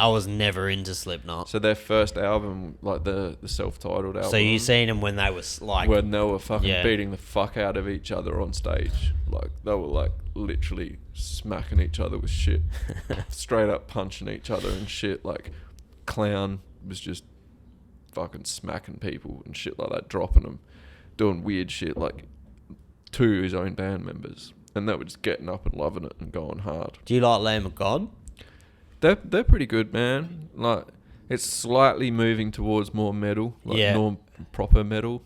was never into Slipknot. So their first album, like the self-titled album. So you seen them when they were when they were fucking beating the fuck out of each other on stage. Like they were like literally smacking each other with shit, straight up punching each other and shit. Like Clown was just fucking smacking people and shit like that, dropping them, doing weird shit like to his own band members, and they were just getting up and loving it and going hard. Do you like Lamb of God? They're pretty good, man. Like it's slightly moving towards more metal, like proper metal.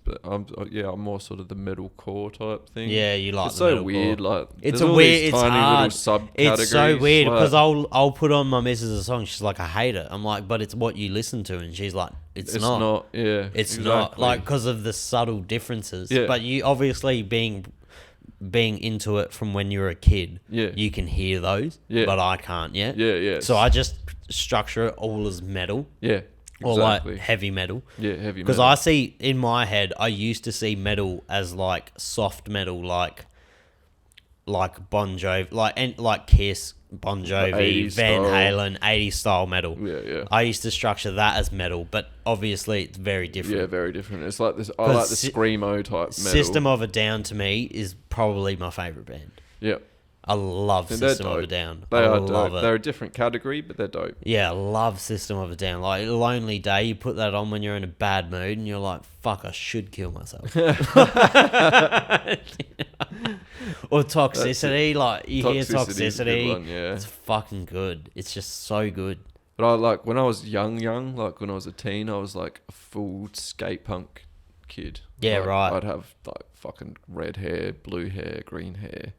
But I'm more sort of the metalcore type thing. Yeah, you like. It's so weird. Like it's a weird. It's tiny hard. Little subcategories. It's so weird because I'll put on my missus a song. She's like, I hate it. I'm like, but it's what you listen to, and she's like, it's not. Yeah, it's not like because of the subtle differences. Yeah. But you obviously being into it from when you were a kid. Yeah. You can hear those. Yeah. But I can't yet. Yeah, yeah. So I just structure it all as metal. Yeah. Or like heavy metal. Yeah, heavy metal. Because I see, in my head, I used to see metal as like soft metal, like Bon Jovi, like Kiss, Bon Jovi, Van Halen, 80s style metal. Yeah, yeah. I used to structure that as metal, but obviously it's very different. Yeah, very different. It's like this. I like the screamo type metal. System of a Down to me is probably my favourite band. Yeah. I love System of a Down. They are dope. They're a different category, but they're dope. Yeah, I love System of a Down. Like, Lonely Day, you put that on when you're in a bad mood and you're like, fuck, I should kill myself. Or Toxicity, like, you hear Toxicity. Yeah. It's fucking good. It's just so good. But I like, when I was young, like when I was a teen, I was like a full skate punk kid. Yeah, like, right. I'd have like fucking red hair, blue hair, green hair.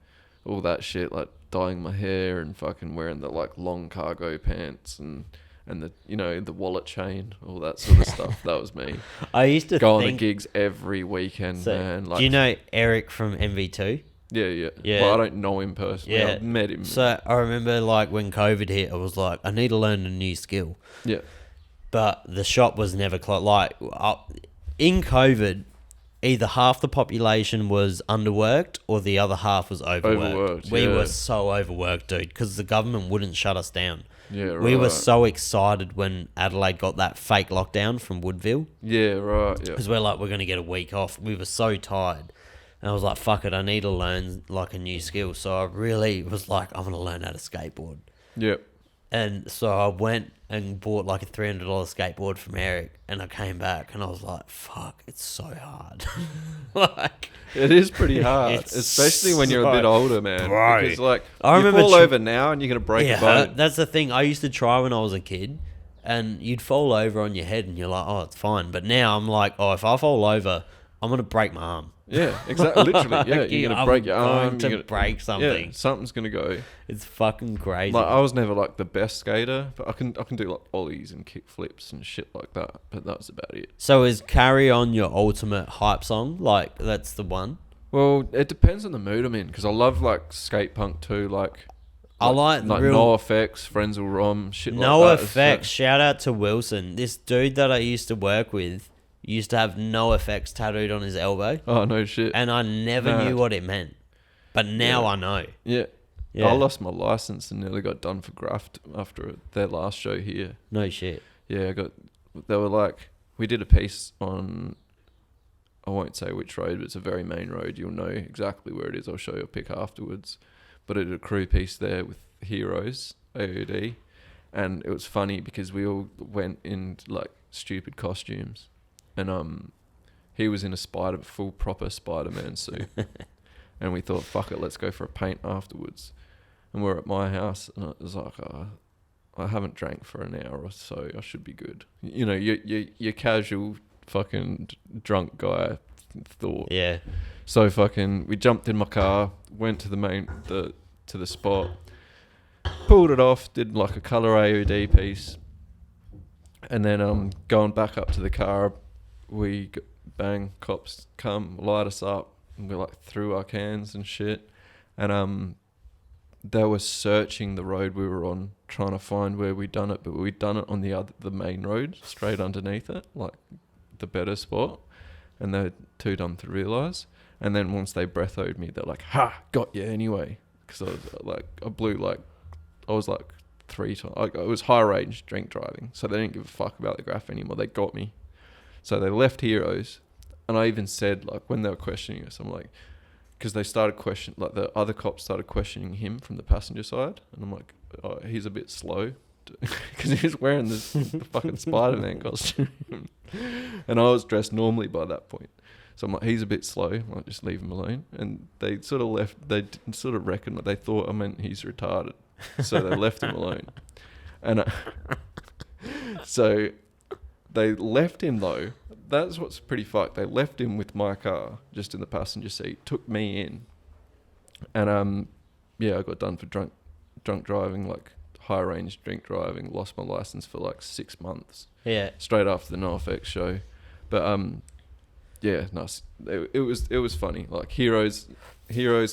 All that shit, like dyeing my hair and fucking wearing the like long cargo pants and the the wallet chain, all that sort of stuff. That was me. I used to go on the gigs every weekend, man. Like, do you know Eric from MV2? Yeah. Yeah. Well, I don't know him personally. Yeah. I've met him. So I remember like when COVID hit, I was like, I need to learn a new skill. Yeah. But the shop was never closed. Like in COVID, either half the population was underworked or the other half was overworked. We were so overworked, dude, because the government wouldn't shut us down. Yeah, right. We were so excited when Adelaide got that fake lockdown from Woodville. Yeah, right. Yeah. Because we're going to get a week off. We were so tired. And I was like, fuck it, I need to learn like a new skill. So I really was like, I'm going to learn how to skateboard. Yep. And so I went and bought like a $300 skateboard from Eric, and I came back and I was like, fuck, it's so hard. Like, it is pretty hard, especially when you're a bit older, man. Bro. Because like, you fall over now and you're going to break a bone. That's the thing. I used to try when I was a kid, and you'd fall over on your head and you're like, oh, it's fine. But now I'm like, oh, if I fall over, I'm going to break my arm. Yeah, exactly. Literally, yeah. You're going to break your arm. You're going to break something. Yeah, something's going to go. It's fucking crazy. Like, I was never like the best skater, but I can do like ollies and kick flips and shit like that. But that's about it. So is Carry On your ultimate hype song? Like, that's the one? Well, it depends on the mood I'm in, because I love like skate punk too. Like I like real... No Effects, Friends Will Rom, shit No like that. No Effects. Shout out to Wilson. This dude that I used to work with used to have No Effects tattooed on his elbow. Oh, no shit. And I never knew what it meant. But now I know. Yeah. I lost my license and nearly got done for graft after their last show here. No shit. Yeah, they were like, we did a piece on, I won't say which road, but it's a very main road. You'll know exactly where it is. I'll show you a pic afterwards. But I did a crew piece there with Heroes, AOD. And it was funny because we all went in like stupid costumes. And he was in a full proper Spider-Man suit. And we thought, fuck it, let's go for a paint afterwards. And we're at my house, and I was like, I haven't drank for an hour or so, I should be good. You know, your casual fucking drunk guy thought. Yeah. So we jumped in my car, went to to the spot, pulled it off, did like a colour AOD piece. And then going back up to the car, cops come, light us up, and we like threw our cans and shit. And they were searching the road we were on, trying to find where we'd done it, but we'd done it on the main road, straight underneath it, like the better spot. And they were too dumb to realise. And then once they breathoed me, they're like, ha, got you anyway. Because I was like, I was like 3 times. It was high range drink driving, so they didn't give a fuck about the graph anymore. They got me. So they left Heroes. And I even said, like, when they were questioning us, I'm like, because they started the other cops started questioning him from the passenger side. And I'm like, oh, he's a bit slow. Because he was wearing this fucking Spider-Man costume. And I was dressed normally by that point. So I'm like, he's a bit slow. I'll just leave him alone. And they sort of left, they sort of reckoned that they thought I meant he's retarded. So they left him alone. And so they left him though. That's what's pretty fucked. They left him with my car just in the passenger seat, took me in. And I got done for drunk driving, like high range drink driving, lost my license for like 6 months. Yeah. Straight after the No Effects show. But it was funny. Like Heroes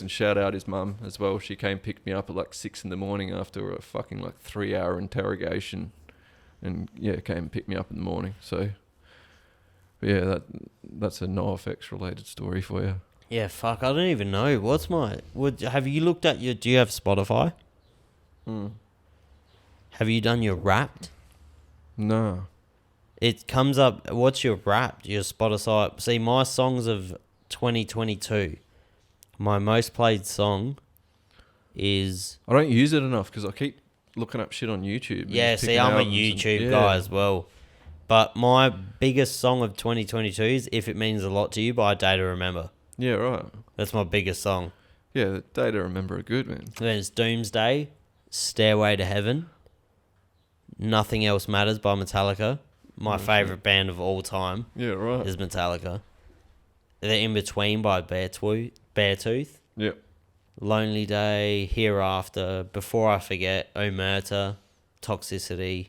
and shout out his mum as well. She came picked me up at like 6 a.m. after a fucking like 3-hour interrogation, and came and picked me up in the morning. So that's a No Effects related story for you. Yeah, fuck, I don't even know. Have you looked at do you have Spotify? Have you done your Wrapped? No. It comes up, what's your Wrapped? Your Spotify. See, my songs of 2022, my most played song is... I don't use it enough because I keep looking up shit on YouTube. Yeah, see, I'm a YouTube guy as well. But my biggest song of 2022 is If It Means a Lot to You by Day to Remember. Yeah, right. That's my biggest song. Yeah, the Day to Remember are good, man. Then it's Doomsday, Stairway to Heaven, Nothing Else Matters by Metallica. My favourite band of all time is Metallica. The In Between by Beartooth. Yep. Lonely Day, Hereafter, Before I Forget, Omerta, Toxicity.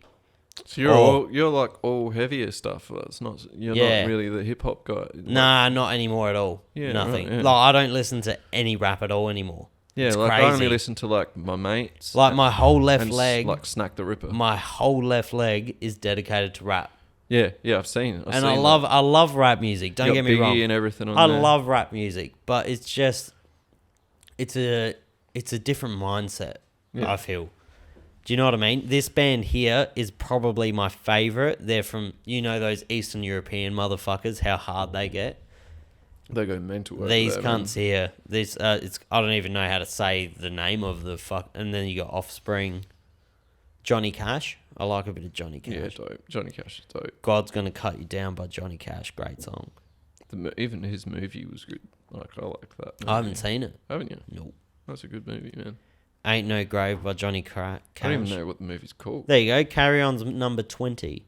So you're like all heavier stuff. It's not not really the hip hop guy. Nah, not anymore at all. Yeah, nothing. Right, yeah. Like I don't listen to any rap at all anymore. Yeah, it's like crazy. I only listen to like my mates. Like my whole left leg, like Snack the Ripper. My whole left leg is dedicated to rap. Yeah, I've seen it. I love rap music. Don't get me wrong. And everything on I there. love rap music, but it's just, it's a different mindset. Yeah. I feel. Do you know what I mean? This band here is probably my favorite. They're from, those Eastern European motherfuckers. How hard they get. They go mental. These cunts here. This I don't even know how to say the name of the fuck. And then you got Offspring, Johnny Cash. I like a bit of Johnny Cash. Yeah, dope. Johnny Cash is dope. God's Gonna Cut You Down by Johnny Cash. Great song. Even his movie was good. I like that movie. I haven't seen it. Haven't you? Nope. That's a good movie, man. Ain't No Grave by Johnny Cash. I don't even know what the movie's called. There you go. Carry On's number 20.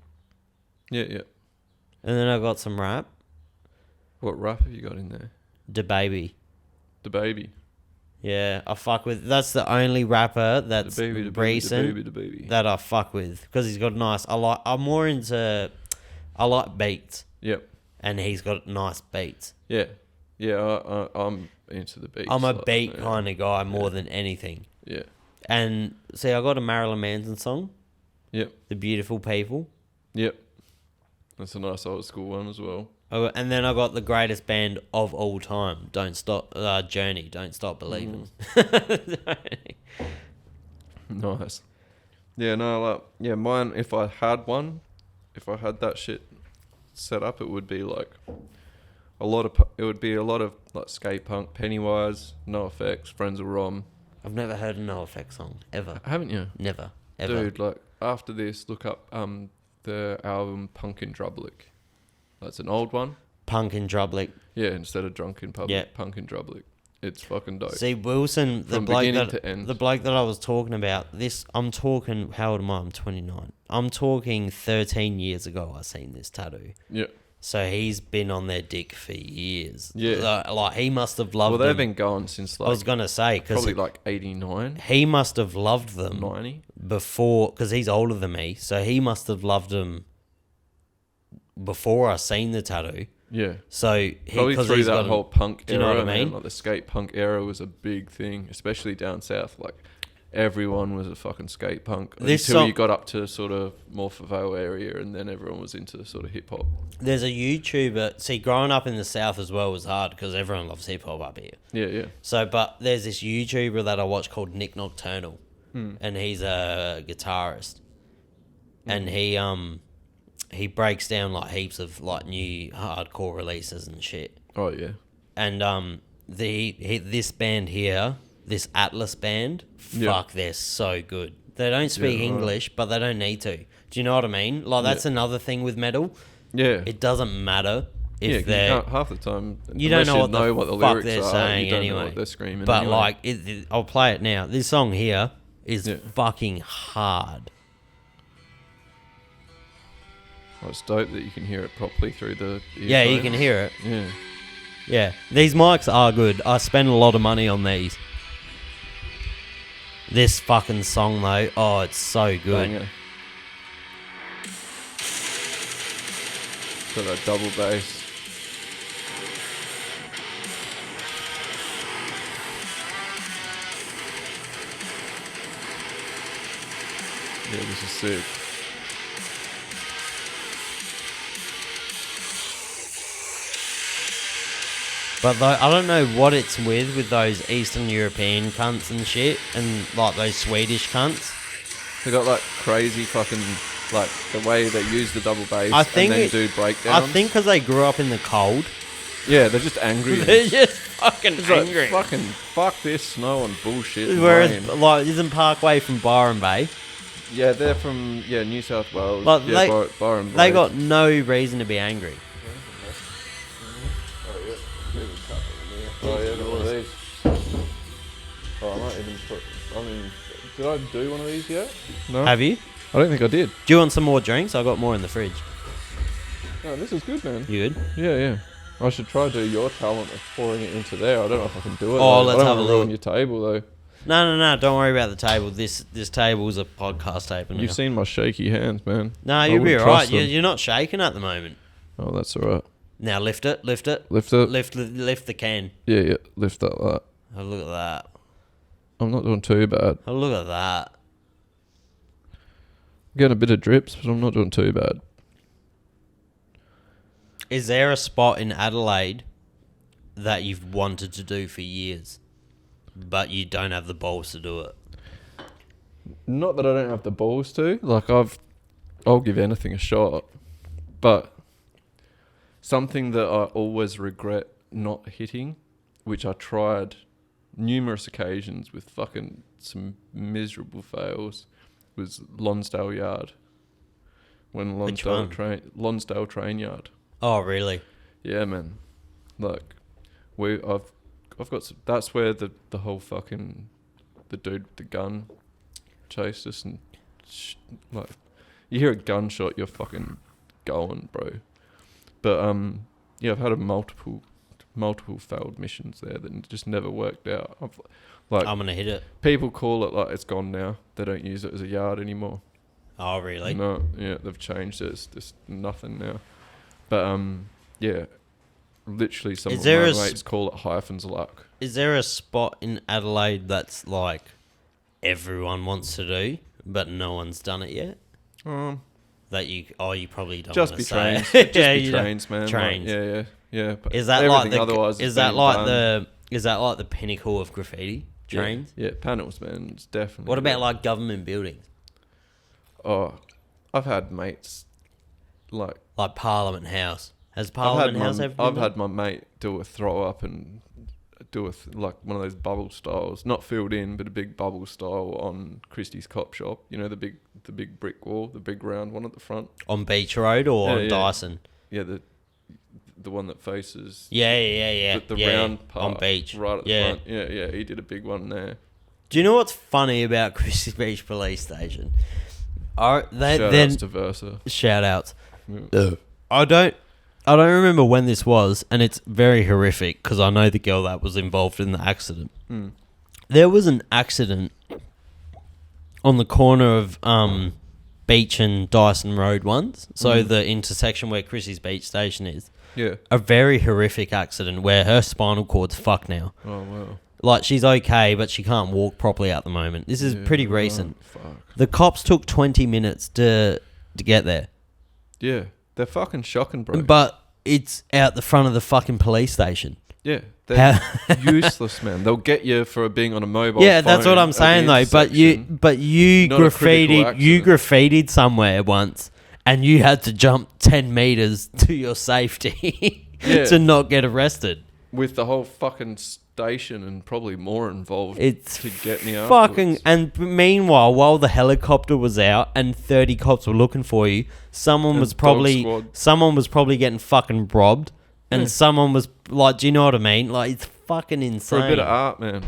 Yeah. And then I got some rap. What rap have you got in there? DaBaby. DaBaby. Yeah, I fuck with. That's the only rapper that's recent that I fuck with because he's got nice. I'm more into. I like beats. Yep. And he's got nice beats. Yeah. I'm into the beats. I'm a beat kind of guy more than anything. Yeah. And see, I got a Marilyn Manson song. Yep. The Beautiful People. Yep. That's a nice old school one as well. And then I got the greatest band of all time, Journey, Don't Stop Believing. Nice. Yeah, no, mine, if I had that shit set up, it would be like a lot of like skate punk, Pennywise, NoFX, Friends of Rom. I've never heard a NoFX song, ever. Haven't you? Never, ever. Dude, like, after this, look up the album Punkin' Drublic. That's an old one. Punkin' Drublic. Yeah, instead of Drunken Public, Punkin' Drublic. It's fucking dope. See, Wilson, the bloke that I was talking about, I'm talking, how old am I? I'm 29. I'm talking 13 years ago I seen this tattoo. Yeah. So he's been on their dick for years. Yeah. Like he must have loved them. Well, they've been going since like... I was going to say... probably like 89. He must have loved them... 90. Before... Because he's older than me. So he must have loved them before I seen the tattoo. Yeah. So probably through that whole punk era. Do you know what I mean? Like the skate punk era was a big thing, especially down south. Like everyone was a fucking skate punk until you got up to sort of more Favale area, and then everyone was into sort of hip hop. There's a YouTuber. See, growing up in the south as well was hard because everyone loves hip hop up here. Yeah. So, but there's this YouTuber that I watch called Nick Nocturnal, and he's a guitarist, and he breaks down like heaps of like new hardcore releases and shit. Oh yeah. And this band here, this Atlas band, fuck, they're so good. They don't speak English, but they don't need to. Do you know what I mean? Like that's another thing with metal. Yeah. It doesn't matter if they're half the time you don't know what the fuck lyrics they're are, saying you don't anyway. know what they're screaming. But anyway. like, I'll play it now. This song here is fucking hard. Oh, it's dope that you can hear it properly through the earphones. Yeah, you can hear it. Yeah. Yeah, these mics are good. I spend a lot of money on these. This fucking song though, oh, it's so good. Banger. Got that double bass. Yeah, this is sick. But I don't know what it's with those Eastern European cunts and shit, and like those Swedish cunts. They got like crazy fucking, like the way they use the double bass and then do breakdowns. I think because they grew up in the cold. Yeah, they're just angry. They're just fucking angry. Like, fucking fuck this snow and bullshit. Whereas, like, isn't Parkway from Byron Bay? Yeah, they're from New South Wales. Like, Byron Bay. They got no reason to be angry. Oh yeah, one of these. Oh, I might even put. I mean, did I do one of these yet? No. Have you? I don't think I did. Do you want some more drinks? I got more in the fridge. No, this is good, man. You good? Yeah. I should try to do your talent of pouring it into there. I don't know if I can do it. Oh, let's have a look. On your table though. No. Don't worry about the table. This table is a podcast table. You've seen my shaky hands, man. No, you'll be alright. You're not shaking at the moment. Oh, that's alright. Now lift it. Lift it. Lift the can. Yeah. Lift that like that. Oh, look at that. I'm not doing too bad. Oh, look at that. I'm getting a bit of drips, but I'm not doing too bad. Is there a spot in Adelaide that you've wanted to do for years, but you don't have the balls to do it? Not that I don't have the balls to. Like, I'll give anything a shot. But something that I always regret not hitting, which I tried numerous occasions with fucking some miserable fails, was Lonsdale Yard. When Lonsdale Train Yard. Oh, really? Yeah, man. Like, I've got some, that's where the whole fucking the dude with the gun chased us, and like, you hear a gunshot, you're fucking going, bro. But yeah, I've had multiple failed missions there that just never worked out. I'm gonna hit it. People call it like it's gone now. They don't use it as a yard anymore. Oh, really? No, yeah, they've changed it. It's just nothing now. But yeah, literally some of my mates call it Hyfens luck. Is there a spot in Adelaide that's like everyone wants to do, but no one's done it yet? That you probably don't want to say. Trains. Just be trains, man. Trains. Like, yeah. But is that like the pinnacle of graffiti? Trains. Yeah, panels, man. It's definitely. What about like government buildings? Oh, I've had mates like Parliament House. Has Parliament House ever been I've had my mate do a throw up and do like one of those bubble styles, not filled in, but a big bubble style on Christie's Cop Shop. You know, the big brick wall, the big round one at the front. On Beach Road or on Dyson? Yeah, the one that faces. Yeah. The round part on Beach, right at the front. Yeah. He did a big one there. Do you know what's funny about Christie's Beach Police Station? Shout outs to Versa. Shout outs. Yeah. I don't remember when this was, and it's very horrific because I know the girl that was involved in the accident. There was an accident on the corner of Beach and Dyson Road once, so the intersection where Chrissy's Beach Station is. Yeah. A very horrific accident where her spinal cord's fucked now. Oh, wow. Like, she's okay, but she can't walk properly at the moment. This is pretty recent. Fuck. The cops took 20 minutes to get there. Yeah. They're fucking shocking, bro. But it's out the front of the fucking police station. Yeah. They're useless, man. They'll get you for being on a mobile phone. Yeah, that's what I'm saying, though. But you graffitied somewhere once, and you had to jump 10 meters to your safety to not get arrested. With the whole fucking station and probably more involved to get me out. Fucking, and meanwhile, while the helicopter was out and 30 cops were looking for you, someone was probably getting fucking robbed, and someone was like, do you know what I mean? Like, it's fucking insane. For a bit of art, man.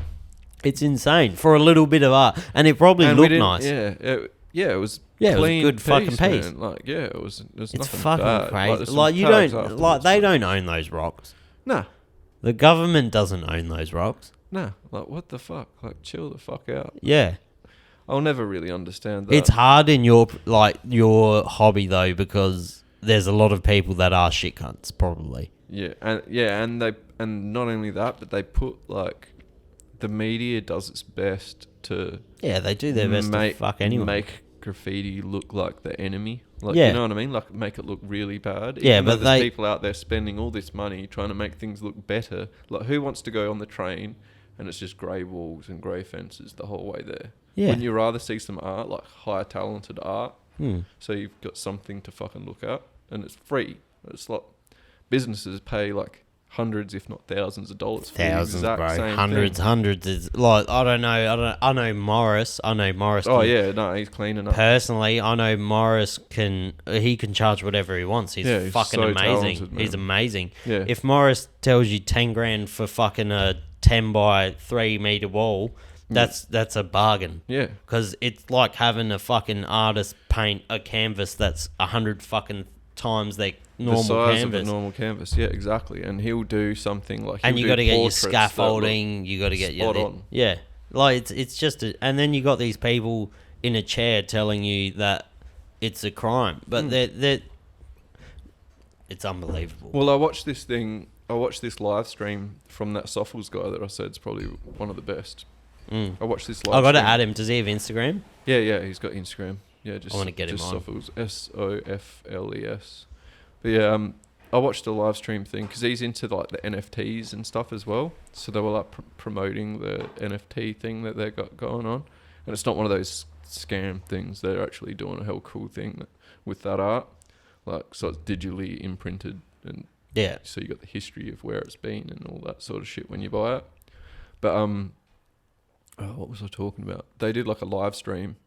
It's insane for a little bit of art, and it probably looked nice. It was. Yeah, it was a good fucking piece. Man. Like, yeah, it was. It's fucking bad. crazy. Like you don't like they don't own those rocks. Nah. The government doesn't own those rocks. Nah, like, what the fuck? Like, chill the fuck out. Yeah. I'll never really understand that. It's hard in your hobby, though, because there's a lot of people that are shit cunts, probably. Yeah, and not only that, but they put, like, the media does its best to... Yeah, they do their best to fuck anyone. Make graffiti look like the enemy. Like, you know what I mean? Like, make it look really bad. Yeah, but there's people out there spending all this money trying to make things look better. Like, who wants to go on the train and it's just grey walls and grey fences the whole way there? Yeah. Wouldn't you rather see some art, like high talented art? So you've got something to fucking look at, and it's free. It's like businesses pay like hundreds, if not thousands of dollars for the exact same hundreds is like, I know Morris. Oh yeah, no, he's cleaning up. Personally, I know Morris can charge whatever he wants. He's fucking so amazing. He's amazing. Yeah. If Morris tells you 10 grand for fucking a 10 by 3 meter wall, that's a bargain. Yeah. Because it's like having a fucking artist paint a canvas that's 100 fucking times their normal size canvas. Of a normal canvas, yeah, exactly. And he'll do something like, and you got to get your scaffolding. You got to get your like it's just and then you got these people in a chair telling you that it's a crime, but they're it's unbelievable. Well, I watched this live stream from that Soffles guy that I said is probably one of the best. I watched this live I got to add him. Does he have Instagram? Yeah, he's got Instagram. Yeah, just I want to get him on. Soffles, Soffles. But yeah, I watched the live stream thing because he's into like the NFTs and stuff as well. So they were like promoting the NFT thing that they got going on, and it's not one of those scam things. They're actually doing a hell cool thing with that art, like so it's digitally imprinted, and so you got the history of where it's been and all that sort of shit when you buy it. But what was I talking about? They did like a live stream,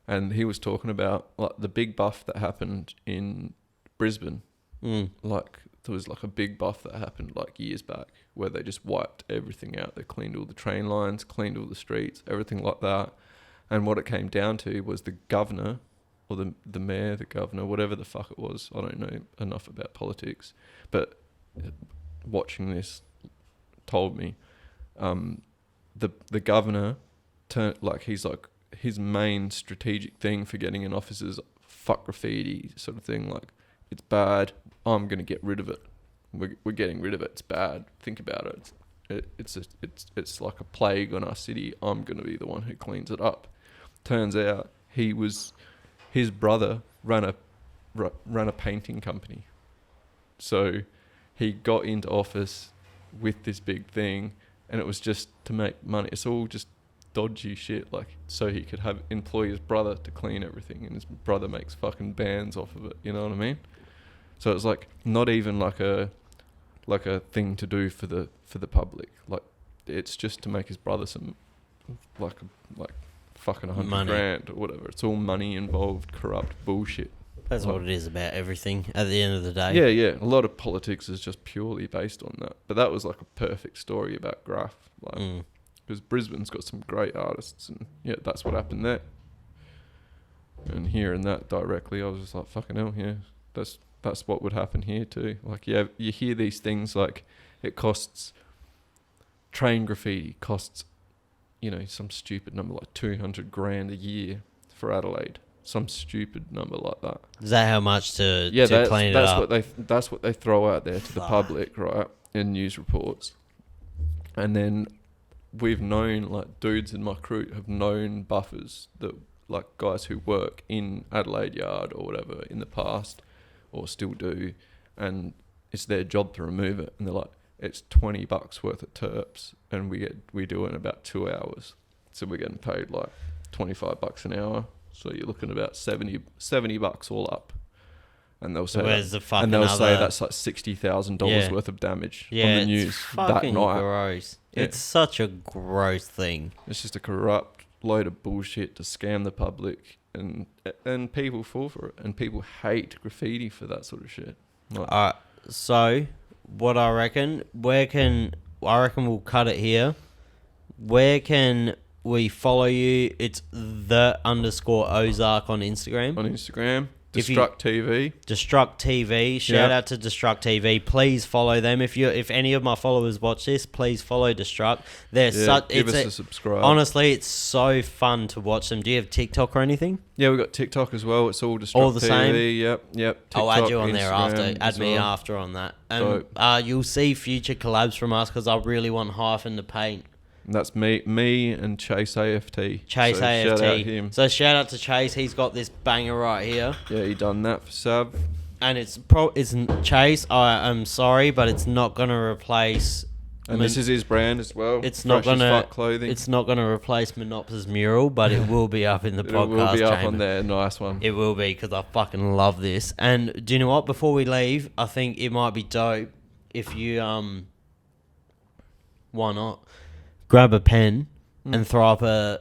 and he was talking about like the big buff that happened in Brisbane. Like there was like a big buff that happened like years back where they just wiped everything out. They cleaned all the train lines, cleaned all the streets, everything like that. And what it came down to was the governor or the mayor, the governor, whatever the fuck it was. I don't know enough about politics, but watching this told me the governor turned like he's like his main strategic thing for getting in office is fuck graffiti sort of thing. Like it's bad. I'm gonna get rid of it. We're getting rid of it. It's bad. Think about it. It's like a plague on our city. I'm gonna be the one who cleans it up. Turns out his brother ran a painting company. So he got into office with this big thing, and it was just to make money. It's all just dodgy shit, like so he could employ his brother to clean everything, and his brother makes fucking bands off of it. You know what I mean? So it's like not even like a thing to do for the public. Like it's just to make his brother some like fucking $100,000 or whatever. It's all money involved, corrupt bullshit. That's what it is about everything at the end of the day. Yeah. A lot of politics is just purely based on that. But that was like a perfect story about Graff. Like, because Brisbane's got some great artists, and yeah, that's what happened there. And hearing that directly, I was just like, fucking hell, yeah, that's what would happen here too. Like, yeah, you hear these things like it costs, train graffiti costs, you know, some stupid number like $200,000 a year for Adelaide. Some stupid number like that. Is that how much to clean it up? That's what they throw out there to the public, right? In news reports. And then we've known, like, dudes in my crew have known buffers that, like, guys who work in Adelaide Yard or whatever in the past or still do, and it's their job to remove it. And they're like, it's $20 worth of terps, and we do it in about 2 hours. So we're getting paid like $25 an hour. So you're looking at about $70 all up, and they'll say say that's like $60,000 worth of damage on the news it's fucking that night. Gross. Yeah. It's such a gross thing. It's just a corrupt load of bullshit to scam the public, and people fall for it, and people hate graffiti for that sort of shit. Like, so what I reckon we'll cut it here. Where can we follow you? It's _OZARK on Instagram. On Instagram. DSTRUKT.V. DSTRUKT.V. Shout out to DSTRUKT.V. Please follow them. If any of my followers watch this, please follow Destruct. Give us a subscribe. Honestly, it's so fun to watch them. Do you have TikTok or anything? Yeah, we've got TikTok as well. It's all DSTRUKT.TV. All the same? Yep. TikTok, I'll add you on Instagram there after. Add me after on that. And you'll see future collabs from us because I really want Hyfen to paint. And that's me and Chase AFT. Chase AFT. Shout out him. So shout out to Chase. He's got this banger right here. Yeah, he done that for Sav. And it's Chase. I'm sorry, but it's not gonna replace. And this is his brand as well. It's not gonna. Fuck clothing. It's not gonna replace Monop's mural, but it will be up in the podcast. It will be up on there. Nice one. It will be because I fucking love this. And do you know what? Before we leave, I think it might be dope if you why not? Grab a pen and throw up the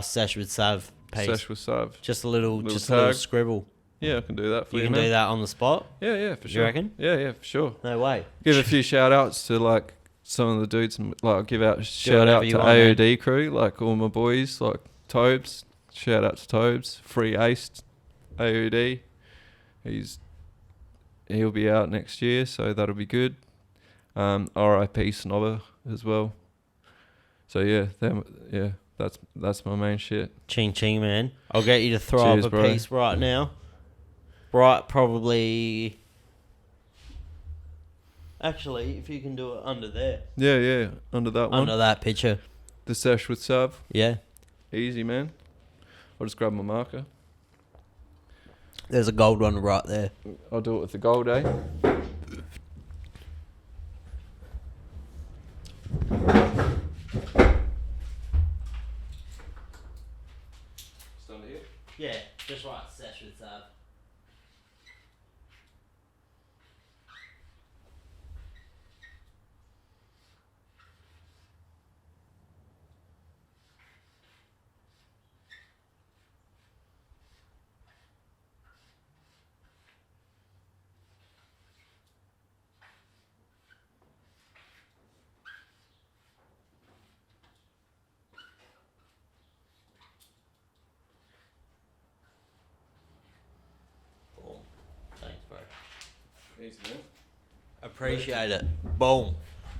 Sesh with Sav piece. Sesh with Sav. Just a little scribble. Yeah, I can do that for you. You can do that on the spot? Yeah, for sure. You reckon? Yeah, for sure. No way. Give a few shout outs to like some of the dudes, and like give out shout out to AOD crew, like all my boys, like Tobes. Shout out to Tobes. Free aced AOD. He'll be out next year, so that'll be good. RIP Snobber as well. So that's my main shit. Ching ching, man. I'll get you to throw up a piece right now. Right, probably. Actually, if you can do it under there. Yeah, under that one. Under that picture. The Sesh with Sav. Yeah. Easy, man. I'll just grab my marker. There's a gold one right there. I'll do it with the gold, eh? Stand here? Yeah, just right, theseshwithsav. Thanks, bro. Easy, man. Appreciate it. Boom.